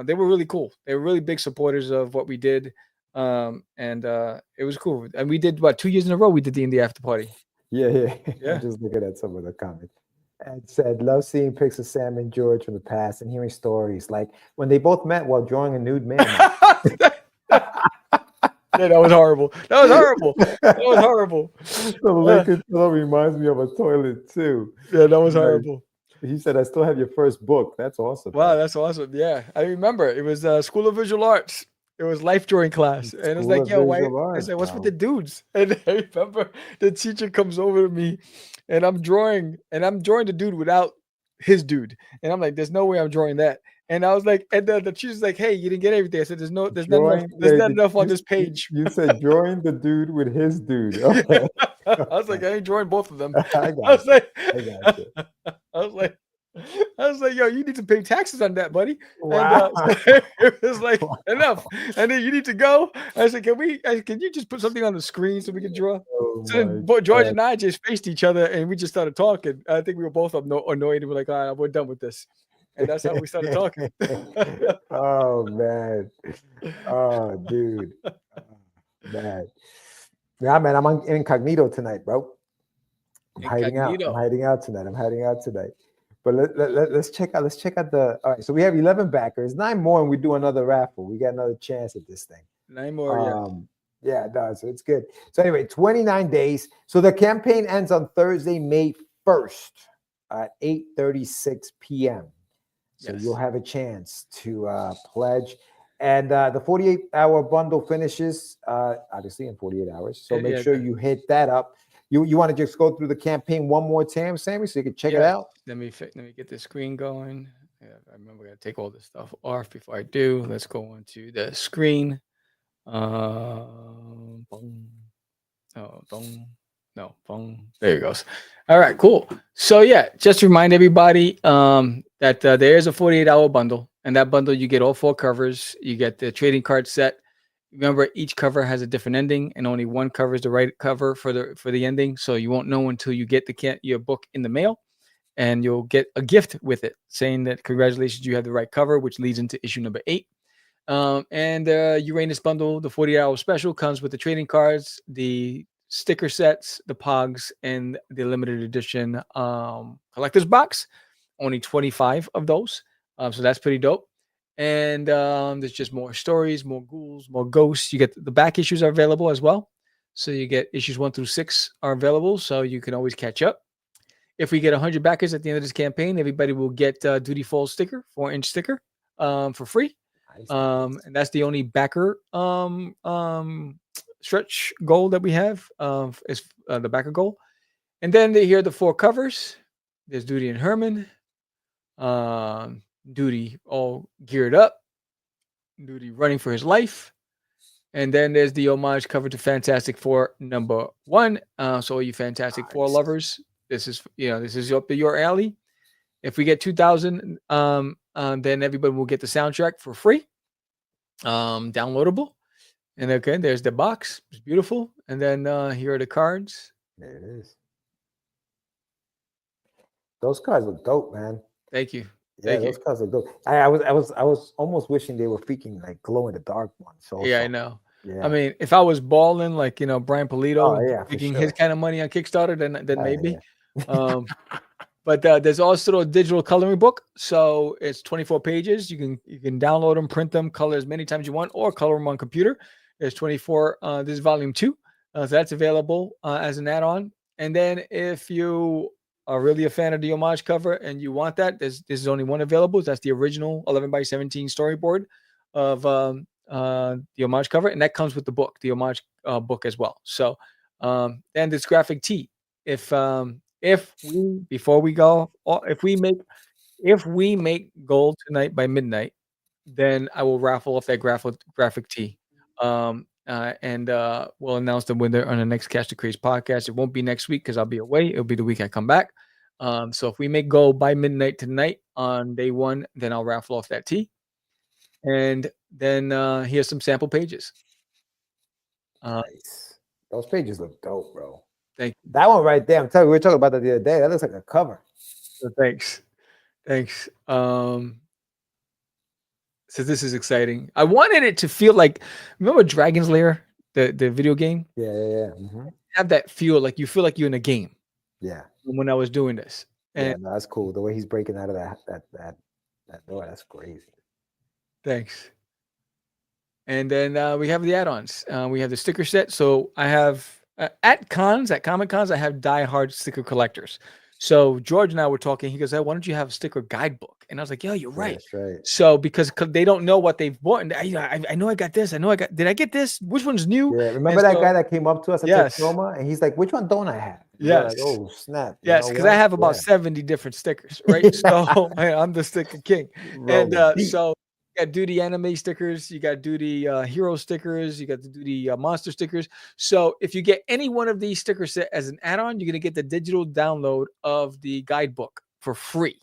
they were really cool. They were really big supporters of what we did. And it was cool. And we did 2 years in a row. We did the indie after party. Yeah. I'm just looking at some of the comments. And said, love seeing pics of Sam and George from the past and hearing stories like when they both met while drawing a nude man. Yeah, that was horrible. That was horrible. The Lincoln Tunnel reminds me of a toilet too. Yeah, that was horrible. He said, I still have your first book. That's awesome. Wow, that's awesome. Yeah, I remember. It was School of Visual Arts. It was life drawing class. And it's like, yo, why? I said, what's with the dudes? And I remember the teacher comes over to me and I'm drawing the dude without his dude. And I'm like, there's no way I'm drawing that. And I was like, and the teacher's like, hey, you didn't get everything. I said, there's not enough on this page. You said drawing the dude with his dude. Okay. I was like, I ain't drawing both of them. I was like, yo, you need to pay taxes on that, buddy. Wow. And, it was like enough. And then you need to go. I said, can you just put something on the screen so we can draw? So then George and I just faced each other and we just started talking. I think we were both annoyed and we're like, all right, we're done with this. And that's how we started talking. Oh man. Oh dude. Man. Yeah, man, I'm on incognito tonight, bro. I'm hiding out tonight. But let's check out the all right. So we have 11 backers, 9 more, and we do another raffle. We got another chance at this thing. 9 more, yeah, it does. So it's good. So anyway, 29 days. So the campaign ends on Thursday, May 1st at 8:36 p.m. So you'll have a chance to pledge. And the 48-hour bundle finishes obviously in 48 hours. So make sure you hit that up. You want to just go through the campaign one more time, Sammy, so you can check it out? Let me get the screen going. Yeah, I remember I got to take all this stuff off before I do. Let's go on to the screen. Boom. Oh, boom. No, boom. There it goes. All right, cool. So yeah, just remind everybody that there is a 48-hour bundle. And that bundle, you get all 4 covers. You get the trading card set. Remember, each cover has a different ending, and only one cover is the right cover for the ending. So you won't know until you get your book in the mail, and you'll get a gift with it saying that congratulations, you have the right cover, which leads into issue number 8. And Uranus bundle, the 48-hour special, comes with the trading cards, the sticker sets, the pogs, and the limited edition collector's box. Only 25 of those. So that's pretty dope. And there's just more stories, more ghouls, more ghosts. You get the back issues are available as well. So you get issues 1 through 6 are available, so you can always catch up. If we get 100 backers at the end of this campaign, everybody will get Duty Falls sticker, 4-inch sticker, for free. And that's the only backer stretch goal that we have, is the backer goal. And then here are the 4 covers. There's Duty and Herman. Duty all geared up. Duty running for his life. And then there's the homage cover to Fantastic Four #1. So all you Fantastic Four lovers, this is up your alley. If we get 2,000, then everybody will get the soundtrack for free, downloadable. And okay, there's the box. It's beautiful. And then here are the cards. There it is. Those cards look dope, man. Thank you. Yeah, Thank those you. cards look dope. I was almost wishing they were freaking like glow in the dark ones. So Yeah, I know. Yeah. I mean, if I was balling like Brian Polito, Oh, yeah, for making sure. his kind of money on Kickstarter, then Oh, maybe. But there's also a digital coloring book, so it's 24 pages. You can download them, print them, color as many times you want, or color them on computer. There's 24. This is volume 2, so that's available as an add-on. And then if you are really a fan of the homage cover and you want that, this is only one available. That's the original 11x17 storyboard of the homage cover, and that comes with the book, the homage book as well. So and this graphic tee. If we before we go, if we make gold tonight by midnight, then I will raffle off that graphic tee. And we'll announce the winner on the next Catch the Craze podcast. It won't be next week because I'll be away. It'll be the week I come back. So if we make gold by midnight tonight on day 1, then I'll raffle off that tee. And then here's some sample pages. Nice. Those pages look dope, bro. Thank you. That one right there. I'm telling you, we were talking about that the other day. That looks like a cover. Thanks. So this is exciting. I wanted it to feel like, remember Dragon's Lair, the video game? Yeah. Mm-hmm. Have that feel like you feel like you're in a game. Yeah. When I was doing this. Yeah, And no, that's cool. The way he's breaking out of that door, that's crazy. thanks. And then we have the add-ons. We have the sticker set. So I have at Comic Cons, I have diehard sticker collectors. So George and I were talking. He goes, "Hey, why don't you have a sticker guidebook?" And I was like, "Yo, you're right." That's right. So because they don't know what they've bought, and I know I got this. Did I get this? Which one's new? Yeah, remember that guy that came up to us at Yes. Tacoma, and he's like, "Which one don't I have?" And we're Yes. like, oh snap! You Yes, know because what? I have about Yeah. 70 different stickers, right? So I'm the sticker king. And Rolling deep. so you got Duty anime stickers, you got Duty hero stickers, you got the Duty monster stickers. So if you get any one of these sticker set as an add-on, you're gonna get the digital download of the guidebook for free.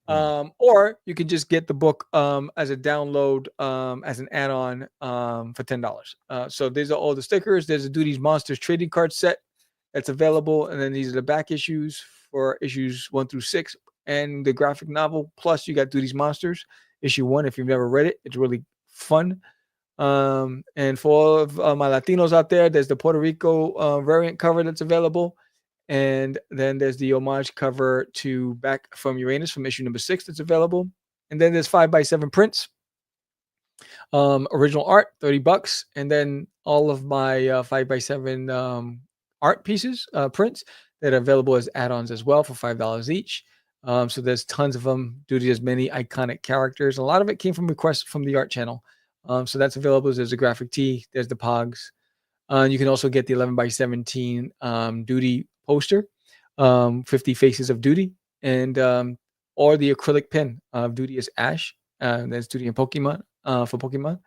Or you can just get the book as a download as an add-on for $10. So these are all the stickers. There's a Duty's Monsters trading card set that's available, and then these are the back issues for issues 1 through 6 and the graphic novel. Plus, you got Duty's Monsters issue 1. If you've never read it, it's really fun. And for all of my Latinos out there, there's the Puerto Rico variant cover that's available. And then there's the homage cover to Back from Uranus from issue number 6 that's available. And then there's 5x7 prints. Original art, $30. And then all of my 5x7 art pieces, prints that are available as add-ons as well for $5 each. So there's tons of them. Duty has many iconic characters. A lot of it came from requests from the art channel. So that's available. There's a graphic tee. There's the Pogs. You can also get the 11x17 Duty poster, 50 Faces of Duty, and or the acrylic pen of Duty as Ash. That's Duty and Pokemon for Pokemon.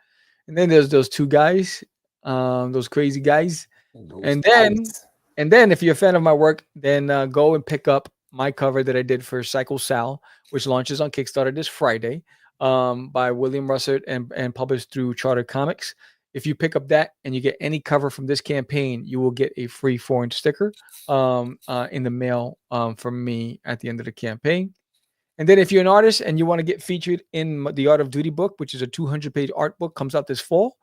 And then there's those two guys, those crazy guys. And then if you're a fan of my work, then go and pick up my cover that I did for Cycle Sal, which launches on Kickstarter this Friday, by William Russert and published through Charter Comics. If you pick up that and you get any cover from this campaign, you will get a free 4-inch sticker in the mail from me at the end of the campaign. And then if you're an artist and you want to get featured in the Art of Duty book, which is a 200-page art book, comes out this fall,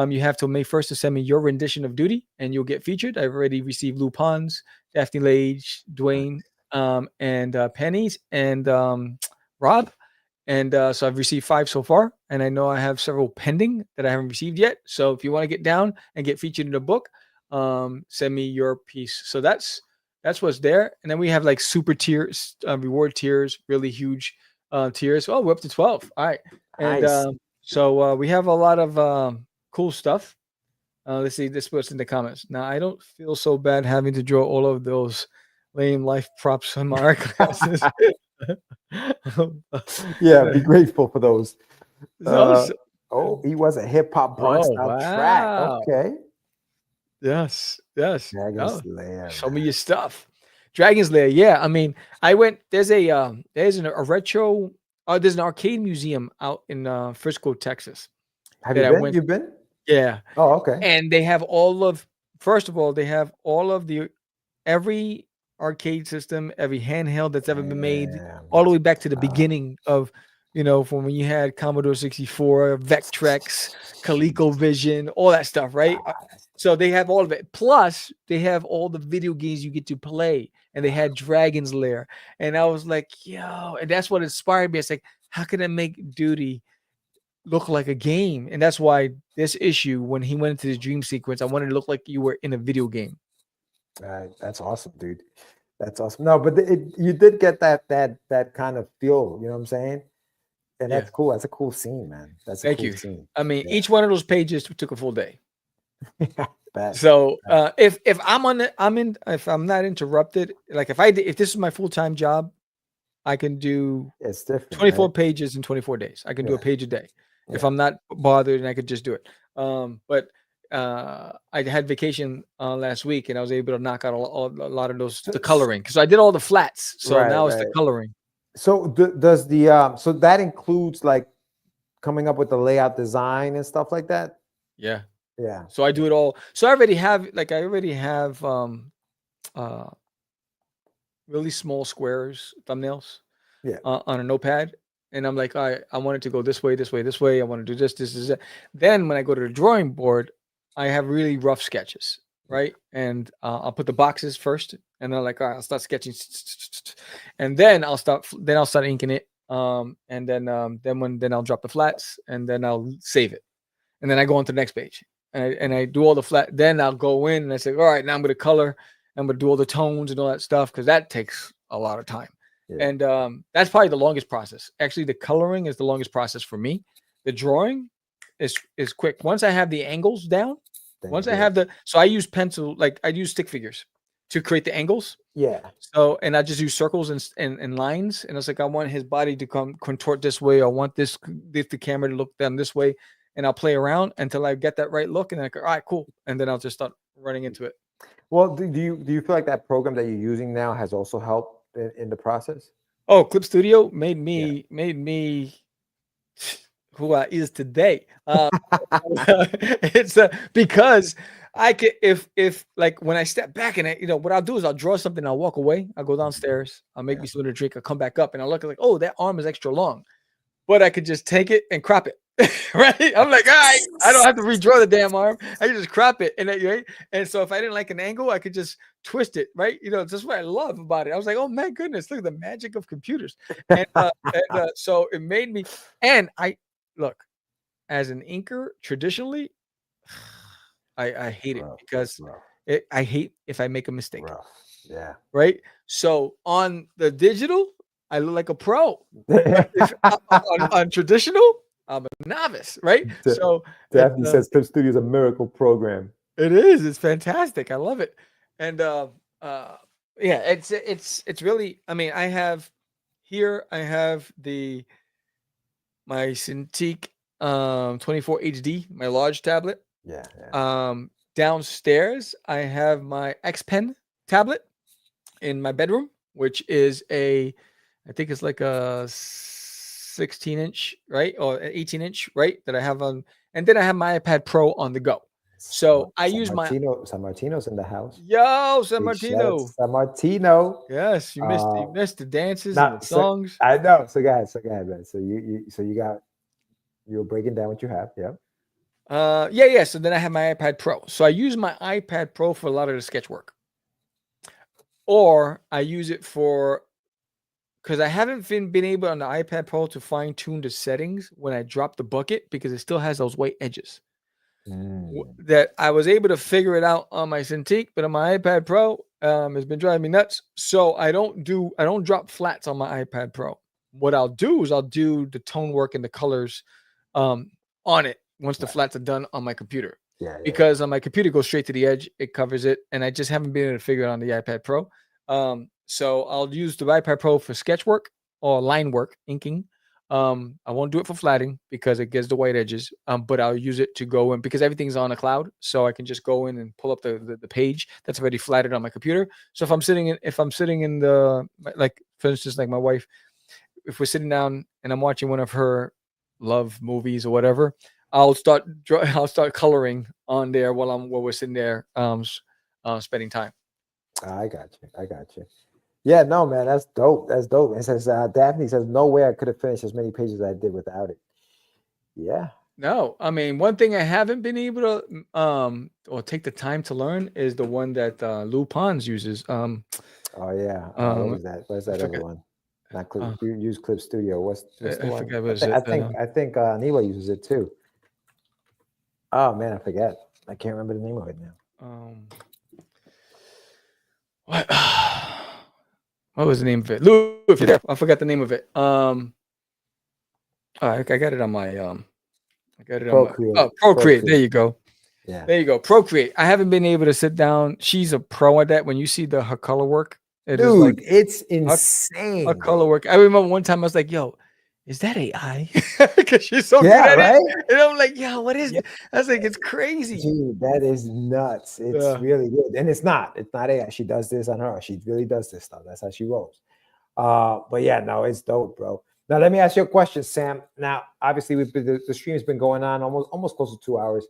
you have till May 1st to send me your rendition of Duty, and you'll get featured. I've already received Lou Pons, Daphne Lage, Dwayne, and Pennies, and Rob. And so I've received 5 so far, and I know I have several pending that I haven't received yet. So if you want to get down and get featured in the book, send me your piece. So that's what's there. And then we have like super tiers, reward tiers, really huge tiers. Oh, we're up to 12. All right. And Nice. so we have a lot of cool stuff. Let's see this was in the comments. Now I don't feel so bad having to draw all of those lame life props on my art classes. Yeah, be grateful for those. Those- Oh, he was a hip hop Bronx Oh, style track. wow. Okay. Yes. Dragon Oh, Slayer. show me your stuff. Dragon's Lair. Yeah. I mean, I went, there's a retro, there's an arcade museum out in Frisco, Texas. Have that you I been? went- You've been? Yeah. Oh, okay. And they have first of all, they have all of every arcade system, every handheld that's ever been made, Damn, all the way back to the wow. beginning of, from when you had Commodore 64, Vectrex, ColecoVision, all that stuff, right? So they have all of it. Plus, they have all the video games you get to play. And they had Dragon's Lair. And I was like, yo, and that's what inspired me. It's like, how can I make Doodie look like a game? And that's why this issue, when he went into the dream sequence, I wanted to look like you were in a video game. That's awesome, dude. That's awesome. No, but you did get that kind of feel. You know what I'm saying? And that's cool. That's a cool scene, man. That's a Thank cool you. scene. I mean, Yeah. each one of those pages took a full day. Bet. So if if I'm not interrupted, like if this is my full-time job, I can do It's different. 24 right? pages in 24 days. I can do a Yeah. page a day. If Yeah. I'm not bothered, and I could just do it. But I had vacation last week, and I was able to knock out a lot of the coloring because I did all the flats. So Right, now it's the right. coloring. So does the so that includes like coming up with the layout design and stuff like that? Yeah. Yeah. So I do it all. So I already have really small squares, thumbnails. Yeah. On a notepad. And I'm like, all right, I want it to go this way, this way, this way. I want to do this, this, that. Then when I go to the drawing board, I have really rough sketches, right? And I'll put the boxes first, and then like, all right, I'll start sketching, and then I'll start inking it. And then I'll drop the flats, and then I'll save it, and then I go on to the next page, and I do all the flat. Then I'll go in and I say, all right, now I'm gonna color. I'm gonna do all the tones and all that stuff because that takes a lot of time. Yeah. And that's probably the longest process. Actually, the coloring is the longest process for me. The drawing is quick. Once I have the angles down, once I have so I use pencil, like I use stick figures to create the angles. Yeah. So, and I just use circles and lines. And it's like, I want his body to contort this way. I want the camera to look down this way. And I'll play around until I get that right look. And then I go, all right, cool. And then I'll just start running into it. Well, do you feel like that program that you're using now has also helped in the process? Oh, Clip Studio made me who I is today. It's because I could if like when I step back and what I'll do is I'll draw something, I'll walk away, I'll go downstairs, I'll make me something to drink, I'll come back up and I'll look like, oh, that arm is extra long. But I could just take it and crop it. Right? I'm like, all right, I don't have to redraw the damn arm. I can just crop it. Right? And so if I didn't like an angle, I could just twist it, right? That's what I love about it. I was like, oh my goodness, look at the magic of computers. And so it made me, and I look, as an inker, traditionally, I hate it because I hate if I make a mistake. Yeah. Right? So on the digital, I look like a pro. on traditional, I'm a novice, right? So Daphne says Clip Studio is a miracle program. It is. It's fantastic. I love it. And yeah, it's really. I mean, I have my Cintiq 24 HD, my large tablet. Yeah. Downstairs, I have my X Pen tablet in my bedroom, which is I think it's like a 16-inch, right? Or an 18-inch, right? That I have on, and then I have my iPad Pro on the go. So I use San Martino's in the house. Yo, San Big Martino. shout out to San Martino. Yes, you missed the dances and the songs. I know. So guys, man. So you were breaking down what you have, yeah. Yeah. So then I have my iPad Pro. So I use my iPad Pro for a lot of the sketch work. Or I use it because I haven't been able on the iPad Pro to fine tune the settings when I drop the bucket because it still has those white edges. that I was able to figure it out on my Cintiq, but on my iPad Pro, it's been driving me nuts. So I don't drop flats on my iPad Pro. What I'll do is I'll do the tone work and the colors on it once the flats are done on my computer. Because on my computer, it goes straight to the edge, it covers it, and I just haven't been able to figure it out on the iPad Pro. So I'll use the iPad Pro for sketch work or line work, inking. I won't do it for flatting because it gets the white edges. But I'll use it to go in because everything's on a cloud, so I can just go in and pull up the page that's already flatted on my computer. So if I'm sitting in the, like, for instance, like my wife, if we're sitting down and I'm watching one of her love movies or whatever, I'll start coloring on there while we're sitting there spending time. I got you. Yeah, no, man, that's dope. It says Daphne says no way I could have finished as many pages as I did without it. Yeah. No, I mean, one thing I haven't been able to or take the time to learn is the one that Lou Pons uses. Oh yeah. What is that? What's that other one? Not Clip. Use Clip Studio. What's the one? I think Niwa uses it too. Oh man, I forget. I can't remember the name of it now. What was the name of it? Lou, if you're there, I forgot the name of it. I got it on my Procreate. Procreate. There you go. Yeah. There you go. Procreate. I haven't been able to sit down. She's a pro at that. When you see her color work, dude, it's insane. Her color work. I remember one time I was like, "Yo, is that AI?" Because she's so good at right? it. And I'm like, "Yo, what is that?" I was like, "It's crazy." Dude, that is nuts. It's really good. And it's not AI. She does this on her. She really does this stuff. That's how she rolls. But yeah, no, it's dope, bro. Now let me ask you a question, Sam. Now, obviously, the stream's been going on almost close to 2 hours.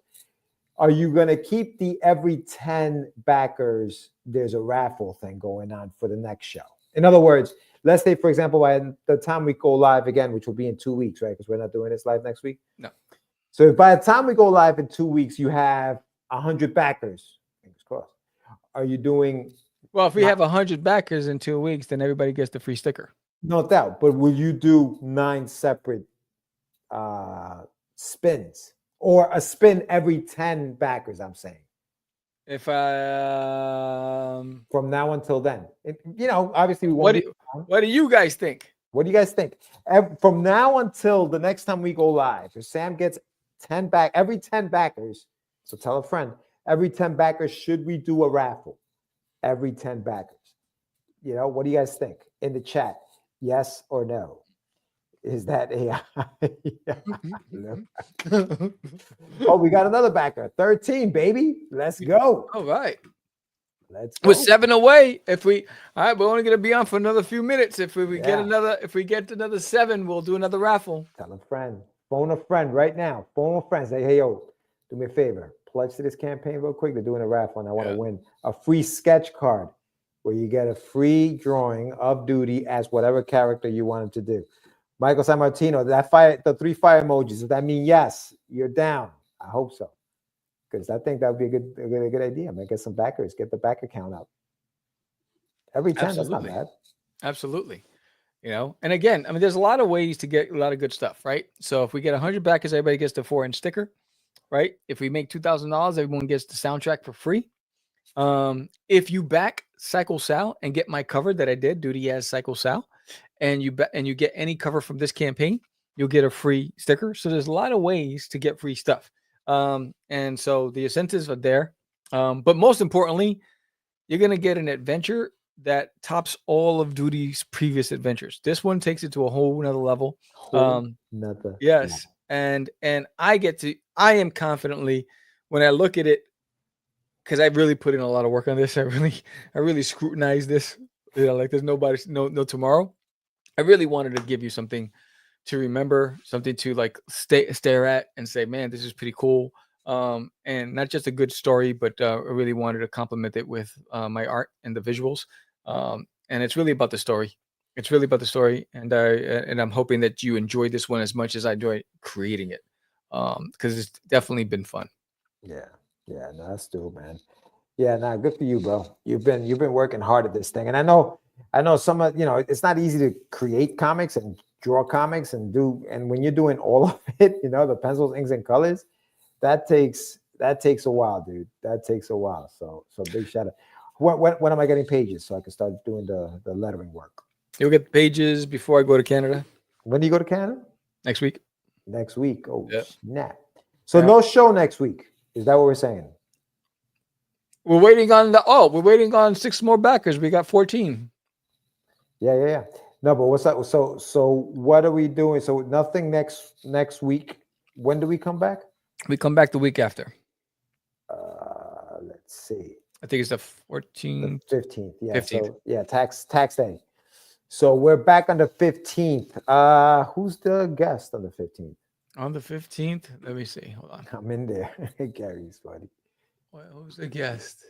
Are you gonna keep the every 10 backers? There's a raffle thing going on for the next show. In other words, let's say, for example, by the time we go live again, which will be in 2 weeks, right? Because we're not doing this live next week. No. So if by the time we go live in 2 weeks, you have 100 backers, fingers crossed. Are you doing? Well, if we have 100 backers in 2 weeks, then everybody gets the free sticker. No doubt. But will you do 9 separate spins or a spin every 10 backers? I'm saying. If I from now until then, obviously we won't. What do you guys think? What do you guys think? From now until the next time we go live, if Sam gets 10 back every 10 backers, so tell a friend, every 10 backers, should we do a raffle? Every 10 backers. What do you guys think in the chat? Yes or no? Is that AI? Oh, we got another backer. 13, baby. Let's go. All right. Let's go. We're 7 away. All right, we're only gonna be on for another few minutes. If we get another 7, we'll do another raffle. Tell a friend. Phone a friend right now. Phone a friend. Say, hey, yo, do me a favor. Pledge to this campaign real quick. They're doing a raffle, and I want to win a free sketch card where you get a free drawing of Doodie as whatever character you want him to do. Michael San Martino, the 3 fire emojis. Does that mean yes, you're down? I hope so, because I think that would be a good idea. Man, get some backers, get the backer count up. Every 10, Absolutely. That's not bad. Absolutely. And again, I mean, there's a lot of ways to get a lot of good stuff, right? So if we get 100 backers, everybody gets the 4-inch sticker, right? If we make $2,000, everyone gets the soundtrack for free. If you back Cycle Sal and get my cover that I did, Doodie as Cycle Sal, and you get any cover from this campaign, you'll get a free sticker. So there's a lot of ways to get free stuff. And so the incentives are there. But most importantly, you're going to get an adventure that tops all of Doodie's previous adventures. This one takes it to a whole nother level. Yes. And I am confidently, when I look at it, because I really put in a lot of work on this. I really scrutinized this. Like there's no tomorrow. I really wanted to give you something to remember, something to like stare at and say, man, this is pretty cool. And not just a good story, but I really wanted to complement it with my art and the visuals. And it's really about the story. It's really about the story. And I'm hoping that you enjoy this one as much as I enjoy creating it. Because it's definitely been fun. Yeah, no, that's dope, man. Yeah, nah, good for you, bro. You've been working hard at this thing, and I know some of it's not easy to create comics and draw comics and when you're doing all of it, the pencils, inks, and colors, that takes that takes a while, dude. That takes a while. So big shout out. When am I getting pages so I can start doing the lettering work? You'll get the pages before I go to Canada When do you go to Canada? next week. Next week. Oh, Yeah. snap. So Yeah. no show next week. Is that what we're saying? We're waiting on 6 more backers. We got 14. Yeah. No, but what's that? So what are we doing? So nothing next week. When do we come back? We come back the week after. Let's see. I think it's the The 14th. 15th. Yeah. 15th. So yeah, tax day. So we're back on the 15th. Who's the guest on the 15th? On the 15th, let me see. Hold on. I'm in there. Gary's buddy. Well, who's the guest?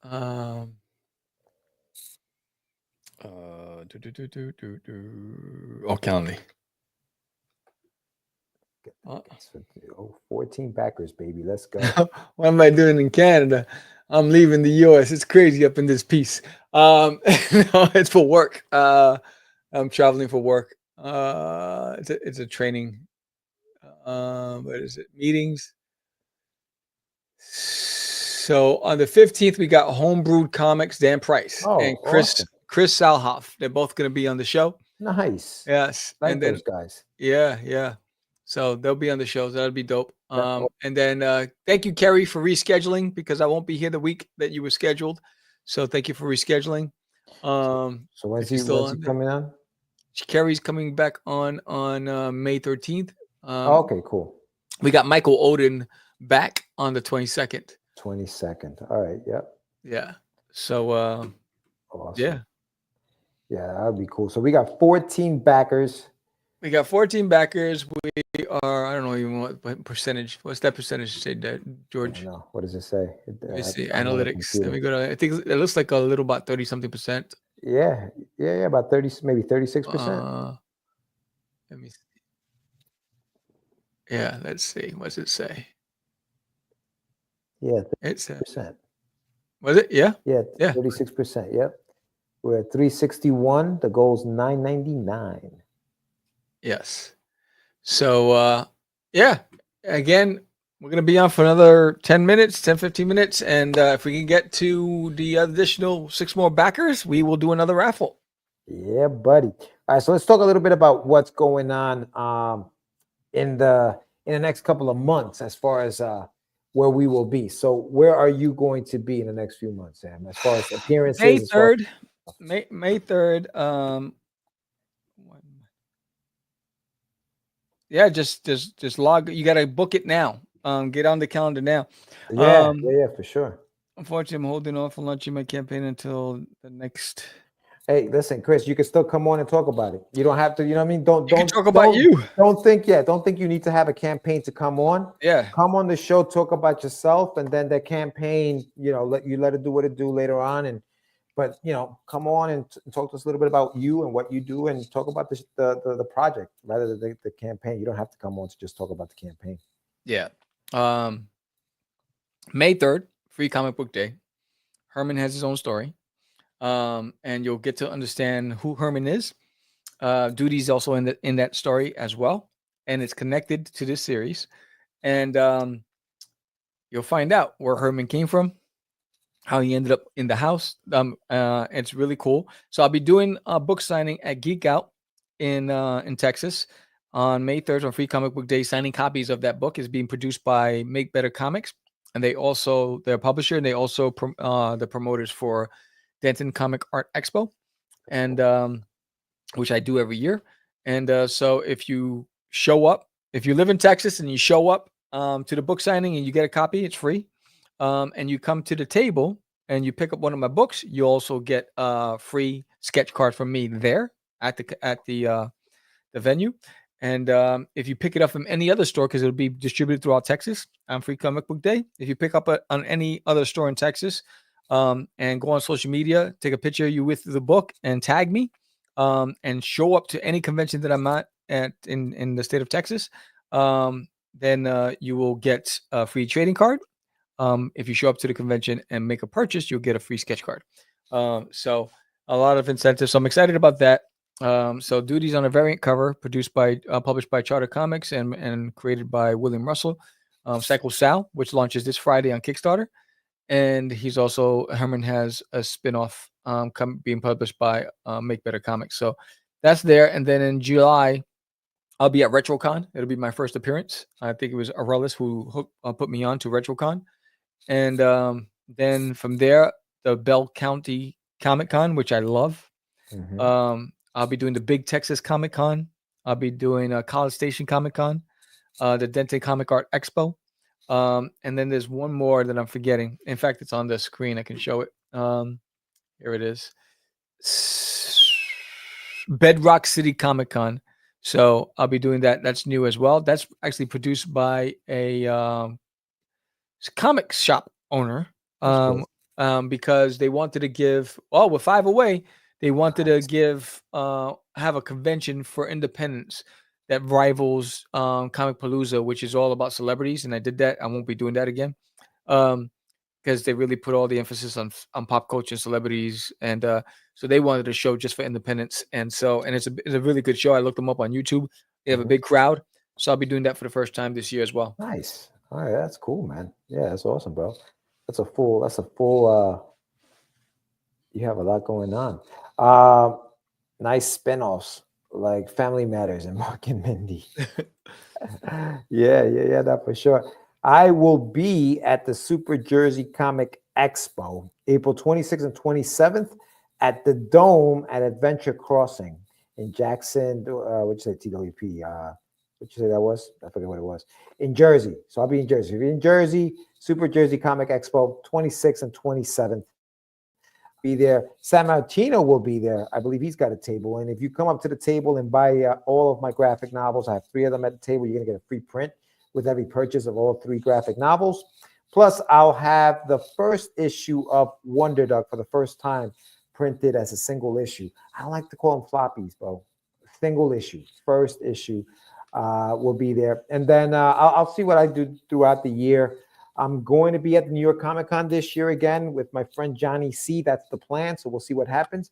Oh, Calendly. Oh, 14 backers, baby. Let's go. What am I doing in Canada? I'm leaving the US. It's crazy up in this piece. No, it's for work. I'm traveling for work. It's a training. What is it? Meetings. So on the 15th, we got Homebrewed Comics, Dan Price and awesome. Chris Salhoff. They're both going to be on the show. Nice. Yes. Like and then, those guys. Yeah. So they'll be on the show. So that'll be dope. Cool. And then thank you, Kerry, for rescheduling because I won't be here the week that you were scheduled. So thank you for rescheduling. So when's he coming on? Kerry's coming back on May 13th. Okay, cool. We got Michael Oden back on the 22nd. 22nd. All right. Yep. Yeah. So awesome. Yeah, that would be cool. So we got 14 backers. We got 14 backers. We are, I don't know even what percentage. What's that percentage say, George? No. What does it say? Let me see. Analytics. Let me go to, I think it looks like a little about 30 something percent. Yeah. About 30, maybe 36%. Let me see. Yeah, let's see. What's it say? Yeah, 30%. It's was it? Yeah. Yeah, 36%. Yep. We're at 361. The goal's 999. Yes. So yeah. Again, we're gonna be on for another 10 minutes, 15 minutes. And if we can get to the additional 6 more backers, we will do another raffle. Yeah, buddy. All right, so let's talk a little bit about what's going on in the next couple of months as far as where we will be. So where are you going to be in the next few months, Sam? As far as appearances? May 3rd. May 3rd. Yeah, just log. You gotta book it now. Get on the calendar now. Yeah, for sure. Unfortunately, I'm holding off on launching my campaign until the next. Hey, listen, Chris, you can still come on and talk about it. You don't have to, you know what I mean? Don't talk about you. Don't think you need to have a campaign to come on. Yeah. Come on the show, talk about yourself, and then the campaign, let it do what it do later on. But come on and talk to us a little bit about you and what you do, and talk about the project rather than the campaign. You don't have to come on to just talk about the campaign. Yeah. May 3rd, Free Comic Book Day. Herman has his own story. And you'll get to understand who Herman is. Doodie's also in that story as well, and it's connected to this series. And you'll find out where Herman came from, how he ended up in the house. It's really cool. So I'll be doing a book signing at Geek Out in Texas on May 3rd on Free Comic Book Day. Signing copies of that book is being produced by Make Better Comics, and they're a publisher, and they also the promoters for Denton Comic Art Expo, and which I do every year. And so if you show up, if you live in Texas and you show up to the book signing and you get a copy, it's free. And you come to the table and you pick up one of my books, you also get a free sketch card from me there at the venue. And if you pick it up from any other store, because it'll be distributed throughout Texas on Free Comic Book Day, if you pick up on any other store in Texas, and go on social media, take a picture of you with the book and tag me, and show up to any convention that I'm at in the state of Texas, then you will get a free trading card. If you show up to the convention and make a purchase, you'll get a free sketch card. So a lot of incentives. So I'm excited about that. So Doodie's on a variant cover, published by Charter Comics and created by William Russell. Cycle Sal, which launches this Friday on Kickstarter, and he's also Herman has a spinoff being published by Make Better Comics. So that's there. And then in July, I'll be at RetroCon. It'll be my first appearance. I think it was Arelis who put me on to RetroCon, and then from there, the Bell County Comic Con, which I love. I'll be doing the Big Texas Comic Con. I'll be doing a College Station Comic Con, the Dente Comic Art Expo, and then there's one more that I'm forgetting. In fact, it's on the screen. I can show it. Here it is. Bedrock City Comic Con. So I'll be doing that. That's new as well. That's actually produced by a comic shop owner. Because they wanted to give, with 5 away, they wanted to give have a convention for independents that rivals Comic Palooza, which is all about celebrities, and I did that. I won't be doing that again. Because they really put all the emphasis on pop culture and celebrities, and so they wanted a show just for independents, and it's a really good show. I looked them up on YouTube. They have a big crowd, so I'll be doing that for the first time this year as well. Nice. All right, that's cool, man. Yeah, that's awesome, bro. That's a full. You have a lot going on. Nice spinoffs like Family Matters and Mark and Mindy. yeah, that for sure. I will be at the Super Jersey Comic Expo, April 26th and 27th at the Dome at Adventure Crossing in Jackson. What'd you say, TWP? What'd you say that was? I forget what it was. In Jersey. So I'll be in Jersey. If you're in Jersey, Super Jersey Comic Expo, 26th and 27th. Be there. San Martino will be there. I believe he's got a table. And if you come up to the table and buy all of my graphic novels, I have 3 of them at the table, you're going to get a free print with every purchase of all 3 graphic novels. Plus, I'll have the first issue of Wonder Duck for the first time printed as a single issue. I don't like to call them floppies, bro. Single issue, first issue will be there. And then I'll see what I do throughout the year. I'm going to be at the New York Comic Con this year again with my friend Johnny C. That's the plan. So we'll see what happens.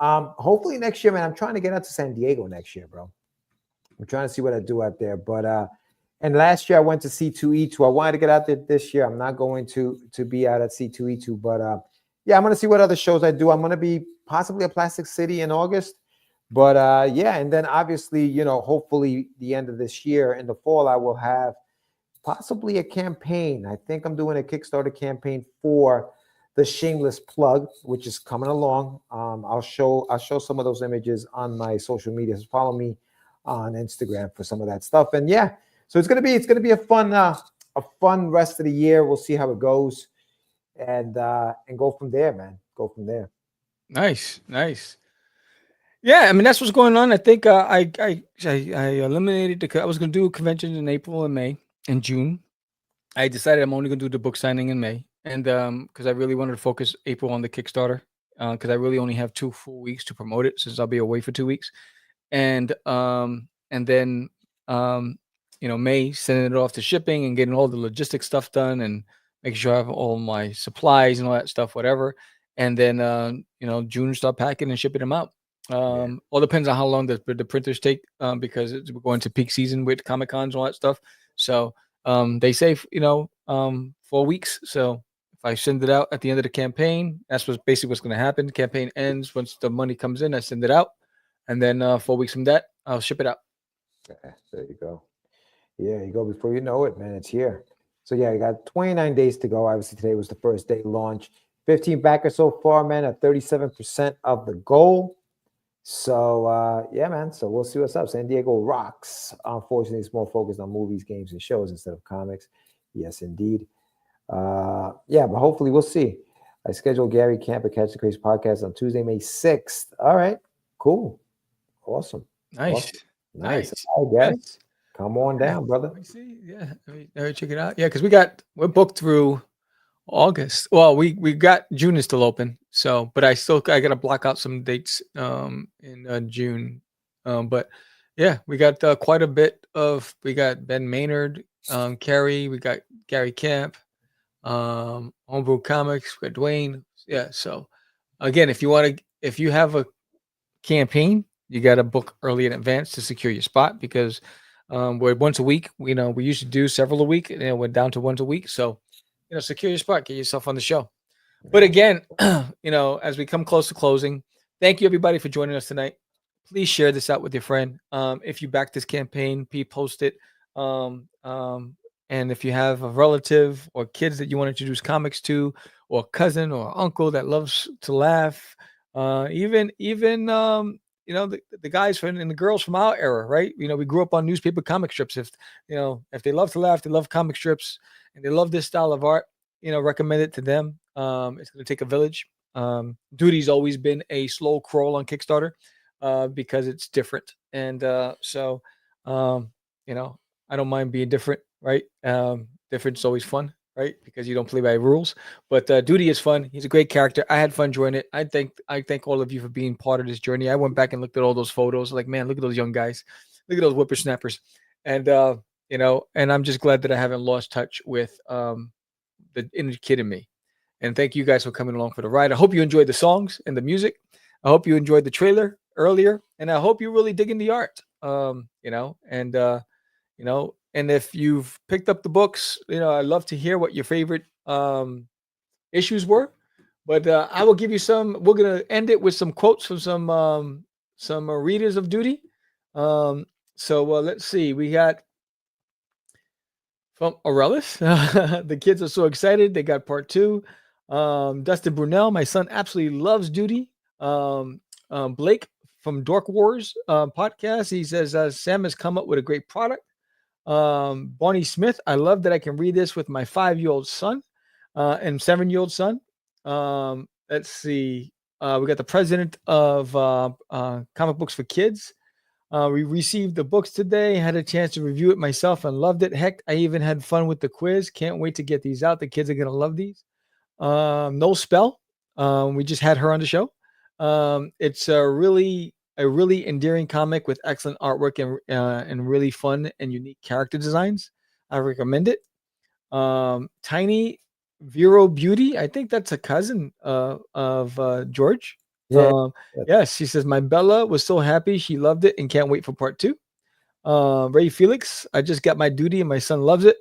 Hopefully next year, man, I'm trying to get out to San Diego next year, bro. I'm trying to see what I do out there. But and last year I went to C2E2. I wanted to get out there this year. I'm not going to be out at C2E2, but yeah, I'm going to see what other shows I do. I'm going to be possibly at Plastic City in August. But yeah, and then obviously, hopefully the end of this year in the fall, I will have possibly a campaign. I think I'm doing a Kickstarter campaign for the Shameless Plug, which is coming along. I'll show some of those images on my social media. So follow me on Instagram for some of that stuff. And yeah, so it's gonna be a fun rest of the year. We'll see how it goes, and go from there, man. Go from there. Nice. Yeah, I mean that's what's going on. I think I eliminated I was going to do conventions in April and May and June. I decided I'm only going to do the book signing in May, and because I really wanted to focus April on the Kickstarter, because I really only have 2 full weeks to promote it since I'll be away for 2 weeks, and then May sending it off to shipping and getting all the logistics stuff done and making sure I have all my supplies and all that stuff, whatever. And then June start packing and shipping them out. All depends on how long the printers take, because we're going to peak season with Comic Cons and all that stuff. So they say 4 weeks. So if I send it out at the end of the campaign, that's basically what's going to happen. The campaign ends once the money comes in. I send it out, and then 4 weeks from that, I'll ship it out. Okay, there you go. Yeah, you go. Before you know it, man, it's here. So yeah, you got 29 days to go. Obviously, today was the first day launch. 15 backers so far, man, at 37% of the goal. So yeah, man. So we'll see what's up. San Diego rocks. Unfortunately, it's more focused on movies, games, and shows instead of comics. Yes, indeed. Yeah, but hopefully we'll see. I scheduled Gary Camp at Catch the Craze podcast on Tuesday, May 6th. All right, cool, awesome, Nice. nice. All right, Gary, Nice. come on down, brother. Let me see. Yeah, let me check it out. Yeah, because we're booked through August. Well, we got June is still open. So, but I got to block out some dates in June. But yeah, we got quite a bit of. We got Ben Maynard, Carrie. We got Gary Camp, Homebrew Comics. We got Dwayne. Yeah. So again, if you have a campaign you got to book early in advance to secure your spot because we're once a week. We used to do several a week, and we're down to once a week. So, secure your spot, get yourself on the show. But again, as we come close to closing, thank you everybody for joining us tonight. Please share this out with your friend. If you back this campaign, please post it. And if you have a relative or kids that you want to introduce comics to, or a cousin or uncle that loves to laugh, even the guys and the girls from our era, right? We grew up on newspaper comic strips. If they love to laugh, they love comic strips, and they love this style of art, recommend it to them. It's going to take a village. Doodie's always been a slow crawl on Kickstarter because it's different, and so I don't mind being different, right? Different is always fun, right? Because you don't play by rules. But Doodie is fun. He's a great character. I had fun joining it. I thank all of you for being part of this journey. I went back and looked at all those photos. Like, man, look at those young guys. Look at those whippersnappers. And and I'm just glad that I haven't lost touch with the inner kid in me. And thank you guys for coming along for the ride. I hope you enjoyed the songs and the music. I hope you enjoyed the trailer earlier, and I hope you really dig in the art. And if you've picked up the books, I'd love to hear what your favorite issues were. But I will give you some. We're gonna end it with some quotes from some readers of Doodie. So let's see. We got from Aurelis. The kids are so excited. They got part 2. Dustin Brunel, my son, absolutely loves Doodie. Blake from Dork Wars podcast. He says Sam has come up with a great product. Bonnie Smith, I love that I can read this with my 5-year-old son and 7-year-old son. Let's see. We got the president of Comic Books for Kids. We received the books today, had a chance to review it myself and loved it. Heck, I even had fun with the quiz. Can't wait to get these out. The kids are going to love these. No Spell. We just had her on the show. It's a really endearing comic with excellent artwork and really fun and unique character designs. I recommend it. Tiny Vero Beauty. I think that's a cousin of George. Yeah. Yes, she says, my Bella was so happy. She loved it and can't wait for part 2. Ray Felix, I just got my Doodie and my son loves it.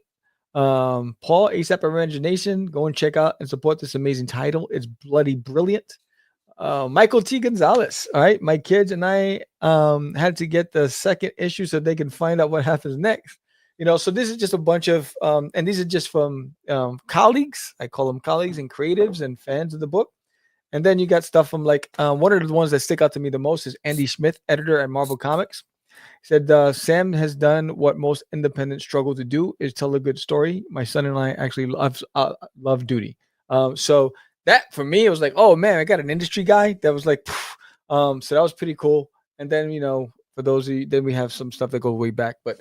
Paul, ASAP Imagination, go and check out and support this amazing title. It's bloody brilliant. Michael T. Gonzalez. All right. My kids and I had to get the second issue so they can find out what happens next. So this is just a bunch of and these are just from colleagues. I call them colleagues and creatives and fans of the book. And then you got stuff from like one of the ones that stick out to me the most is Andy Smith, editor at Marvel Comics. He said, Sam has done what most independents struggle to do, is tell a good story. My son and I actually love Doodie. So that for me, it was like, oh man, I got an industry guy that was like, so that was pretty cool. And then, for those of you, then we have some stuff that go way back. But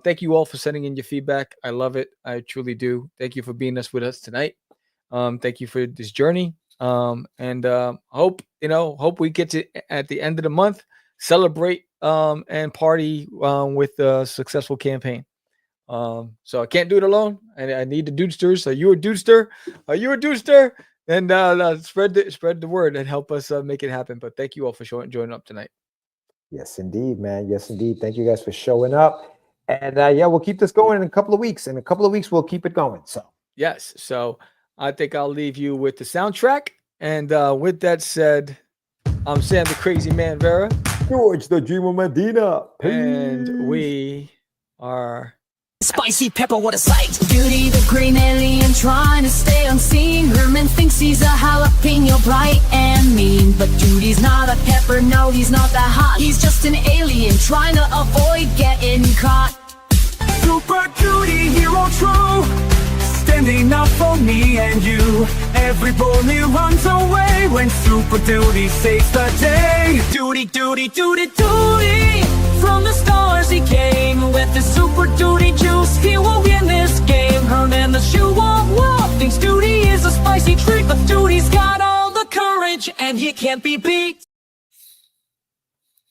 thank you all for sending in your feedback. I love it. I truly do. Thank you for being with us tonight. Thank you for this journey. And hope we get to, at the end of the month, celebrate and party with a successful campaign. So I can't do it alone. I need the Dudesters. Are you a Dudester? Are you a Dudester? And spread the word and help us make it happen. But thank you all for joining up tonight. Yes, indeed, man. Yes, indeed. Thank you guys for showing up. And we'll keep this going in a couple of weeks. In a couple of weeks, we'll keep it going. So yes. So I think I'll leave you with the soundtrack. And with that said, I'm Sam the Crazy Man Vera. George the Dreamer Medina. Peace. And we are Spicy pepper, what a sight. Doodie the green alien trying to stay unseen. Herman thinks he's a jalapeno, bright and mean. But Doodie's not a pepper, no, he's not that hot. He's just an alien trying to avoid getting caught. Super Doodie, hero true, standing up for me and you. Every bully runs away when Super Doodie saves the day. Doodie, Doodie, Doodie, Doodie, from the stars he came with the Super Doodie juice. He will win this game. Herman the shoe won't walk, thinks Doodie is a spicy treat, but Doodie's got all the courage and he can't be beat.